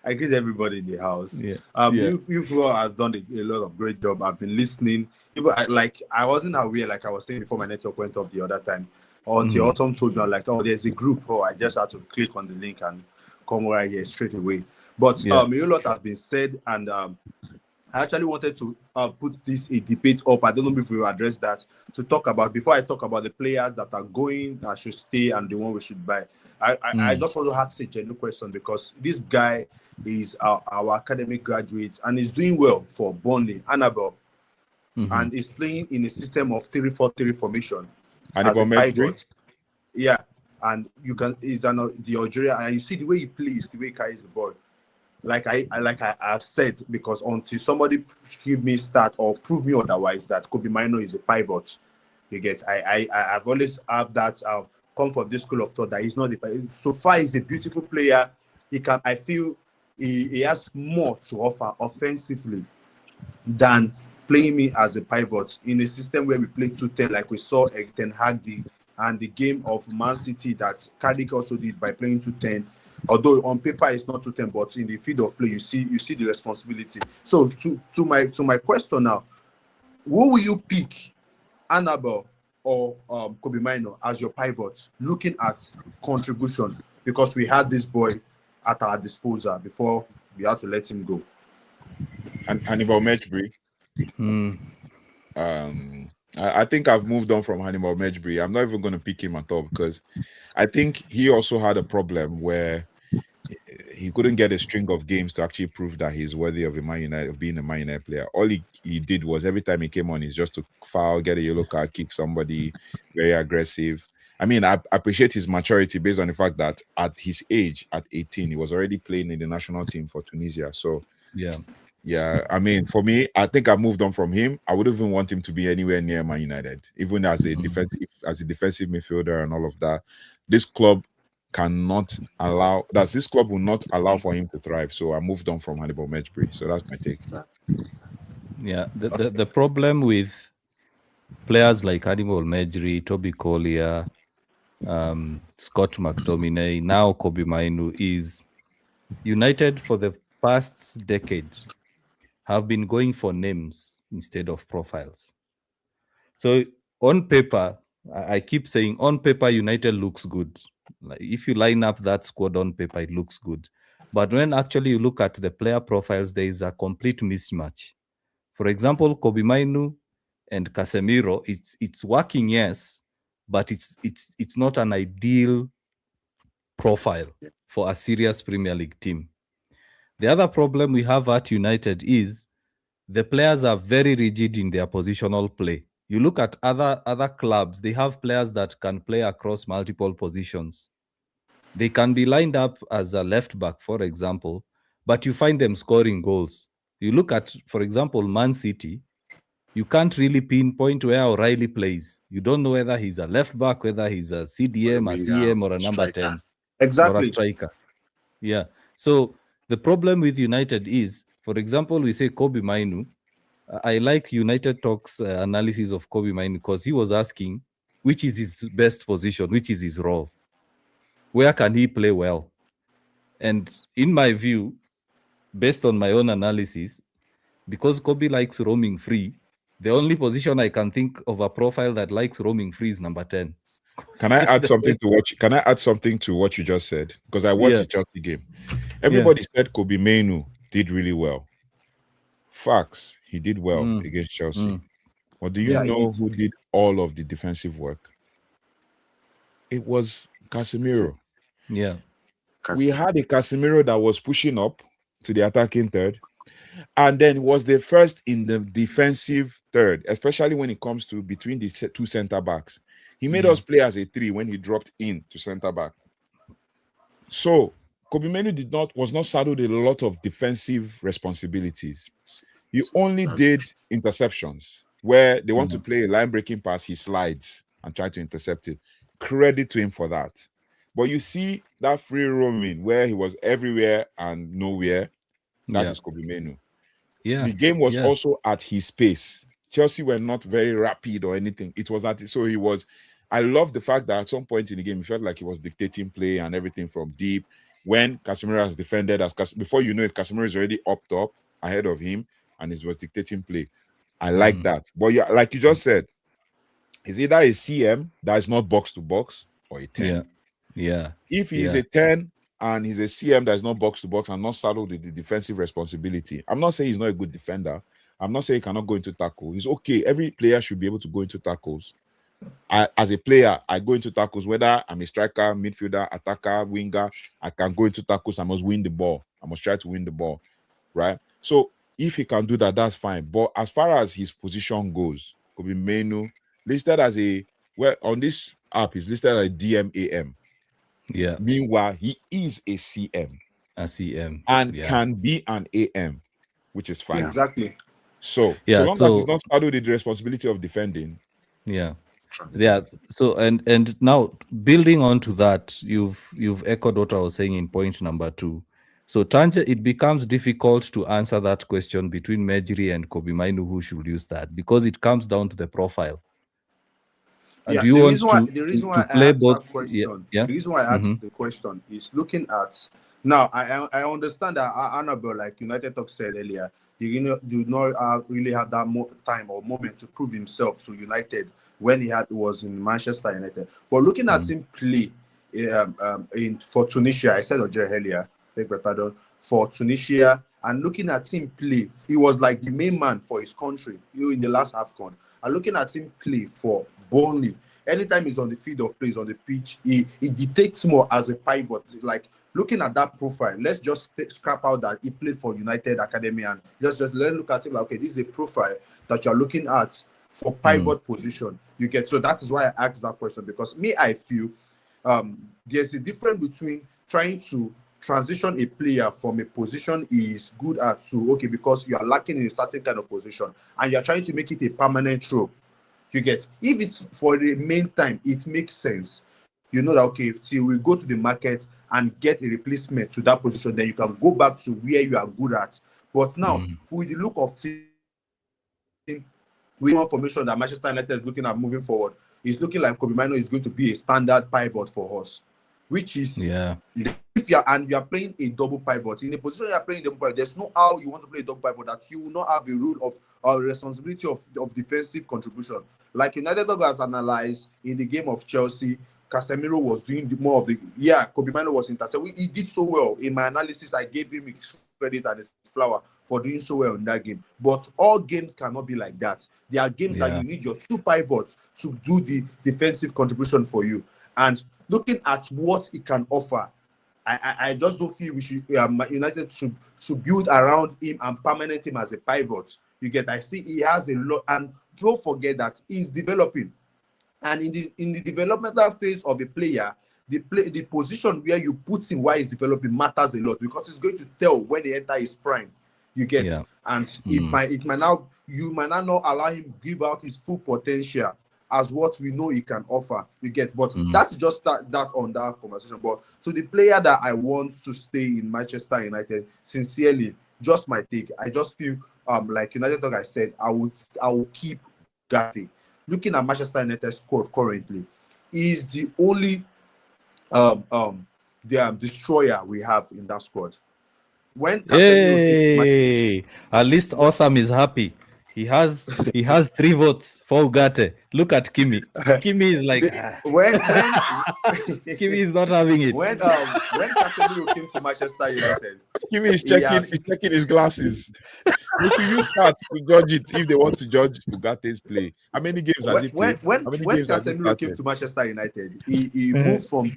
I greet everybody in the house. Yeah. You people have done a lot of great job. I've been listening. Even I wasn't aware, like I was saying before my network went off the other time, until Autumn told me, like, oh, there's a group. Oh, I just had to click on the link and come right here straight away. But a lot has been said, and I actually wanted to put this a debate up. I don't know if we will address that to talk about before I talk about the players that are going that should stay and the one we should buy. I just want to ask a genuine question because this guy is our academic graduate and is doing well for Burnley, Annabelle, and is playing in a system of 3-4-3 formation as a pivot. Yeah, and you can the Algeria, and you see the way he plays, the way he carries the ball. Like I've said, because until somebody give me stat or prove me otherwise that Kobe Mino is a pivot, you get. I've always had that come from this school of thought that he's not a pivot. So far, he's a beautiful player. I feel he has more to offer offensively than playing me as a pivot in a system where we play 2-10, like we saw Ten Hag did, and the game of Man City that Carrick also did by playing 2-10. Although on paper it's not 2-10, but in the field of play, you see the responsibility. So to my question now, who will you pick, Annabelle or Kobe Mino as your pivot, looking at contribution? Because we had this boy at our disposal before we had to let him go. And Hannibal Mejbri. I think I've moved on from Hannibal Mejbri. I'm not even going to pick him at all because I think he also had a problem where he couldn't get a string of games to actually prove that he's worthy of being a Man United player. All he did was every time he came on, is just to foul, get a yellow card, kick somebody, very aggressive. I mean, I appreciate his maturity based on the fact that at his age, at 18, he was already playing in the national team for Tunisia. So yeah, I mean, for me, I think I moved on from him. I wouldn't even want him to be anywhere near Man United, even as a defensive midfielder and all of that. This club this club will not allow for him to thrive. So I moved on from Hannibal Mejbri. So that's my take. Yeah, the problem with players like Hannibal Mejbri, Toby Collier, Scott McTominay, now Kobe Mino, is United for the past decade have been going for names instead of profiles. So on paper, I keep saying on paper, United looks good. Like if you line up that squad on paper, it looks good. But when actually you look at the player profiles, there is a complete mismatch. For example, Kobe Mino and Casemiro, it's working, yes, but it's not an ideal profile for a serious Premier League team. The other problem we have at United is the players are very rigid in their positional play. You look at other clubs, they have players that can play across multiple positions. They can be lined up as a left back, for example, but you find them scoring goals. You look at, for example, Man City, you can't really pinpoint where O'Reilly plays. You don't know whether he's a left back, whether he's a CDM, a CM, or a number 10. Exactly. Or a striker. Yeah. So the problem with United is, for example, we say Kobe Mino. I like United Talks analysis of Kobe Mino because he was asking which is his best position, which is his role. Where can he play well? And in my view, based on my own analysis, because Kobe likes roaming free, the only position I can think of a profile that likes roaming free is number 10. Can I add something to what you just said? Because I watched the Chelsea game. Everybody said Kobe Mino did really well. Facts, he did well against Chelsea. But do you know who did all of the defensive work? It was Casemiro. Yeah. We had a Casemiro that was pushing up to the attacking third, and then was the first in the defensive third, especially when it comes to between the two center backs. He made us play as a 3 when he dropped in to center back. So Kobe Mino was not saddled with a lot of defensive responsibilities. He only did interceptions where they want to play a line breaking pass, he slides and try to intercept it. Credit to him for that. But you see that free roaming where he was everywhere and nowhere. That is Kobe Mino. Yeah. The game was also at his pace. Chelsea were not very rapid or anything. It was so he was I love the fact that at some point in the game, it felt like he was dictating play and everything from deep. When Casemiro has defended, before you know it, Casemiro is already up top ahead of him, and he was dictating play. I like that. But yeah, like you just said, it's either a CM that is not box to box or a 10. Yeah. If he's a 10 and he's a CM that is not box to box and not saddled with the defensive responsibility, I'm not saying he's not a good defender. I'm not saying he cannot go into tackle. He's okay. Every player should be able to go into tackles. As a player, I go into tackles, whether I'm a striker, midfielder, attacker, winger, I can go into tackles. I must win the ball. I must try to win the ball, right? So if he can do that, that's fine. But as far as his position goes, could be Menu listed as on this app, he's listed as a DMAM. Yeah. Meanwhile, he is a CM. A CM. And can be an AM, which is fine. Exactly. So long as he's not saddled with the responsibility of defending. Yeah. So and now building on to that, you've echoed what I was saying in point number 2. So Tanja, it becomes difficult to answer that question between Mejri and Kobe Mainu, who should you start, because it comes down to the profile. Yeah, do you want the reason why to play I asked both? that question, Yeah. the reason why I asked the question is looking at now. I understand that Annabelle, like United Talk said earlier, he do not really have that time or moment to prove himself to United when he was in Manchester United. But looking at him play for Tunisia, I said earlier, beg my pardon, for Tunisia, and looking at him play, he was like the main man for his country in the last AFCON. And looking at him play for Burnley, anytime he's on the field of play, on the pitch, he dictates more as a pivot. Like looking at that profile, let's just scrap out that he played for United Academy and just let's look at him like, okay, this is a profile that you're looking at for pivot position. You get, so that is why I asked that question, because I feel there's a difference between trying to transition a player from a position he is good at to, okay, because you are lacking in a certain kind of position and you're trying to make it a permanent role. You get, if it's for the main time, it makes sense. You know that, okay, till we go to the market and get a replacement to that position, then you can go back to where you are good at. But now, with the look of things, with one formation that Manchester United is looking at moving forward, it's looking like Kobe Maino is going to be a standard pivot for us, which is if you are playing a double pivot in a position you are playing double pivot, there's no how you want to play a double pivot that you will not have a rule of responsibility of defensive contribution. Like United has analyzed in the game of Chelsea, Casemiro was doing more of the Kobe Maino was intercepted. He did so well in my analysis. I gave him credit and his flower for doing so well in that game. But all games cannot be like that. There are games that you need your two pivots to do the defensive contribution for you. And looking at what he can offer, I just don't feel we should United should build around him and permanent him as a pivot. You get, I see he has a lot, and don't forget that he's developing. And in the developmental phase of a player, the position where you put him while he's developing matters a lot, because it's going to tell when he enter his prime. You get, and you might not allow him to give out his full potential as what we know he can offer. You get, but that's just that on that conversation. But so the player that I want to stay in Manchester United, sincerely, just my take. I just feel like United, like I said, I will keep Gatti. Looking at Manchester United's squad currently, is the only destroyer we have in that squad. When at least Awesome is happy. He has 3 votes for Ugarte. Look at Kimi. Kimi is like Kimi is not having it. When Casemiro came to Manchester United, Kimi is checking his glasses. We should use that to judge it if they want to judge Ugate's play. How many games has he played? When Casemiro came to Manchester United, he moved from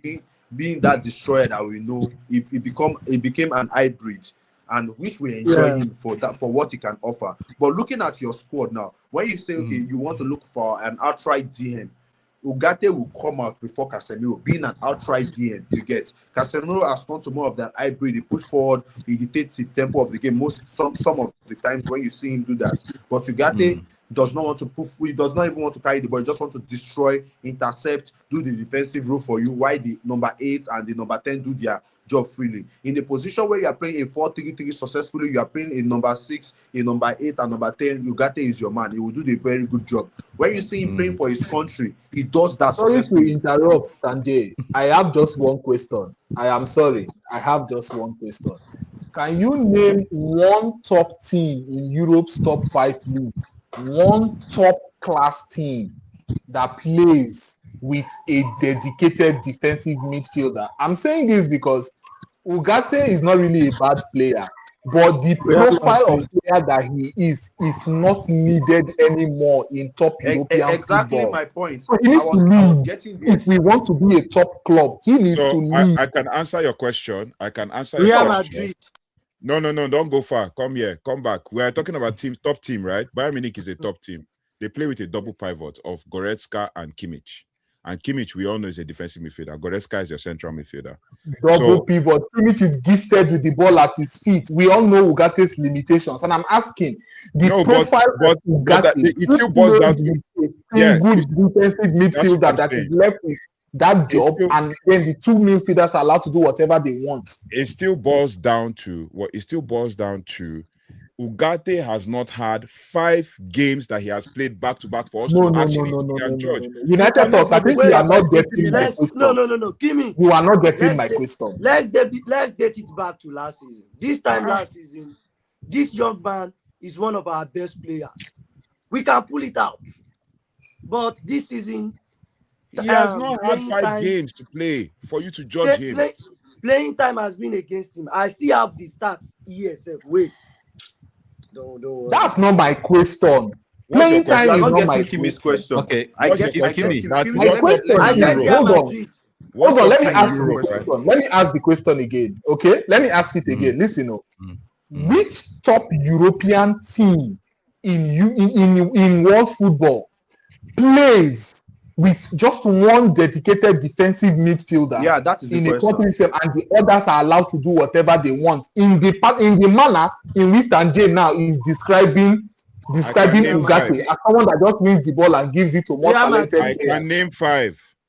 being that destroyer that we know. He became an hybrid, and which we enjoy him for what he can offer. But looking at your squad now, when you say, okay, you want to look for an outright DM, Ugarte will come out before Casemiro, being an outright DM. You get, Casemiro has turned to more of that hybrid. He push forward, he dictates the tempo of the game some of the times when you see him do that. But Ugarte does not want to put, he does not even want to carry the ball, he just want to destroy, intercept, do the defensive role for you, while the number 8 and the number 10 do their job freely. In the position where you are playing a 4-3-3 successfully, you are playing a number 6, a number 8, and number 10. Ugarte is your man. He will do the very good job. When you see him playing for his country, he does that Sorry to successfully. interrupt, Sanjay. I have just one question. I am sorry. I have just one question. Can you name one top team in Europe's top 5 league? One top class team that plays with a dedicated defensive midfielder? I'm saying this because Ugarte is not really a bad player, but the profile of player that he is not needed anymore in top European Exactly football. my point. So he needs to I was leave. getting there. If we want to be a top club, he needs to So leave. I can answer your question. I can answer your Real question. Madrid. No, don't go far. Come here, come back. We are talking about top team, right? Bayern Munich is a top team. They play with a double pivot of Goretzka and Kimmich. And Kimmich, we all know, is a defensive midfielder. Goretzka is your central midfielder. Double pivot. Kimmich is gifted with the ball at his feet. We all know Ugate's limitations. And I'm asking, the profile of Ugarte, it still boils down to a good defensive midfielder that is left with that job, and then the 2 midfielders are allowed to do whatever they want. It still boils down to Ugarte has not had 5 games that he has played back to back for us to actually judge. United Talks, I think you are not getting my question. No. Give me. You are not getting my question. Let's date it back to last season. This time last season, this young man is one of our best players. We can pull it out. But this season, he has not had 5 games to play for you to judge him. Playing time has been against him. I still have the stats. Yes, wait. Don't worry. That's not my question. Playing time is not my question. Okay, I get Kimmy. My question I said Real Madrid. Hold on, let me ask you the question. Let me ask the question again. Okay, let me ask it again. Listen, which top European team in world football plays with just one dedicated defensive midfielder? Yeah, that is the in question. a country, and the others are allowed to do whatever they want in the manner in which Tanjay now is describing Ugarte as someone that just wins the ball and gives it to more talented players.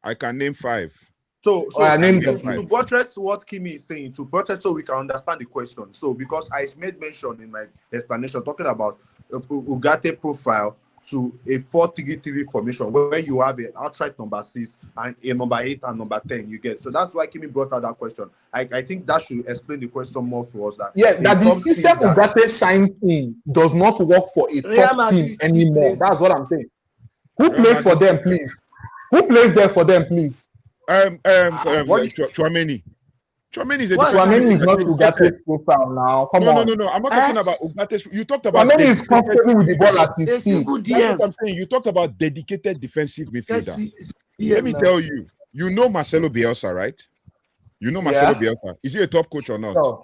I can name five. So to buttress what Kimi is saying, so we can understand the question. So because I made mention in my explanation talking about Ugarte profile to a 4-3-3 formation where you have an outright number 6 and a number 8 and number 10 you get. So that's why Kimi brought out that question. I think that should explain the question more for us. That the system Ugarte shines in does not work for a top team anymore. That's what I'm saying. Who plays for them, please? Who plays there for them, please? Tchouaméni. Tchouaméni is not Ugate's profile now. Come on. No. I'm not talking about Ugate's. You talked about Tchouaméni is comfortable with the ball at his feet. That's what I'm saying. You talked about dedicated defensive midfielder. Let me tell you. You know Marcelo Bielsa, right? You know Marcelo Bielsa. Is he a top coach or not? No.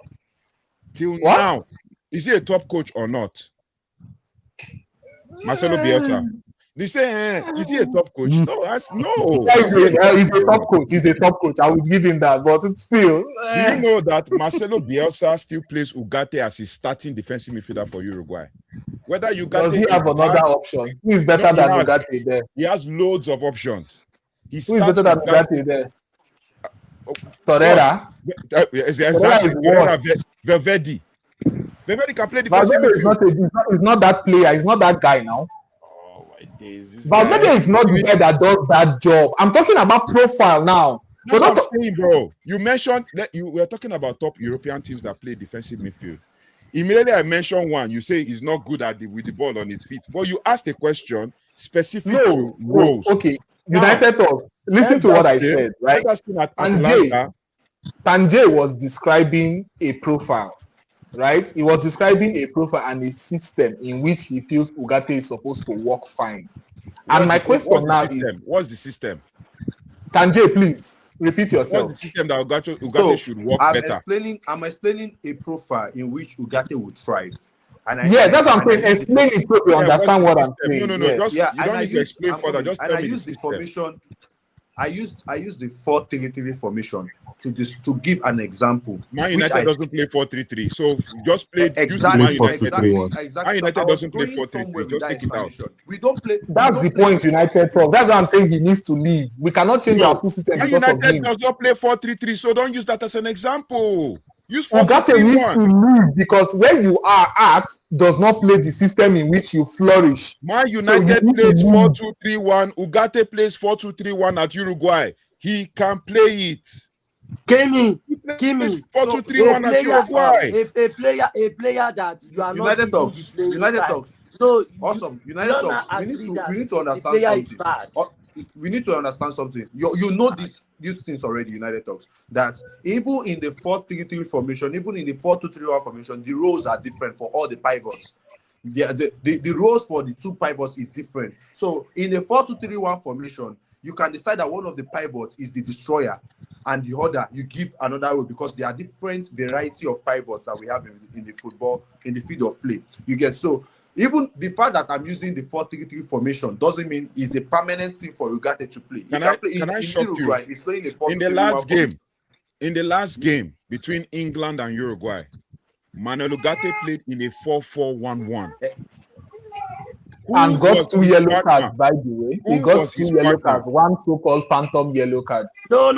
Till now, is he a top coach or not? Marcelo Bielsa. They say, is he a top coach? No, no. He's a top coach. He's a top coach. I would give him that, but it's still. Do you know that Marcelo Bielsa still plays Ugarte as his starting defensive midfielder for Uruguay? Whether Ugarte does he have another option? Who is better than Ugarte there? He has loads of options. Who is better than Ugarte there? Torreira. Valverde. Valverde can play defensive midfield. He's not that player. He's not that guy now. Valverde is not the guy that does that job. I'm talking about profile now. That's what I'm saying, bro. You mentioned that you were talking about top European teams that play defensive midfield. Immediately I mentioned one. You say he's not good with the ball on his feet. But you asked a question specific to roles. Okay. United Talks. Listen to what I said, right? Tanjay was describing a profile. Right? He was describing a profile and a system in which he feels Ugarte is supposed to work fine. And my question now is, what's the system? Tanjay, please repeat yourself. What's the system that Ugarte should work better? I'm explaining a profile in which Ugarte would thrive. That's what I'm saying. Explain it so you understand what I'm saying. No. You don't need to explain further. Just tell me the system. I used the 4-3-3 formation to give an example. Man United doesn't play 4-3-3, so just play. Exactly. Man United. Man United doesn't play going somewhere 4-3-3. with Just that take it out. explanation. We don't play. That's the point United talk. That's why I'm saying he needs to leave. We cannot change our full system Man because of United him. does not play 4-3-3, so don't use that as an example. Use Ugarte needs 4-2-3-1. to leave because where you are at does not play the system in which you flourish. Man United So plays 4-2-3-1. Ugarte plays 4-2-3-1 at Uruguay. He can play it. Kimi, 4-2-3-1 at Uruguay. a player that you are not United giving talks. the playing United time. talks. So Awesome. United talks. We need to understand player something. is bad. We need to understand something. You know these things already. United talks that even in the 4-3-3 formation, even in the 4-2-3-1 formation, the roles are different for all the pivots. The roles for the two pivots is different. So in the 4-2-3-1 formation, you can decide that one of the pivots is the destroyer, and the other you give another role because there are different variety of pivots that we have in the football in the field of play. You get so. Even the fact that I'm using the 4-3-3 formation doesn't mean it's a permanent thing for Ugarte to play. Can I shock you? He's playing the In the last game between England and Uruguay, Manuel Ugarte played in a 4-4-1-1. And got 2 yellow cards, by the way. He got 2 yellow cards, one so-called phantom yellow card. No.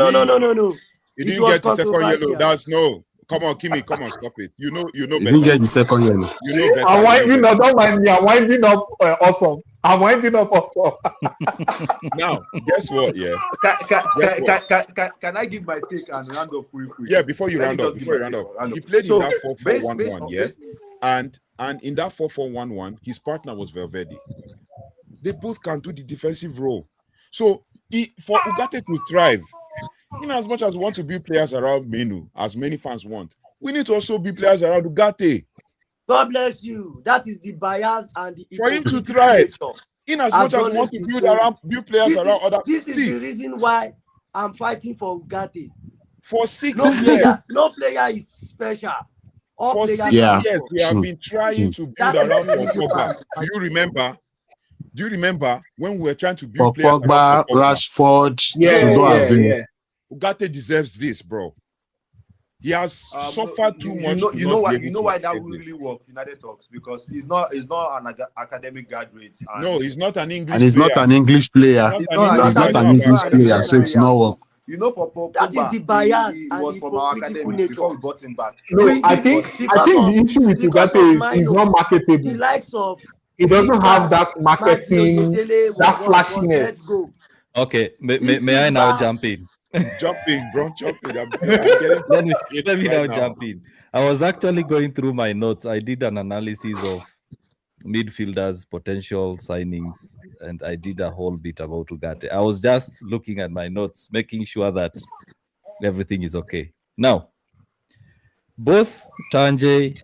He didn't get the second yellow. That's no. Come on, Kimi, come on, stop it. You know He better. didn't get the second yellow. You know better. I'm winding up, don't mind me. I'm winding up awesome. I'm winding up awesome. Now, guess what? Yeah. Can I give my take and round up quick? Yeah, before you round up. He played in that 4-4-1-1, yeah. And in that 4-4-1-1, his partner was Valverde. They both can do the defensive role. So for Ugarte to thrive, in as much as we want to build players around Menu, as many fans want, we need to also build players around Ugarte. God bless you. That is the bias and the for him to thrive. In as much as we want to build players around other. This is the reason why I'm fighting for Ugarte. For 6 years. No player is special. For 6 years, we have been trying to build around Pogba. Do you remember when we were trying to build players Pogba, Rashford, Ugarte deserves this, bro. He has suffered too much. You know why that will really work, United talks, because he's not an academic graduate. No, he's not an English. And he's not an English player. He's not an English player, so it's not work. You know, for Pogba, that is the bias he and was from our academy before we brought him back. No, I think the issue with Ugarte is not marketable. The likes of he doesn't have that marketing, that flashiness. Let's go. Okay, may I now jump in? Jump in, bro. Jump in. Let me now jump in. I was actually going through my notes. I did an analysis of midfielders' potential signings, and I did a whole bit about Ugarte. I was just looking at my notes, making sure that everything is okay. Now, both Tanjay,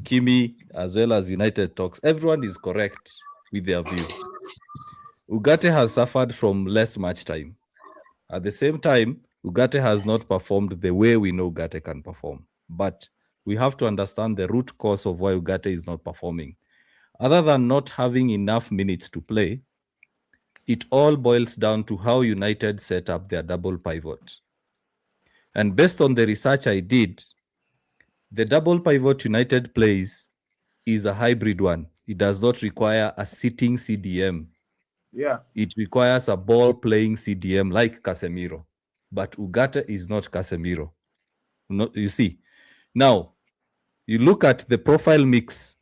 Kimi, as well as United Talks, everyone is correct with their view. Ugarte has suffered from less match time. At the same time, Ugarte has not performed the way we know Ugarte can perform. But we have to understand the root cause of why Ugarte is not performing. Other than not having enough minutes to play, it all boils down to how United set up their double pivot. And based on the research I did, the double pivot United plays is a hybrid one. It does not require a sitting CDM. Yeah. It requires a ball-playing CDM like Casemiro. But Ugarte is not Casemiro. You see. Now, you look at the profile mix.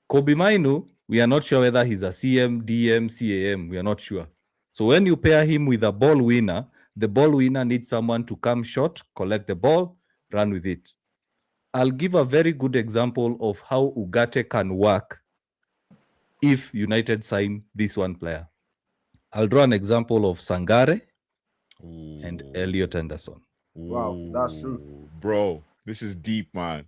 Kobe Mainu, we are not sure whether he's a CM, DM, CAM. We are not sure. So when you pair him with a ball winner, the ball winner needs someone to come short, collect the ball, run with it. I'll give a very good example of how Ugarte can work if United sign this one player. I'll draw an example of Sangare and Elliot Anderson. Wow, that's true. Bro, this is deep, man.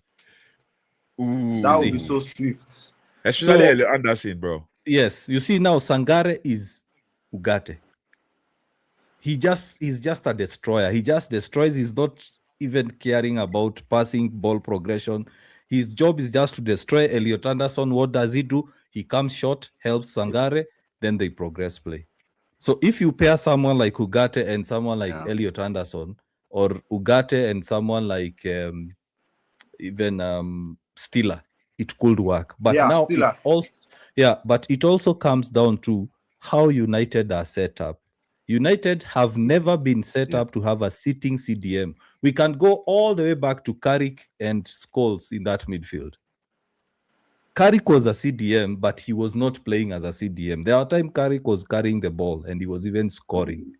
That would be so swift. Especially Elliot Anderson, bro. Yes, you see now Sangare is Ugarte. He's just a destroyer. He just destroys. He's not even caring about passing ball progression. His job is just to destroy Elliot Anderson. What does he do? He comes short, helps Sangare, then they progress play. So if you pair someone like Ugarte and someone like Elliot Anderson, or Ugarte and someone like even Stiller, it could work. But Yeah, now Stiller. it also comes down to how United are set up. United have never been set up to have a sitting CDM. We can go all the way back to Carrick and Scholes in that midfield. Carrick was a CDM, but he was not playing as a CDM. There were times Carrick was carrying the ball and he was even scoring.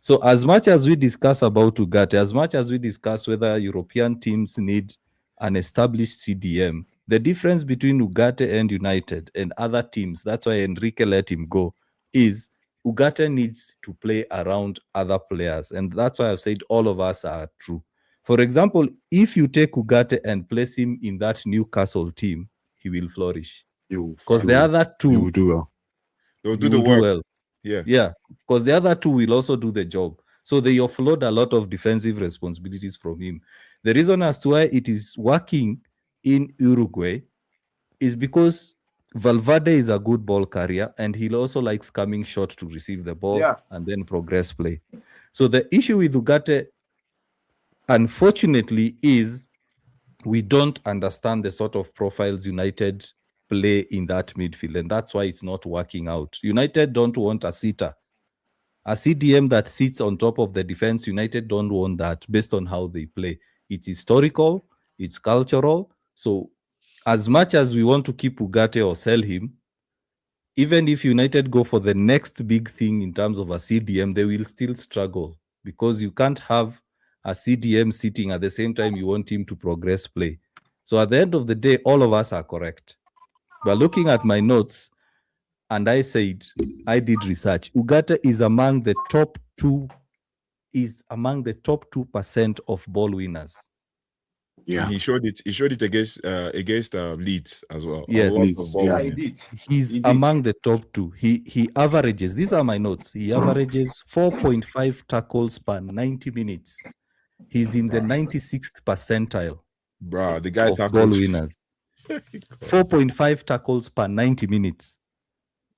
So as much as we discuss about Ugarte, as much as we discuss whether European teams need an established CDM, the difference between Ugarte and United and other teams, that's why Enrique let him go, is Ugarte needs to play around other players. And that's why I've said all of us are true. For example, if you take Ugarte and place him in that Newcastle team, he will flourish. Because the other two, you will do well. They'll do the work. Yeah, because the other two will also do the job. So they offload a lot of defensive responsibilities from him. The reason as to why it is working in Uruguay is because Valverde is a good ball carrier and he also likes coming short to receive the ball and then progress play. So the issue with Ugarte, unfortunately, is we don't understand the sort of profiles United play in that midfield, and that's why it's not working out. United don't want a sitter. A CDM that sits on top of the defense, United don't want that based on how they play. It's historical, it's cultural. So as much as we want to keep Ugarte or sell him, even if United go for the next big thing in terms of a CDM, they will still struggle because you can't have a CDM sitting at the same time you want him to progress play. So at the end of the day, all of us are correct. But looking at my notes, and I said, I did research. Ugarte is among the top 2% of ball winners. Yeah, And he showed it. He showed it against Leeds as well. Yes, He did. He's among the top 2. He averages. These are my notes. He averages 4.5 tackles per 90 minutes. He's in the 96th percentile. Bro, the guy of ball winners. 4.5 tackles per 90 minutes.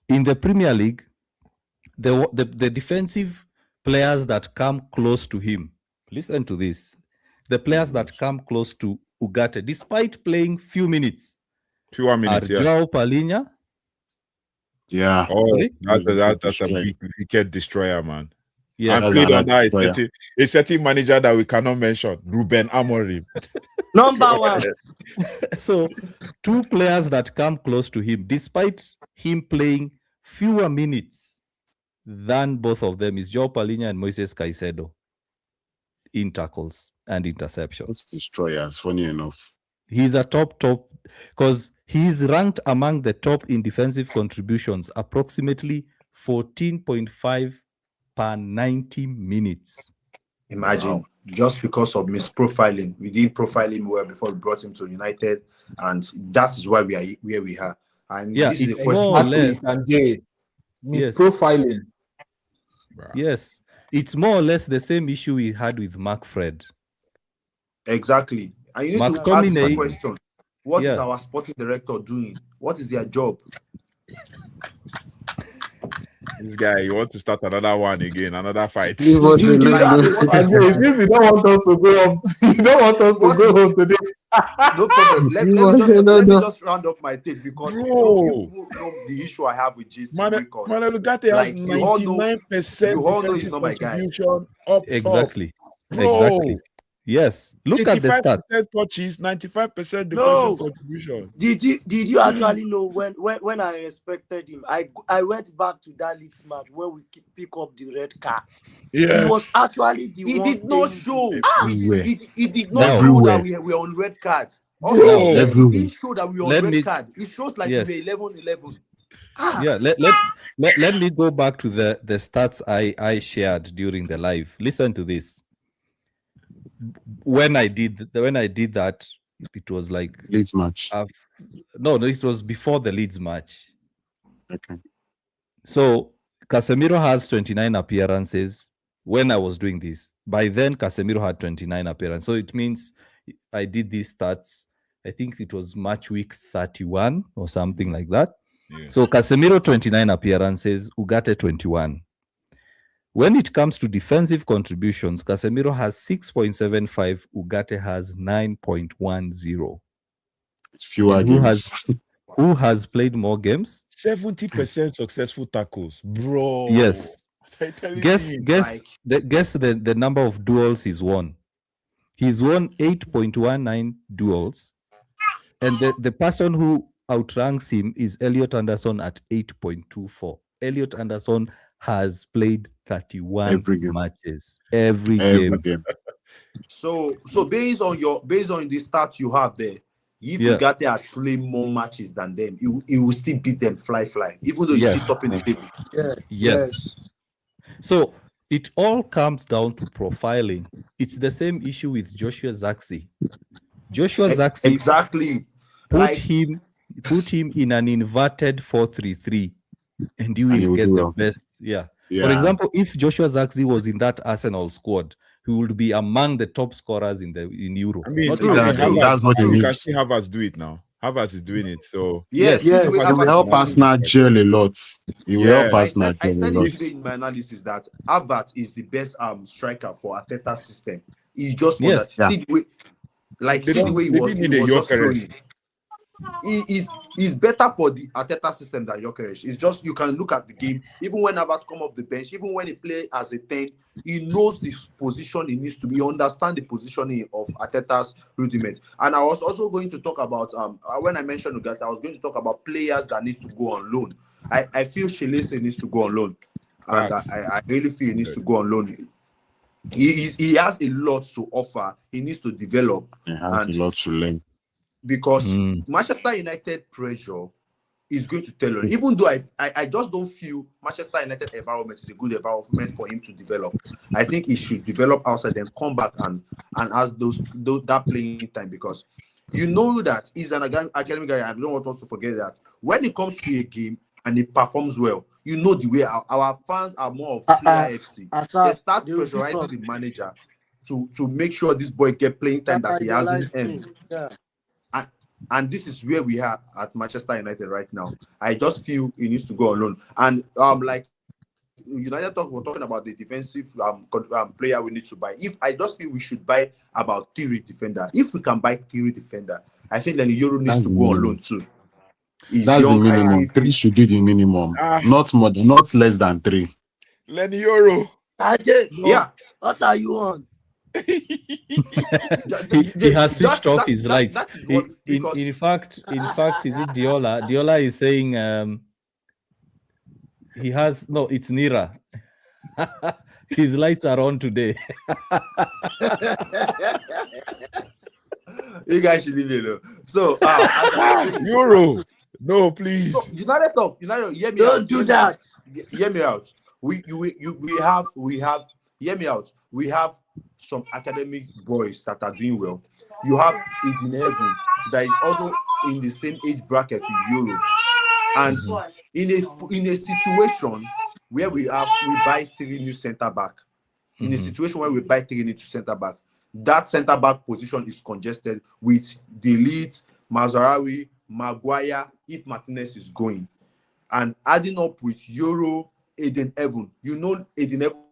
In the Premier League, the defensive players that come close to him, listen to this, the players that come close to Ugarte, despite playing fewer minutes, are João Palhinha. Yeah. Oh, that's a big wicked destroyer, man. Yes. And played under a certain manager that we cannot mention, Ruben Amorim. Number 1. So 2 players that come close to him, despite him playing fewer minutes than both of them, is João Palhinha and Moises Caicedo in tackles and interceptions. It's destroyers, funny enough. He's a top, because he's ranked among the top in defensive contributions, approximately 14.5 per 90 minutes. Imagine, just because of misprofiling. We didn't profile him well before we brought him to United, and that is why we are where we are. And this is the question. Misprofiling. Yes, it's more or less the same issue we had with Mark Fred. Exactly. And you need to ask the question: what is our sporting director doing? What is their job? This guy, you want to start another one again, another fight. You don't want us to go home. You don't want us to go home today. No problem. Let me just round up my take because people know the issue I have with JC. Manuel Ugarte has 99%. You all know he's not my guy. Exactly. Exactly. Yes. Look at the stats. 85% touches, 95% defensive contribution. Did you actually know when I respected him? I went back to that Leeds match when we pick up the red card. Yeah. He was actually the one. He did not show. He did not Everywhere. show that we were on red card. Bro, he didn't show that we were on red card. It shows like we were 11-11. Yeah, let me go back to the stats I shared during the live. Listen to this. When I did that, it was like Leeds match. No, it was before the Leeds match. Okay. So Casemiro has 29 appearances when I was doing this. By then, Casemiro had 29 appearances. So it means I did these stats. I think it was match week 31 or something like that. Yeah. So Casemiro 29 appearances, Ugarte 21. When it comes to defensive contributions, Casemiro has 6.75, Ugarte has 9.10. Fewer And games. who has played more games? 70% successful tackles, bro. Yes. I'm telling Guess you. the number of duels he's won. He's won 8.19 duels. And the person who outranks him is Elliot Anderson at 8.24. Elliot Anderson has played 31 Every game. matches. Every game. So based on the stats you have there, if Yeah. Ugarte had played more matches than them, he will still beat them fly, even though he's Yes. still top in the table. Yeah. Yes. So it all comes down to profiling. It's the same issue with Joshua Zirkzee. Joshua Zirkzee Exactly. put him in an inverted 4-3-3, and you will get the best. Yeah. For example, if Joshua Zirkzee was in that Arsenal squad, he would be among the top scorers in Euro. I mean, exactly. That's what he you can needs. see Havertz do it now. Havertz is doing it. So Yes. He will help Arsenal gel a lot. He will help Arsenal I gel a said lot. yesterday in my analysis that Havertz is the best striker for Arteta's system. He just see the way, see the way he was just flowing. He's better for the Arteta system than Gyökeres. It's just, you can look at the game, even when Havertz come off the bench, even when he play as a 10, he knows the position he needs to be, understand the positioning of Arteta's rudiments. And I was also going to talk about, when I mentioned Ugarte, I was going to talk about players that need to go on loan. I feel Shelese needs to go on loan. And I really feel he needs to go on loan. He has a lot to offer. He needs to develop. He has a lot to learn. Because Manchester United pressure is going to tell on. Even though I just don't feel Manchester United environment is a good environment for him to develop. I think he should develop outside, then come back and ask that playing time, because you know that he's an academic guy. I don't want us to forget that when it comes to a game and he performs well, you know the way our fans are more of player FC. They start pressurizing the manager to make sure this boy get playing time that he hasn't earned. Yeah. And this is where we are at Manchester United right now. I just feel he needs to go on loan. And like United we're talking about the defensive player we need to buy. I just feel we should buy about 3 defender. If we can buy 3 defender, I think then the Euro needs to go on loan too. That's the minimum. 3 should be the minimum. Not more, not less than 3. Lenny Euro. Yeah. What are you on? he has switched off his lights. In fact, is it Diola? Diola is saying he has it's Nira. His lights are on today. You guys should leave it alone. So Euro. No, please. So, United, hear me Don't out. do that. Hear me out. We have. Hear me out. We have some academic boys that are doing well. You have Eden Evan that is also in the same age bracket with Euro. And in a situation where we buy 3 new centre back, in a situation where we buy 3 new centre back, that centre back position is congested with Delete, Mazarawi, Maguire, if Martinez is going, and adding up with Euro, Eden Evan. You know Eden Evan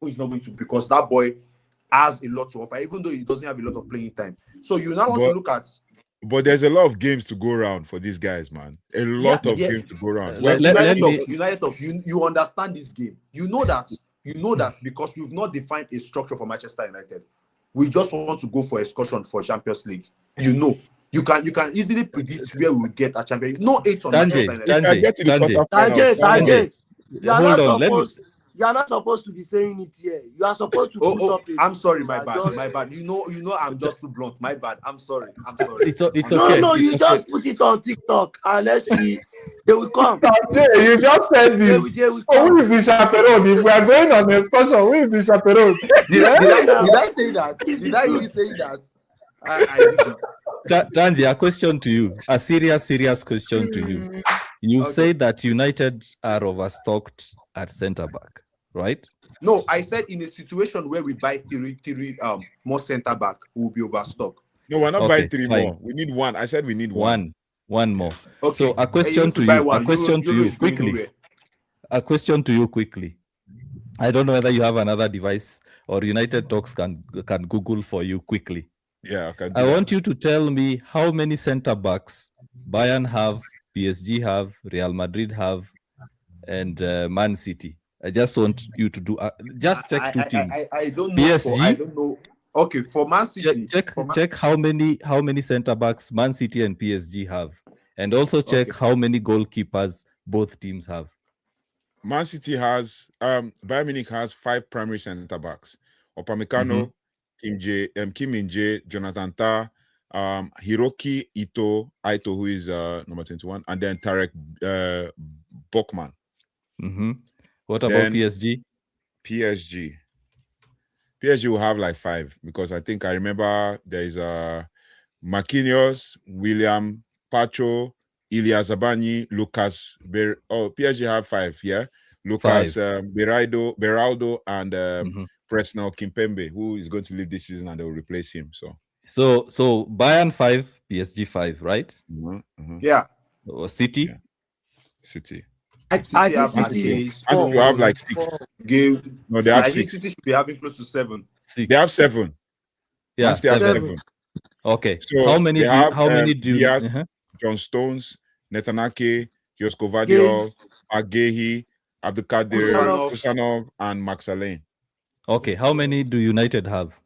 is not going to, because that boy has a lot to offer, even though he doesn't have a lot of playing time. So you now want to look at. But there's a lot of games to go around for these guys, man. A lot of games to go around. You understand this game. You know that because we've not defined a structure for Manchester United. We just want to go for excursion for Champions League. You can easily predict where we will get a champion. No 8 on Manchester United. You are not supposed to be saying it here. You are supposed to put up it. I'm sorry, my bad. You know, I'm just too blunt. My bad. I'm sorry. It's okay. No, you just put it on TikTok and let's see. They will come. You just said this. Who is the chaperone? If we are going on an excursion, who is the chaperone? Did I say that? Did I really say that? I didn't. Tanji, a question to you. A serious question to you. You say that United are overstocked at centre back, right? No, I said in a situation where we buy 3 more centre back, we'll be overstocked. No, we're not buying 3 more. We need 1. I said we need 1. One more. Okay. So a question to you. A question to you quickly. I don't know whether you have another device or United Talks can Google for you quickly. Yeah, okay. I want you to tell me how many center backs Bayern have, PSG have, Real Madrid have, and Man City. I just want you to do. Just check two teams. I don't know. PSG. I don't know. Okay, for Man City, check how many center backs Man City and PSG have, and also check how many goalkeepers both teams have. Man City has Bayern Munich has 5 primary center backs: Upamecano, Kim Min-jae, Jonathan Tah, Hiroki Ito, who is number 21, and then Tarek Bokman. What about PSG? PSG will have like 5, because I think I remember there is Marquinhos, William Pacho, Ilya Zabani, Lucas. PSG have 5, yeah. Lucas Beraldo, and Presnel Kimpembe, who is going to leave this season, and they will replace him. So Bayern 5, PSG 5, right? Yeah. Or City? Yeah. City. I think City is 4. You have like 6. No, they have 6. City should be having close to 7. 6. They have 7. Yeah, 7. Okay. So how many do you have? John Stones, Netanake, Josko Vadio, Agehi, Abdulkadir, Kusanov, and Max Alain. Okay. How many do United have?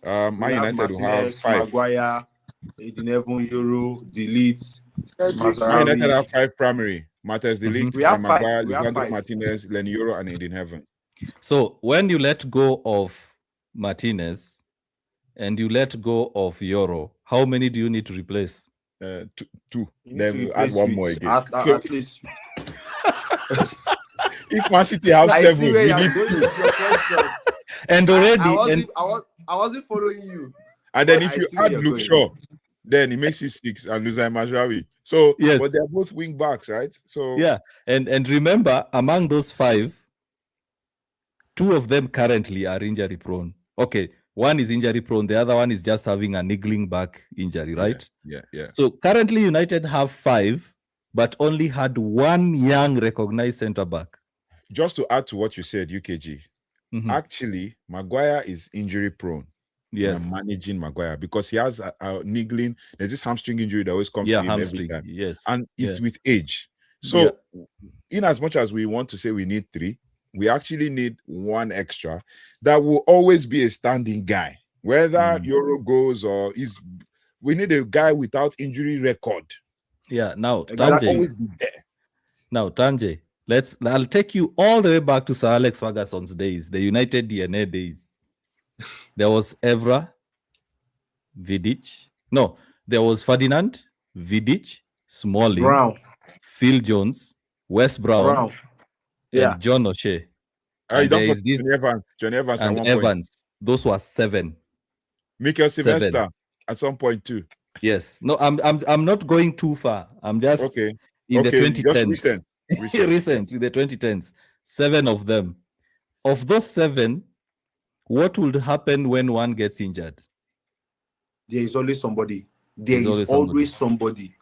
Man United will have 5. Maguire, 11 Euro, Delete. Man United have 5 primary. Matthias Delete, Maguire, Lisandro 5. Martinez, Len Euro, and Eden Heaven. So when you let go of Martinez and you let go of Euro, how many do you need to replace? 2. Then we'll add 1 more again. At least. If Man City have 7, we need and already, I wasn't following you. And then if you add Luke Shaw, then it makes it 6, and Nuzai Majraoui. So, yes, but they're both wing backs, right? So yeah, and remember, among those 5, 2 of them currently are injury prone. Okay, one is injury prone, the other one is just having a niggling back injury, right? Yeah. So currently United have 5, but only had 1 young recognized centre back. Just to add to what you said, UKG, actually, Maguire is injury prone. Yes, I'm managing Maguire because he has a niggling. There's this hamstring injury that always comes to him every time. Yes, and it's with age. So, in as much as we want to say we need 3, we actually need 1 extra that will always be a standing guy, whether Euro goes or is. We need a guy without injury record. Yeah. Now, Tanjay, always be there. Now, Tanjay, I'll take you all the way back to Sir Alex Ferguson's days, the United DNA days. There was Evra, Vidic. No, there was Ferdinand, Vidic, Smalling, Brown, Phil Jones, Wes Brown, and John O'Shea. Johnny Evans and Evans. Those were 7. Mikel Sylvester at some point too. Yes. No, I'm not going too far. I'm just in the 2010s. Recent in the 2010s. 7 of them. Of those 7, what would happen when one gets injured? There is always somebody. There is always somebody.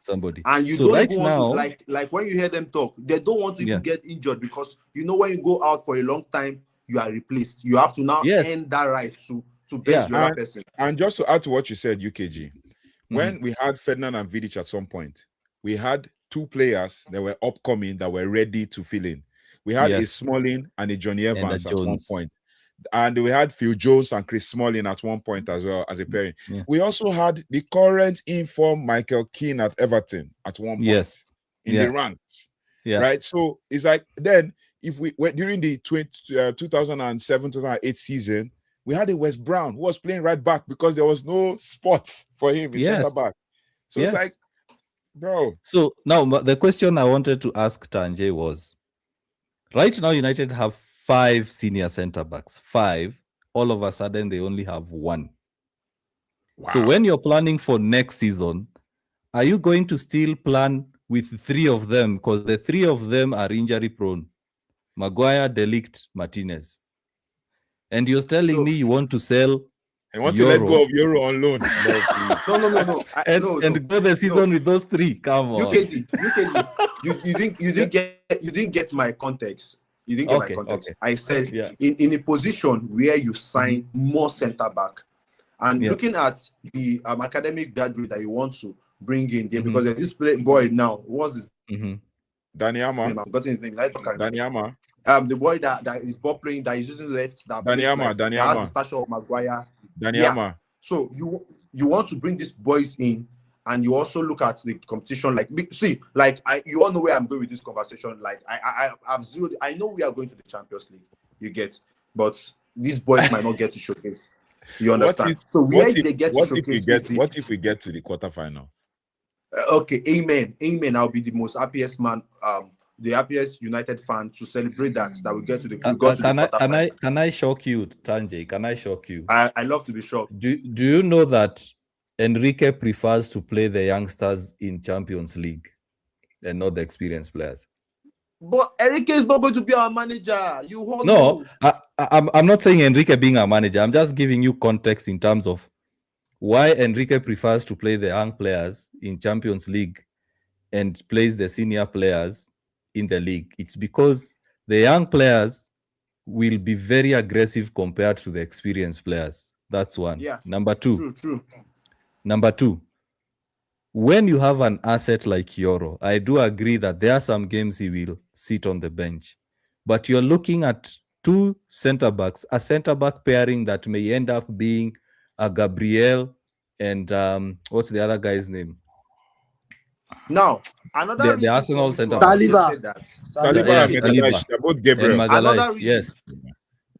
And you don't even want to, like when you hear them talk, they don't want to even get injured, because when you go out for a long time, you are replaced. You have to now earn that right to bench the other person. And just to add to what you said, UKG, when we had Ferdinand and Vidic at some point, we had 2 players that were upcoming that were ready to fill in. We had a Smalling and a Johnny Evans at one point. And we had Phil Jones and Chris Smalling at one point as well as a pairing. Yeah. We also had the current informed Michael Keane at Everton at one point in the ranks. Yeah. Right. So it's like then if we went during the 2007-2008 season, we had a Wes Brown who was playing right back because there was no spot for him in centre back. So it's like, bro. So now the question I wanted to ask Tanjay was, right now United have 5 senior centre backs. 5. All of a sudden, they only have 1. Wow. So when you're planning for next season, are you going to still plan with 3 of them? Because the 3 of them are injury prone. Maguire, De Ligt, Martinez. And you're telling me you want to sell I want to let go of Euro on loan. No. And go the season with those 3. Come on. UKG. You didn't get my context. You didn't get my Okay, context. okay. I said Yeah. in a position where you sign more centre back, and Yep. looking at the academic graduate that you want to bring in there, Mhm. because there's this boy now. What's his Mhm. Danny name? Ama. I've gotten his name. I don't remember. Danny Ama. The boy that is ball playing, that is using left, that Danny plays Ama. like, Danny that has Ama. the stature of Maguire. Danny Yeah. Ama. So you want to bring these boys in, and you also look at the competition. Like, see, like you all know where I'm going with this conversation. Like I've zeroed. I know we are going to the Champions League. You get, but these boys might not get to showcase. You understand? So where they get to showcase is the what if we get to the quarterfinal? Okay, amen. I'll be the most happiest man, the happiest United fan to celebrate that we get to the quarterfinal. Can I shock you, Tanjay? Can I shock you? I love to be shocked. Do you know that Enrique prefers to play the youngsters in Champions League and not the experienced players? But Enrique is not going to be our manager. You all No, know. I'm not saying Enrique being our manager. I'm just giving you context in terms of why Enrique prefers to play the young players in Champions League and plays the senior players in the league. It's because the young players will be very aggressive compared to the experienced players. That's one. Yeah. Number two. True. Number two, when you have an asset like Euro, I do agree that there are some games he will sit on the bench. But you're looking at two centre backs, a centre back pairing that may end up being a Gabriel and what's the other guy's name? Now, another The Arsenal reason centre for back. me to Saliba. have suggested Saliba Yes, and Saliba. Magalhaes, they're both And Gabriel. Another Magalhaes, reason. yes.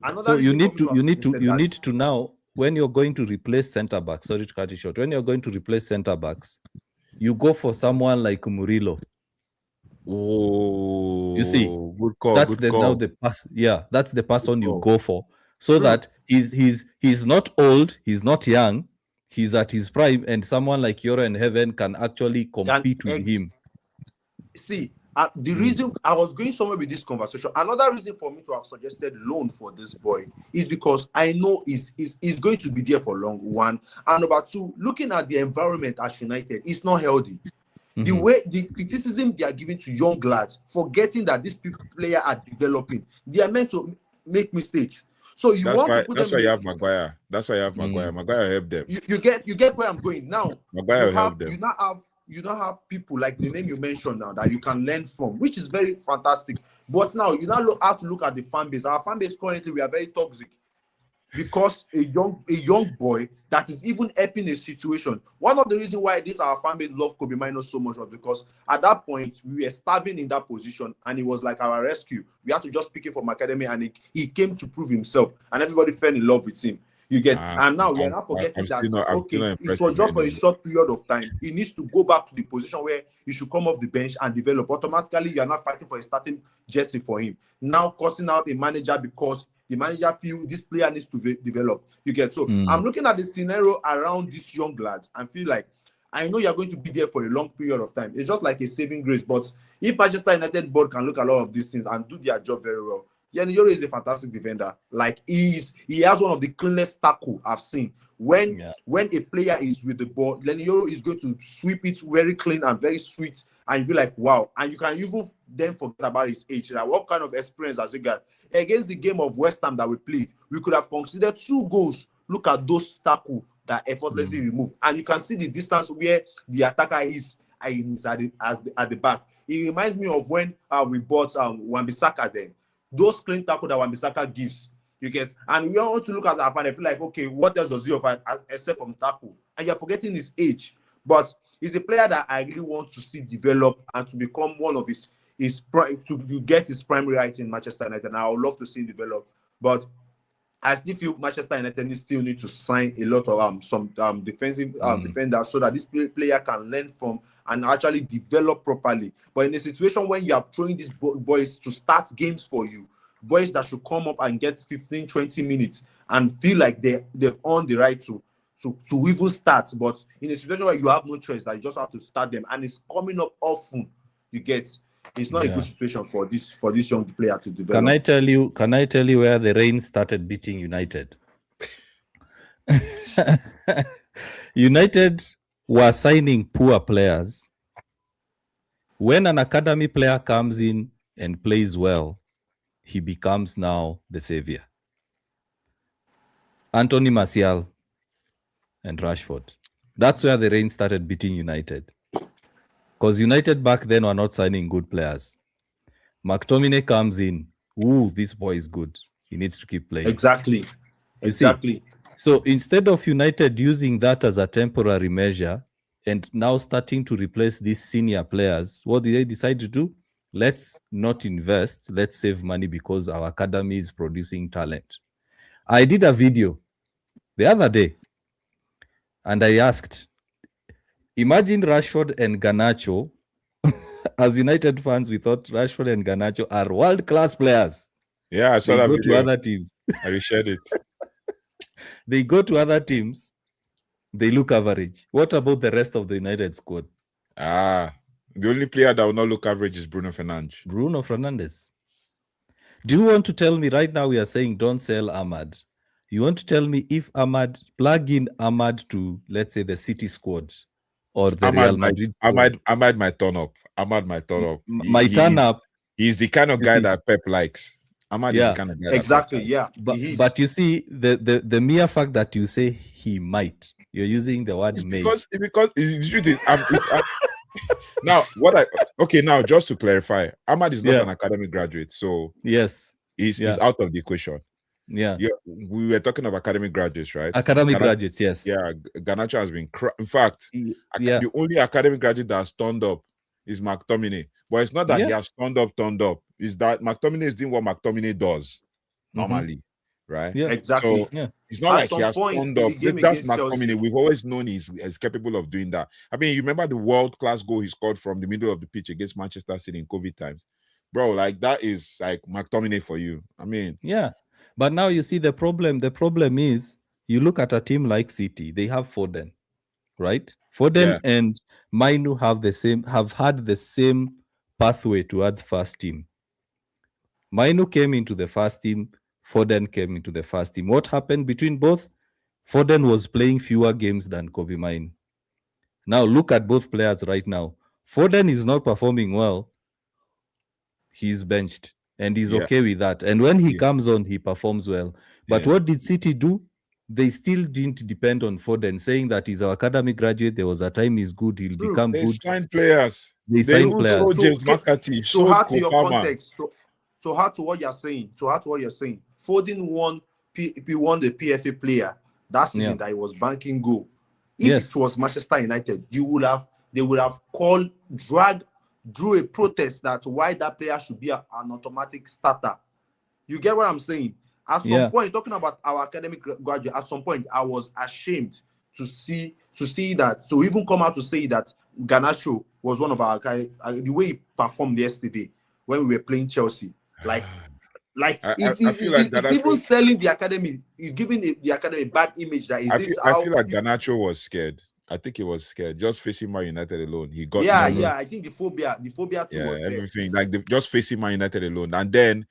Another So you reason need for me have you suggested need that. to now, when you're going to replace centre backs, sorry to cut you short, when you're going to replace centre backs, you go for someone like Murillo. Oh, You see, good call. that's Good the call. now the that's the person you call. go for, so True. that he's not old, he's not young, he's at his prime, and someone like Euro and Heaven can actually compete with him. See, the reason I was going somewhere with this conversation, another reason for me to have suggested loan for this boy is because I know he's going to be there for long, one. And number two, looking at the environment at United, it's not healthy. The way the criticism they are giving to young lads, forgetting that these players are developing, they are meant to make mistakes. So you want to put That's them. why you have Maguire. That's why you have Maguire. Maguire help them. You get where I'm going now. Maguire help them. You now have people like the name you mentioned now that you can learn from, which is very fantastic. But now you now have to look at the fan base. Our fan base currently, we are very toxic because a young boy that is even helping a situation. One of the reasons why this our fan base love Kobe Mino so much was because at that point we were starving in that position, and it was like our rescue. We had to just pick him from academy, and he came to prove himself, and everybody fell in love with him. You get, and now we are not forgetting that it was just for a short period of time. He needs to go back to the position where he should come off the bench and develop. Automatically, you are not fighting for a starting jersey for him. Now, cursing out a manager because the manager feel this player needs to develop. You get, so I'm looking at the scenario around these young lads and feel like I know you're going to be there for a long period of time. It's just like a saving grace. But if Manchester United board can look at a lot of these things and do their job very well, Yoro is a fantastic defender. Like he has one of the cleanest tackle I've seen. When a player is with the ball, Yoro is going to sweep it very clean and very sweet, and you be like, wow. And you can even then forget about his age. Like, what kind of experience has he got? Against the game of West Ham that we played, we could have considered 2 goals. Look at those tackle that effortlessly remove, and you can see the distance where the attacker is at the back. It reminds me of when we bought Wan-Bissaka then. Those clean tackle that Wan-Bissaka gives, you get, and we want to look at that and feel like, okay, what else does he offer except from tackle? And you're forgetting his age, but he's a player that I really want to see develop and to become one of his to get his primary right in Manchester United. And I would love to see him develop, but I still feel Manchester United still need to sign a lot of some defensive defenders so that this player can learn from and actually develop properly. But in a situation when you are throwing these boys to start games for you, boys that should come up and get 15, 20 minutes and feel like they've earned the right to even start, but in a situation where you have no choice, that you just have to start them, and it's coming up often, you get. It's not a good situation for this young player to develop. Can I tell you where the rain started beating United? United were signing poor players. When an academy player comes in and plays well, he becomes now the savior. Anthony Martial and Rashford. That's where the rain started beating United. Because United back then were not signing good players. McTominay comes in. Ooh, this boy is good. He needs to keep playing. Exactly. You see? So instead of United using that as a temporary measure and now starting to replace these senior players, what did they decide to do? Let's not invest. Let's save money because our academy is producing talent. I did a video the other day and I asked, imagine Rashford and Garnacho. As United fans, we thought Rashford and Garnacho are world-class players. Yeah, I saw They that go video. to other teams. I reshared it. They go to other teams. They look average. What about the rest of the United squad? The only player that will not look average is Bruno Fernandes. Bruno Fernandes. Do you want to tell me right now we are saying don't sell Ahmad? You want to tell me if Ahmad, plug in Ahmad to, let's say, the City squad or the Real Madrid squad? Ahmad might turn up. Ahmad might turn up. Turn up. He's the kind of guy that Pep likes. Ahmad is the kind of guy exactly, that Pep yeah. But you see, the mere fact that you say he might, you're using the word may. Because now now just to clarify, Ahmad is not an academic graduate, so yes, he's out of the equation. Yeah, we were talking of academic graduates, right? Graduates, yes. Yeah, Garnacho has been. In fact, the only academic graduate that has turned up is McTominay. But it's not that he has turned up. It's that McTominay is doing what McTominay does normally, right? Yeah, exactly. So it's not like he has turned up. That's McTominay. Chelsea. We've always known he's capable of doing that. I mean, you remember the world-class goal he scored from the middle of the pitch against Manchester City in COVID times, bro. Like that is like McTominay for you. I mean, yeah. But now you see the problem. The problem is you look at a team like City. They have Foden, right? Foden and Mainu have had the same pathway towards first team. Mainu came into the first team. Foden came into the first team. What happened between both? Foden was playing fewer games than Kobe Mainu. Now look at both players right now. Foden is not performing well. He's benched. And he's okay with that. And when he comes on, he performs well. But what did City do? They still didn't depend on Foden, saying that he's our academic graduate. There was a time he's good, he'll become good. They signed players. They signed players. So James McCarthy. So hard to your context. So hard to what you're saying. Foden won the PFA player that season that he was banking goal. If it was Manchester United, they would have drew a protest that why that player should be an automatic starter. You get what I'm saying? At some point, talking about our academic graduate, at some point I was ashamed to see that. So even come out to say that Garnacho was one of our the way he performed yesterday when we were playing Chelsea, it's even selling the academy. It's giving the academy a bad image. That I feel like Garnacho was scared. I think he was scared. Just facing Man United alone, he got I think the phobia too was everything there. Just facing Man United alone, and then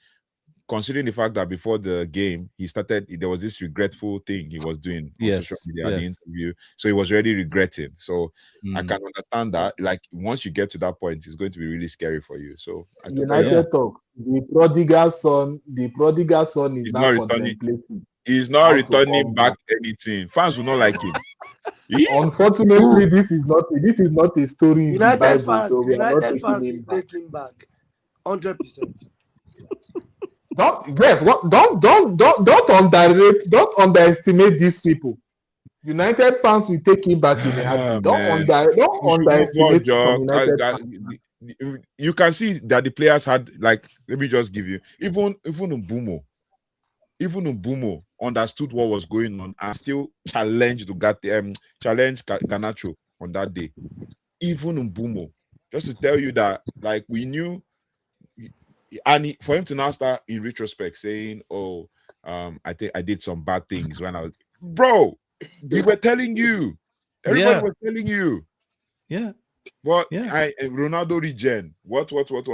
considering the fact that before the game there was this regretful thing he was doing on social media in the interview, so he was already regretting. So I can understand that. Like once you get to that point, it's going to be really scary for you. So United talk. The prodigal son is now contemplating. He's not returning back anything. Fans will not like him. Unfortunately, this is not a story. United fans will take him back 100%. Don't underestimate these people. United fans will take him back in a heartbeat. Don't underestimate United. You can see that the players had, like, let me just give you, even Mbumo understood what was going on and still challenged Garnacho on that day. Even Mbumo, just to tell you that, like, we knew. And for him to now start in retrospect saying, I think I did some bad things when I was, bro, we were telling you, everybody was telling you, but Ronaldo regen, what,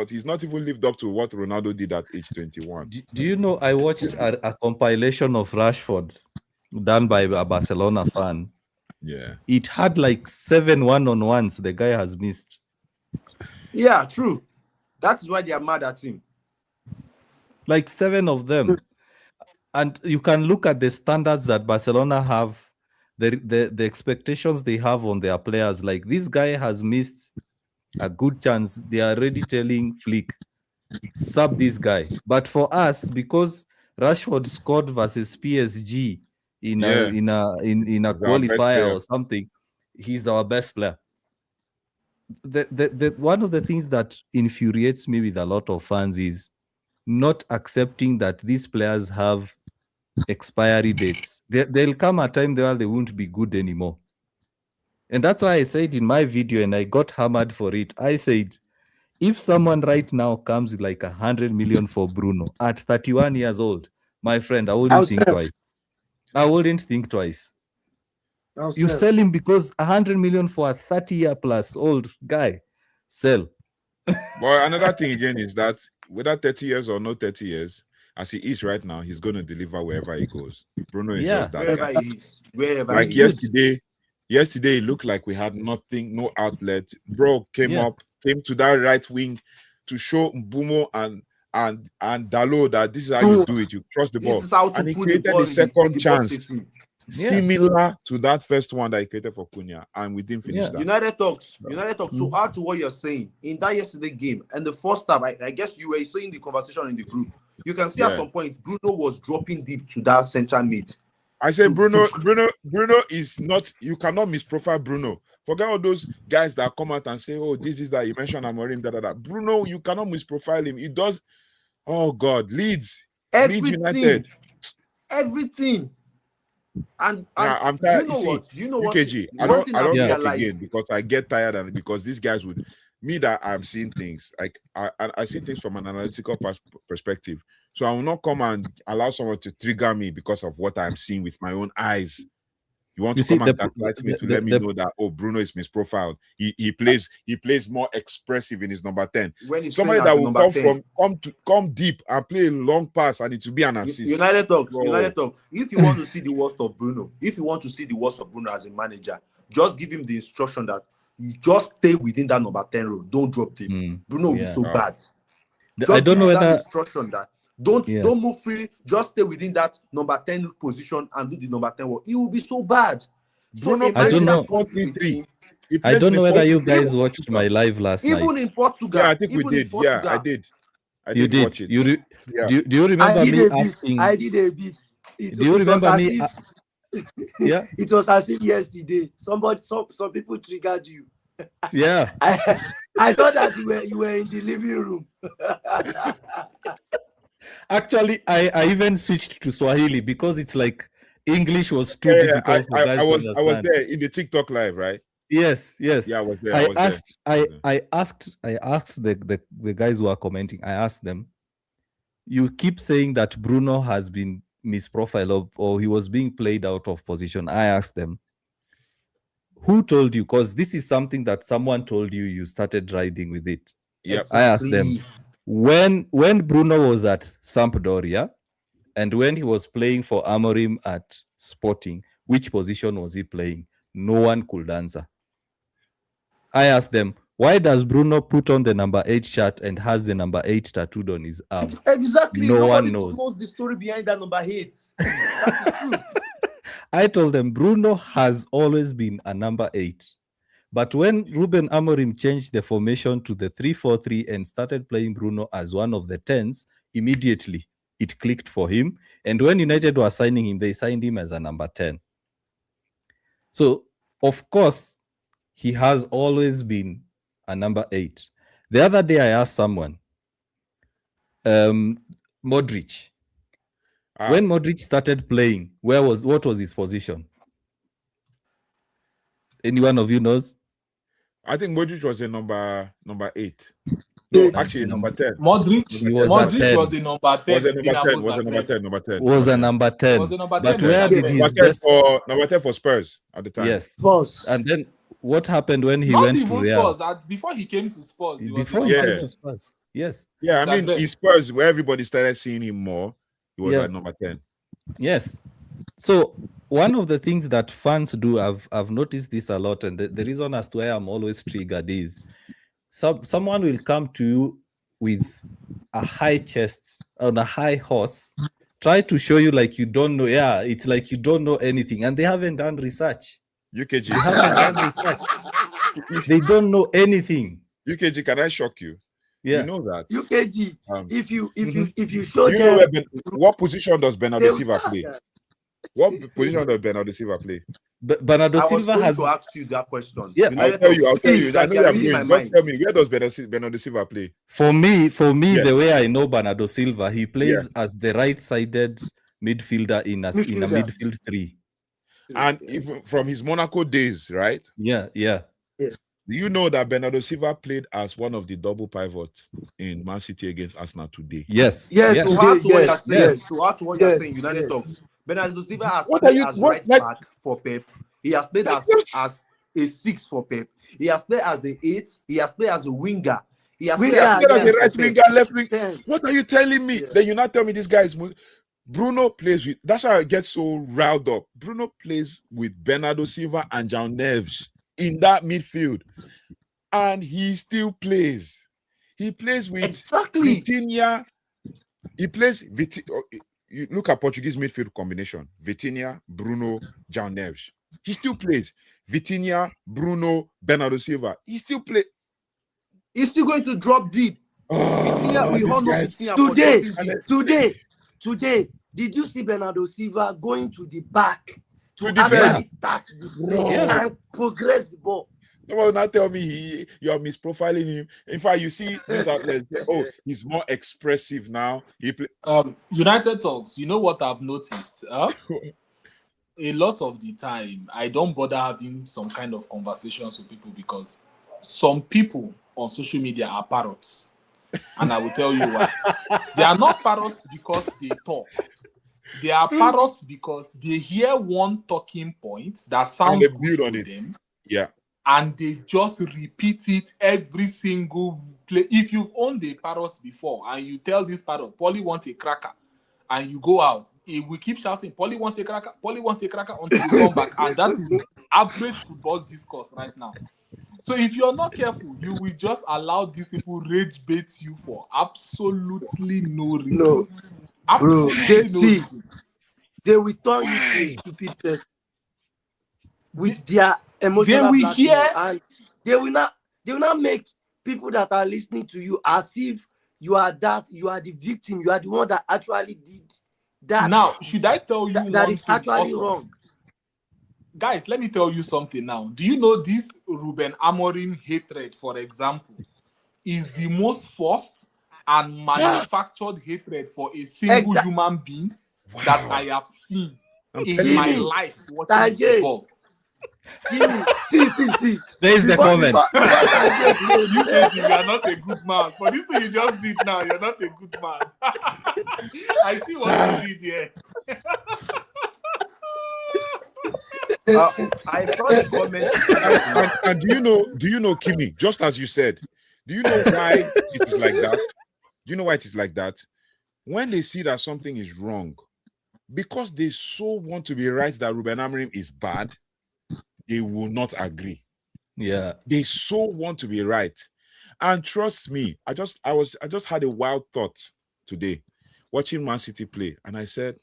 he's not even lived up to what Ronaldo did at age 21. Do you know, I watched a compilation of Rashford done by a Barcelona fan. It had like 7 one-on-ones the guy has missed. Yeah, true. That is why they are mad at him. like 7 of them. And you can look at the standards that Barcelona have, the expectations they have on their players. Like, this guy has missed a good chance. They are already telling Flick, sub this guy. But for us, because Rashford scored versus PSG in a Yeah. in a in a He's our best qualifier player. or something, he's our best player. The one of the things that infuriates me with a lot of fans is not accepting that these players have expiry dates. There'll come a time where they won't be good anymore. And that's why I said in my video, and I got hammered for it, I said, if someone right now comes with like 100 million for Bruno at 31 years old, my friend, I wouldn't think twice. I wouldn't think twice. You sell him because 100 million for a 30-year plus old guy. Sell. But another thing again is that whether 30 years or not 30 years, as he is right now, he's going to deliver wherever he goes. Bruno is just that Wherever guy. he is, wherever Like he is. yesterday it looked like we had nothing, no outlet. Bro came to that right wing to show Mbumo and Dalo that this is how you do it. You cross the ball. This is how to and he put the created ball the second in the chance. box 16. Similar to that first one that he created for Cunha, and we didn't finish that. United talks. So add to what you're saying in that yesterday game and the first time, I guess you were saying the conversation in the group. You can see at some point Bruno was dropping deep to that central mid. I said Bruno is not. You cannot misprofile Bruno. Forget all those guys that come out and say, "Oh, this is that." You mentioned Amorim, da. Bruno, you cannot misprofile him. He does. Oh God, Leeds United, everything. And I'm tired. Do you know what? UKG, I don't talk again because I get tired, and because these guys would me that I'm seeing things like I see things from an analytical perspective. So I will not come and allow someone to trigger me because of what I'm seeing with my own eyes. You want to come and gaslight me to let me know that Bruno is misprofiled. He plays more expressive in his number 10. When he's somebody that will come deep and play a long pass and it will be an assist. United talk. If you want to see the worst of Bruno, as a manager, just give him the instruction that you just stay within that number 10 row. Don't drop him. Bruno will be so bad. I don't know whether instruction that don't move freely, just stay within that number 10 position and do the number 10 work. It will be so bad. Bruno, I don't know. I don't know whether you guys watched my live last night. Even in Portugal. Yeah, I think we did. Yeah, I did. You did. Watch it. Do you remember me asking? I did a bit. Do you remember me? Yeah. It was as if yesterday. Some people triggered you. Yeah. I thought that you were in the living room. Actually, I even switched to Swahili because it's like English was too difficult for guys to understand. I was there in the TikTok live, right? Yes. Yeah, I was there. I asked the guys who are commenting. I asked them, you keep saying that Bruno has been misprofiled or he was being played out of position. I asked them, who told you? Because this is something that someone told you. You started riding with it. Yep. I asked them, when Bruno was at Sampdoria and when he was playing for Amorim at Sporting, which position was he playing? No one could answer. I asked them, why does Bruno put on the number 8 shirt and has the number 8 tattooed on his arm? Exactly. Nobody one knows the story behind that number 8. That is true. I told them Bruno has always been a number 8. But when Ruben Amorim changed the formation to the 3-4-3 and started playing Bruno as one of the 10s, immediately it clicked for him. And when United were signing him, they signed him as a number 10. So, of course, he has always been a number 8. The other day I asked someone, Modric. When Modric started playing, what was his position? Any one of you knows? I think Modric was a number 8. No, actually number 10. Modric was a number 10. Number 10. Was a number 10. But where did his best... number 10 for Spurs at the time? Yes. Spurs. And then what happened when he went to Real? Spurs. Before he came to Spurs. He came to Spurs. Yes. Yeah, I mean, in Spurs, where everybody started seeing him more, he was at number 10. Yes. So one of the things that fans do, I've noticed this a lot, and the reason as to why I'm always triggered is someone will come to you with a high chest on a high horse, try to show you like you don't know. Yeah, it's like you don't know anything, and they haven't done research. UKG. They haven't done research. They don't know anything. UKG, can I shock you? Yeah. You know that. UKG, if you show You know them, what position does Bernardo they- Silva play? What position does Bernardo Silva play? Bernardo I was Silva going has. to ask you that question. Yeah, I'll tell you. I know you have reading my Just mind. tell me, where does Bernardo Silva play? For me, Yeah. the way I know Bernardo Silva, he plays as the right-sided midfielder in a midfield three. And even from his Monaco days, right? Yeah. Do you know that Bernardo Silva played as one of the double pivots in Man City against Arsenal today? Yes. Yes. So how to what you're Yes. saying? Yes. So how to what you're Yes. saying? United Yes. talks. Bernardo Silva has What played are you- as what- right like- back for Pep. He has played as a 6 for Pep. He has played as a 8. He has played as a winger. He has played He has as played as a for right Pep. winger, left wing. Ten. What are you telling me? Yeah. Then you not tell me this guy is Bruno plays with. That's why I get so riled up. Bruno plays with Bernardo Silva and João Neves in that midfield, and he still plays. He plays with Exactly. Vitinha. He plays. You look at Portuguese midfield combination: Vitinha, Bruno, João Neves. He still plays. Vitinha, Bruno, Bernardo Silva. He still plays. He's still going to drop deep. Vitinha, we this all know guy- Vitinha for Today, dropping deep. today, did you see Bernardo Silva going to the back to defend? actually start the Bro. play and progress the ball? Someone will not tell me you're misprofiling him. In fact, you see these outlets. Oh, he's more expressive now. United talks. You know what I've noticed? A lot of the time, I don't bother having some kind of conversations with people because some people on social media are parrots, and I will tell you why. They are not parrots because they talk. They are parrots because they hear one talking point that sounds they good build to on it. them, Yeah. and they just repeat it every single play. If you've owned a parrot before and you tell this parrot, Polly wants a cracker, and you go out, we keep shouting, Polly wants a cracker, Polly wants a cracker until you come back. And that is average football discourse right now. So if you're not careful, you will just allow these people rage bait you for absolutely no reason. No, bro. Absolutely no reason. They will turn you to a stupid person with their emotional will blackmail, hear- and they will not make people that are listening to you as if you are the victim, you are the one that actually did that. Now, should I tell you that one is thing actually also? wrong. Guys, let me tell you something now. Do you know this Ruben Amorim hatred, for example, is the most forced and manufactured hatred for a single human being that I have seen in my life watching football. See. There is the comment. You are not a good man. For this thing you just did now, you're not a good man. I see what you did here. I saw the comment. And do you know, Kimi, just as you said, do you know why it is like that? Do you know why it is like that? When they see that something is wrong, because they so want to be right that Ruben Amorim is bad, they will not agree. Yeah. They so want to be right. And trust me, I just had a wild thought today watching Man City play, and I said,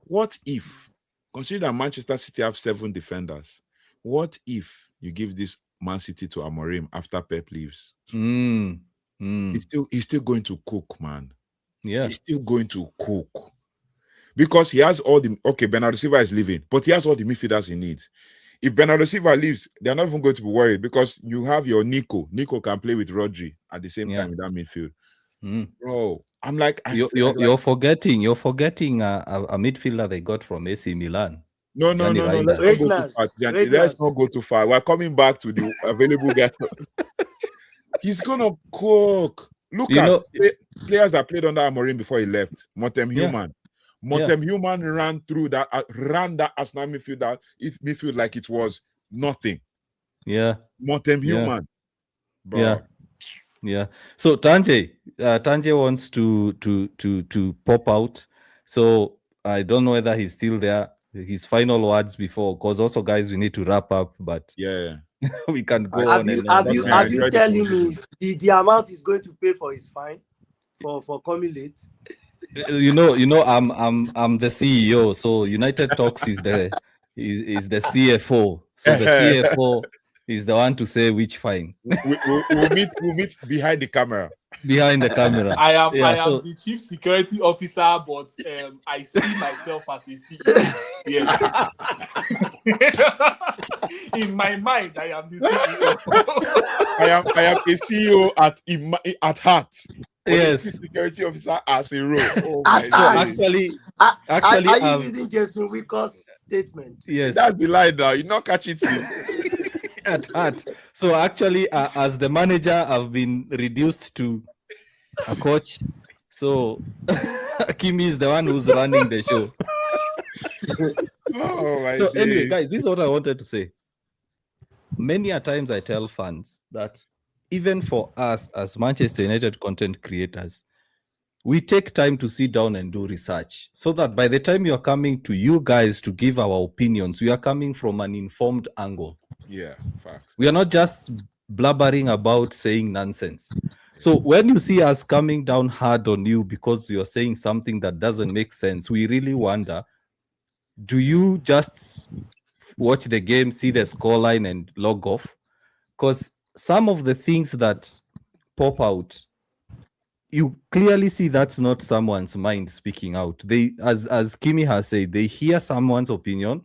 what if, consider that Manchester City have 7 defenders, what if you give this Man City to Amorim after Pep leaves? He's still going to cook, man. Yeah. He's still going to cook. Because he has all the... Okay, Bernardo Silva is leaving, but he has all the midfielders he needs. If Bernardo Silva leaves, they're not even going to be worried because you have your Nico. Nico can play with Rodri at the same time in that midfield. Bro, I'm like... You're forgetting a midfielder they got from AC Milan. No. Let's not go too far. We're coming back to the available guy. He's gonna cook. Look at players that played under Amorim before he left. Montem Human. Human ran that Arsenal midfield like it was nothing. Yeah. Montem Human. Bro. Yeah. So Tanje wants to pop out. So I don't know whether he's still there. His final words before, because also, guys, we need to wrap up. But we can go on. Have you telling me the amount he's going to pay for his fine? for coming late. You know, I'm the CEO, so United Talks is the CFO. So the CFO is the one to say which fine We'll meet behind the camera. behind the camera. I am so the chief security officer, but I see myself as a CEO. Yes. In my mind, I am the CEO. I am a CEO at heart. But yes. the security officer as a role. Oh At my heart. days. Actually, are you using Jason Wicker's statement? yes, That's the lie now. You not catch it. at heart. So actually, as the manager, I've been reduced to a coach. So Kimi is the one who's running the show. Oh my So days. anyway, guys, this is what I wanted to say. Many a times I tell fans that even for us as Manchester United content creators, we take time to sit down and do research so that by the time you're coming to you guys to give our opinions, we are coming from an informed angle. Yeah, facts. We are not just blabbering about saying nonsense. So when you see us coming down hard on you because you're saying something that doesn't make sense, we really wonder, do you just watch the game, see the scoreline and log off? Because some of the things that pop out, you clearly see that's not someone's mind speaking out. They, as Kimi has said, they hear someone's opinion.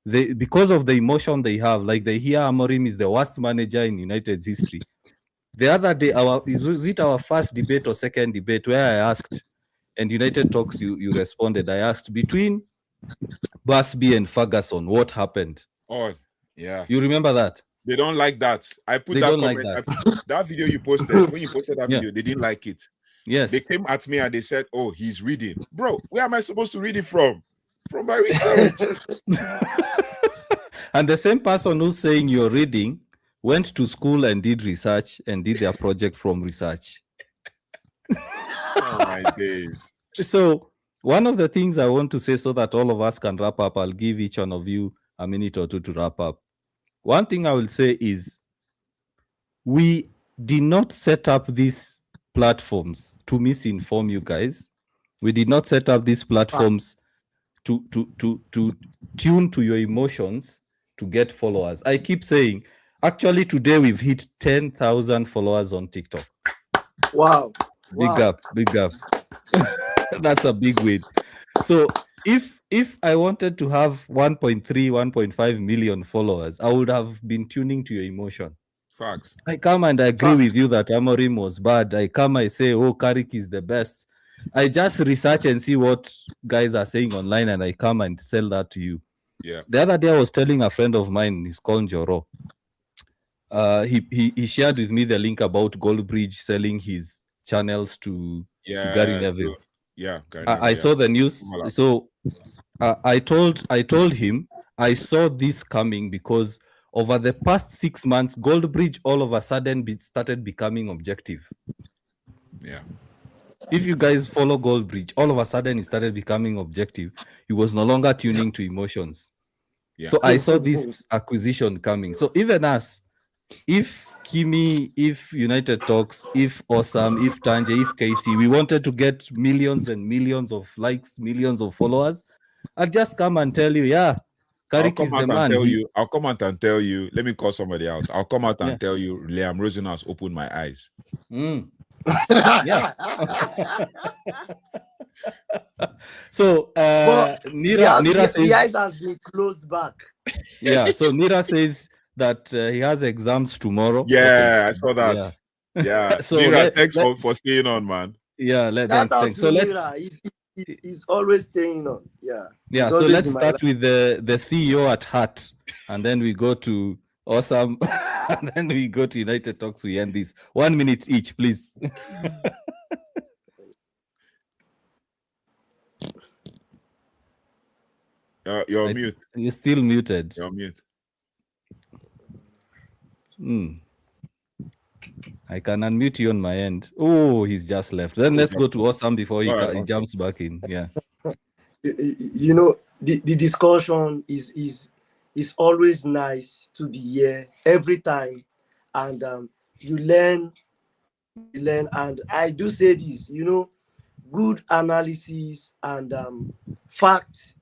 They, because of the emotion they have, like they hear Amorim is the worst manager in United's history. The other day, is it our first debate or second debate where I asked, and United Talks, you responded. I asked, between Busby and Ferguson, what happened? Oh, yeah. You remember that? They don't like that. I put They that don't comment. like that. That video you posted, when you posted that video, they didn't like it. Yes. They came at me and they said, oh, he's reading. Bro, where am I supposed to read it from? From my research. And the same person who's saying you're reading went to school and did research and did their project from research. Oh my days. So one of the things I want to say so that all of us can wrap up, I'll give each one of you a minute or two to wrap up. One thing I will say is we did not set up these platforms to misinform you guys. We did not set up these platforms to tune to your emotions to get followers. I keep saying, actually today we've hit 10,000 followers on TikTok. Wow. Big up. That's a big win. So if I wanted to have 1.3, 1.5 million followers, I would have been tuning to your emotion. Facts. I come and I agree with you that Amorim was bad. I come, I say, oh, Carrick is the best. I just research and see what guys are saying online and I come and sell that to you. Yeah. The other day I was telling a friend of mine, he's called Joro. He shared with me the link about Goldbridge selling his channels to Gary Neville. Yeah, I saw the news. So I told him I saw this coming because over the past 6 months, Goldbridge all of a sudden started becoming objective. Yeah. If you guys follow Goldbridge, all of a sudden it started becoming objective. He was no longer tuning to emotions. Yeah. So I saw this acquisition coming. So even us, if Kimi, if United Talks, if Osam, if Tanje, if Casey, we wanted to get millions and millions of likes, millions of followers, I'll just come and tell you, yeah, Carrick is the man. I'll come out and tell you, let me call somebody else. I'll come out and tell you, Liam Rosen has opened my eyes. Yeah. So Nira says the eyes has been closed back. Yeah, so Nira says that he has exams tomorrow. Yeah, I saw that. Yeah. So Nira, thanks for staying on, man. Yeah, thanks. So he's always staying on. Yeah. So let's start with the CEO at heart, and then we go to Awesome, and then we go to United Talks. We end this 1 minute each, please. You're mute. You're still muted. You're mute. I can unmute you on my end. Oh, he's just left. Then let's go to Awesome before he jumps back in. Yeah. You know, the discussion is always nice to be here every time, and you learn we learn. And I do say this, good analysis and fact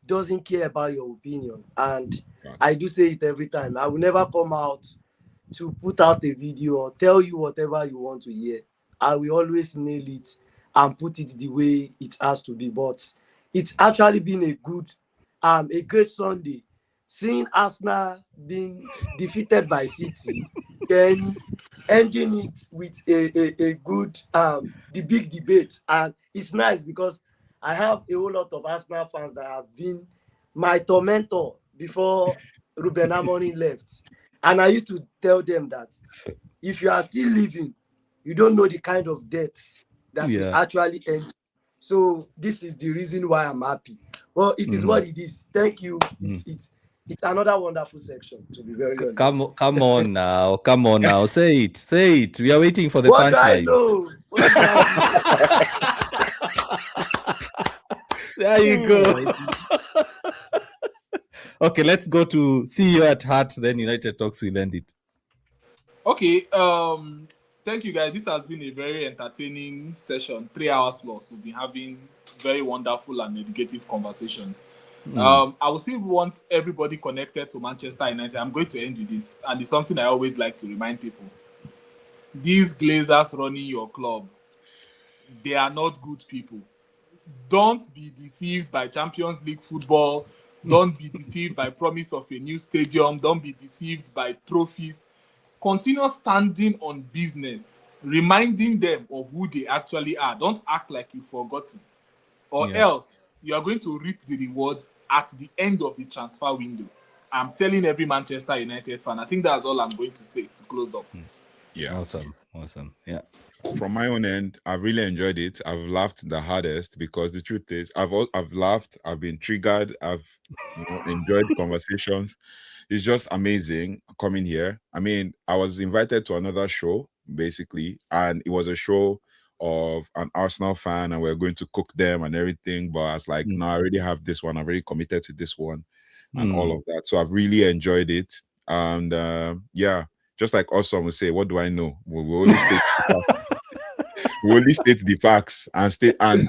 doesn't care about your opinion. And I do say it every time. I will never come out to put out a video or tell you whatever you want to hear. I will always nail it and put it the way it has to be. But it's actually been a great Sunday. Seeing Arsenal being defeated by City, then ending it with a good the big debate. And it's nice because I have a whole lot of Arsenal fans that have been my tormentor before Ruben Amorim left. And I used to tell them that if you are still living, you don't know the kind of death that will actually end. So this is the reason why I'm happy. Well, it is what it is. Thank you. It's another wonderful section, to be very honest. Come on now. Say it. We are waiting for the What do I punchline. know? What do I know? There you go. Okay, let's go to see you at heart. Then United Talks will end it. Okay. Thank you, guys. This has been a very entertaining session. 3 hours plus. We've been having very wonderful and educative conversations. I will still want everybody connected to Manchester United. I'm going to end with this, and it's something I always like to remind people. These Glazers running your club, they are not good people. Don't be deceived by Champions League football. Don't be deceived by promise of a new stadium. Don't be deceived by trophies. Continue standing on business, reminding them of who they actually are. Don't act like you've forgotten, or else you are going to reap the rewards at the end of the transfer window. I'm telling every Manchester United fan. I think that's all I'm going to say to close up. Yeah. Awesome. Yeah. From my own end, I've really enjoyed it. I've laughed the hardest because the truth is, I've laughed, I've been triggered, I've enjoyed conversations. It's just amazing coming here. I mean, I was invited to another show basically, and it was a show of an Arsenal fan, and we're going to cook them and everything. But I was like, no, I already have this one. I've already committed to this one, and all of that. So I've really enjoyed it, and just like Awesome would say, what do I know? We only state we only state the facts and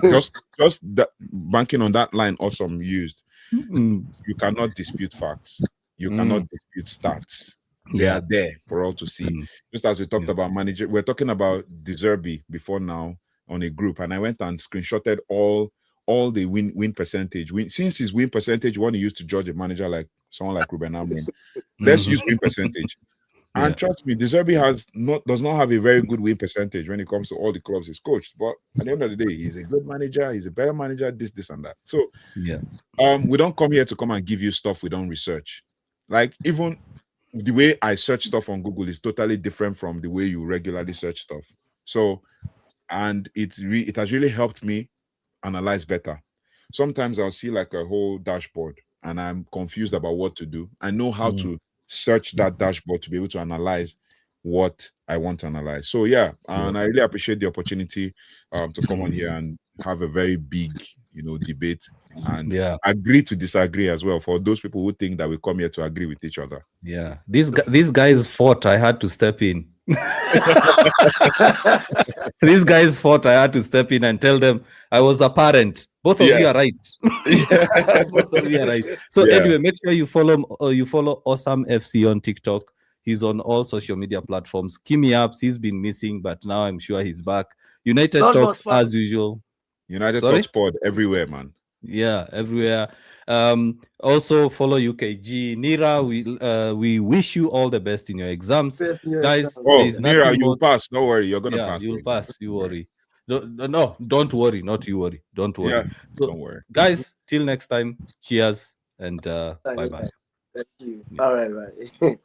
just that, banking on that line Awesome used. You cannot dispute facts. You cannot dispute stats. They are there for all to see. Just as we talked about manager, we're talking about De Zerbi before now on a group, and I went and screenshotted all the win percentage. Since his win percentage, one he used to judge a manager like someone like Ruben Amorim. Let's use win percentage. And trust me, De Zerbi does not have a very good win percentage when it comes to all the clubs he's coached. But at the end of the day, he's a good manager. He's a better manager. This, and that. So, we don't come here to come and give you stuff we don't research. Like even the way I search stuff on Google is totally different from the way you regularly search stuff. So, and it has really helped me analyze better. Sometimes I'll see like a whole dashboard and I'm confused about what to do. I know how to search that dashboard to be able to analyze what I want to analyze. So and I really appreciate the opportunity to come on here and have a very big, debate and agree to disagree as well. For those people who think that we come here to agree with each other. Yeah, these guys fought. I had to step in. These guys fought. I had to step in and tell them I was a parent. Both of you are right. Both of you are right. So anyway, make sure you follow Awesome FC on TikTok. He's on all social media platforms. Kimi Apps, he's been missing, but now I'm sure he's back. United Talks as usual. United Talks pod everywhere, man. Yeah, everywhere. Also follow UKG. Nira, we wish you all the best in your exams. Guys, Nira, you'll pass. Don't worry, you're gonna pass. You'll pass. You worry. No, don't worry. Not you worry. Don't worry. Yeah, don't worry. Guys, till next time. Cheers and bye-bye. Thank you. All right.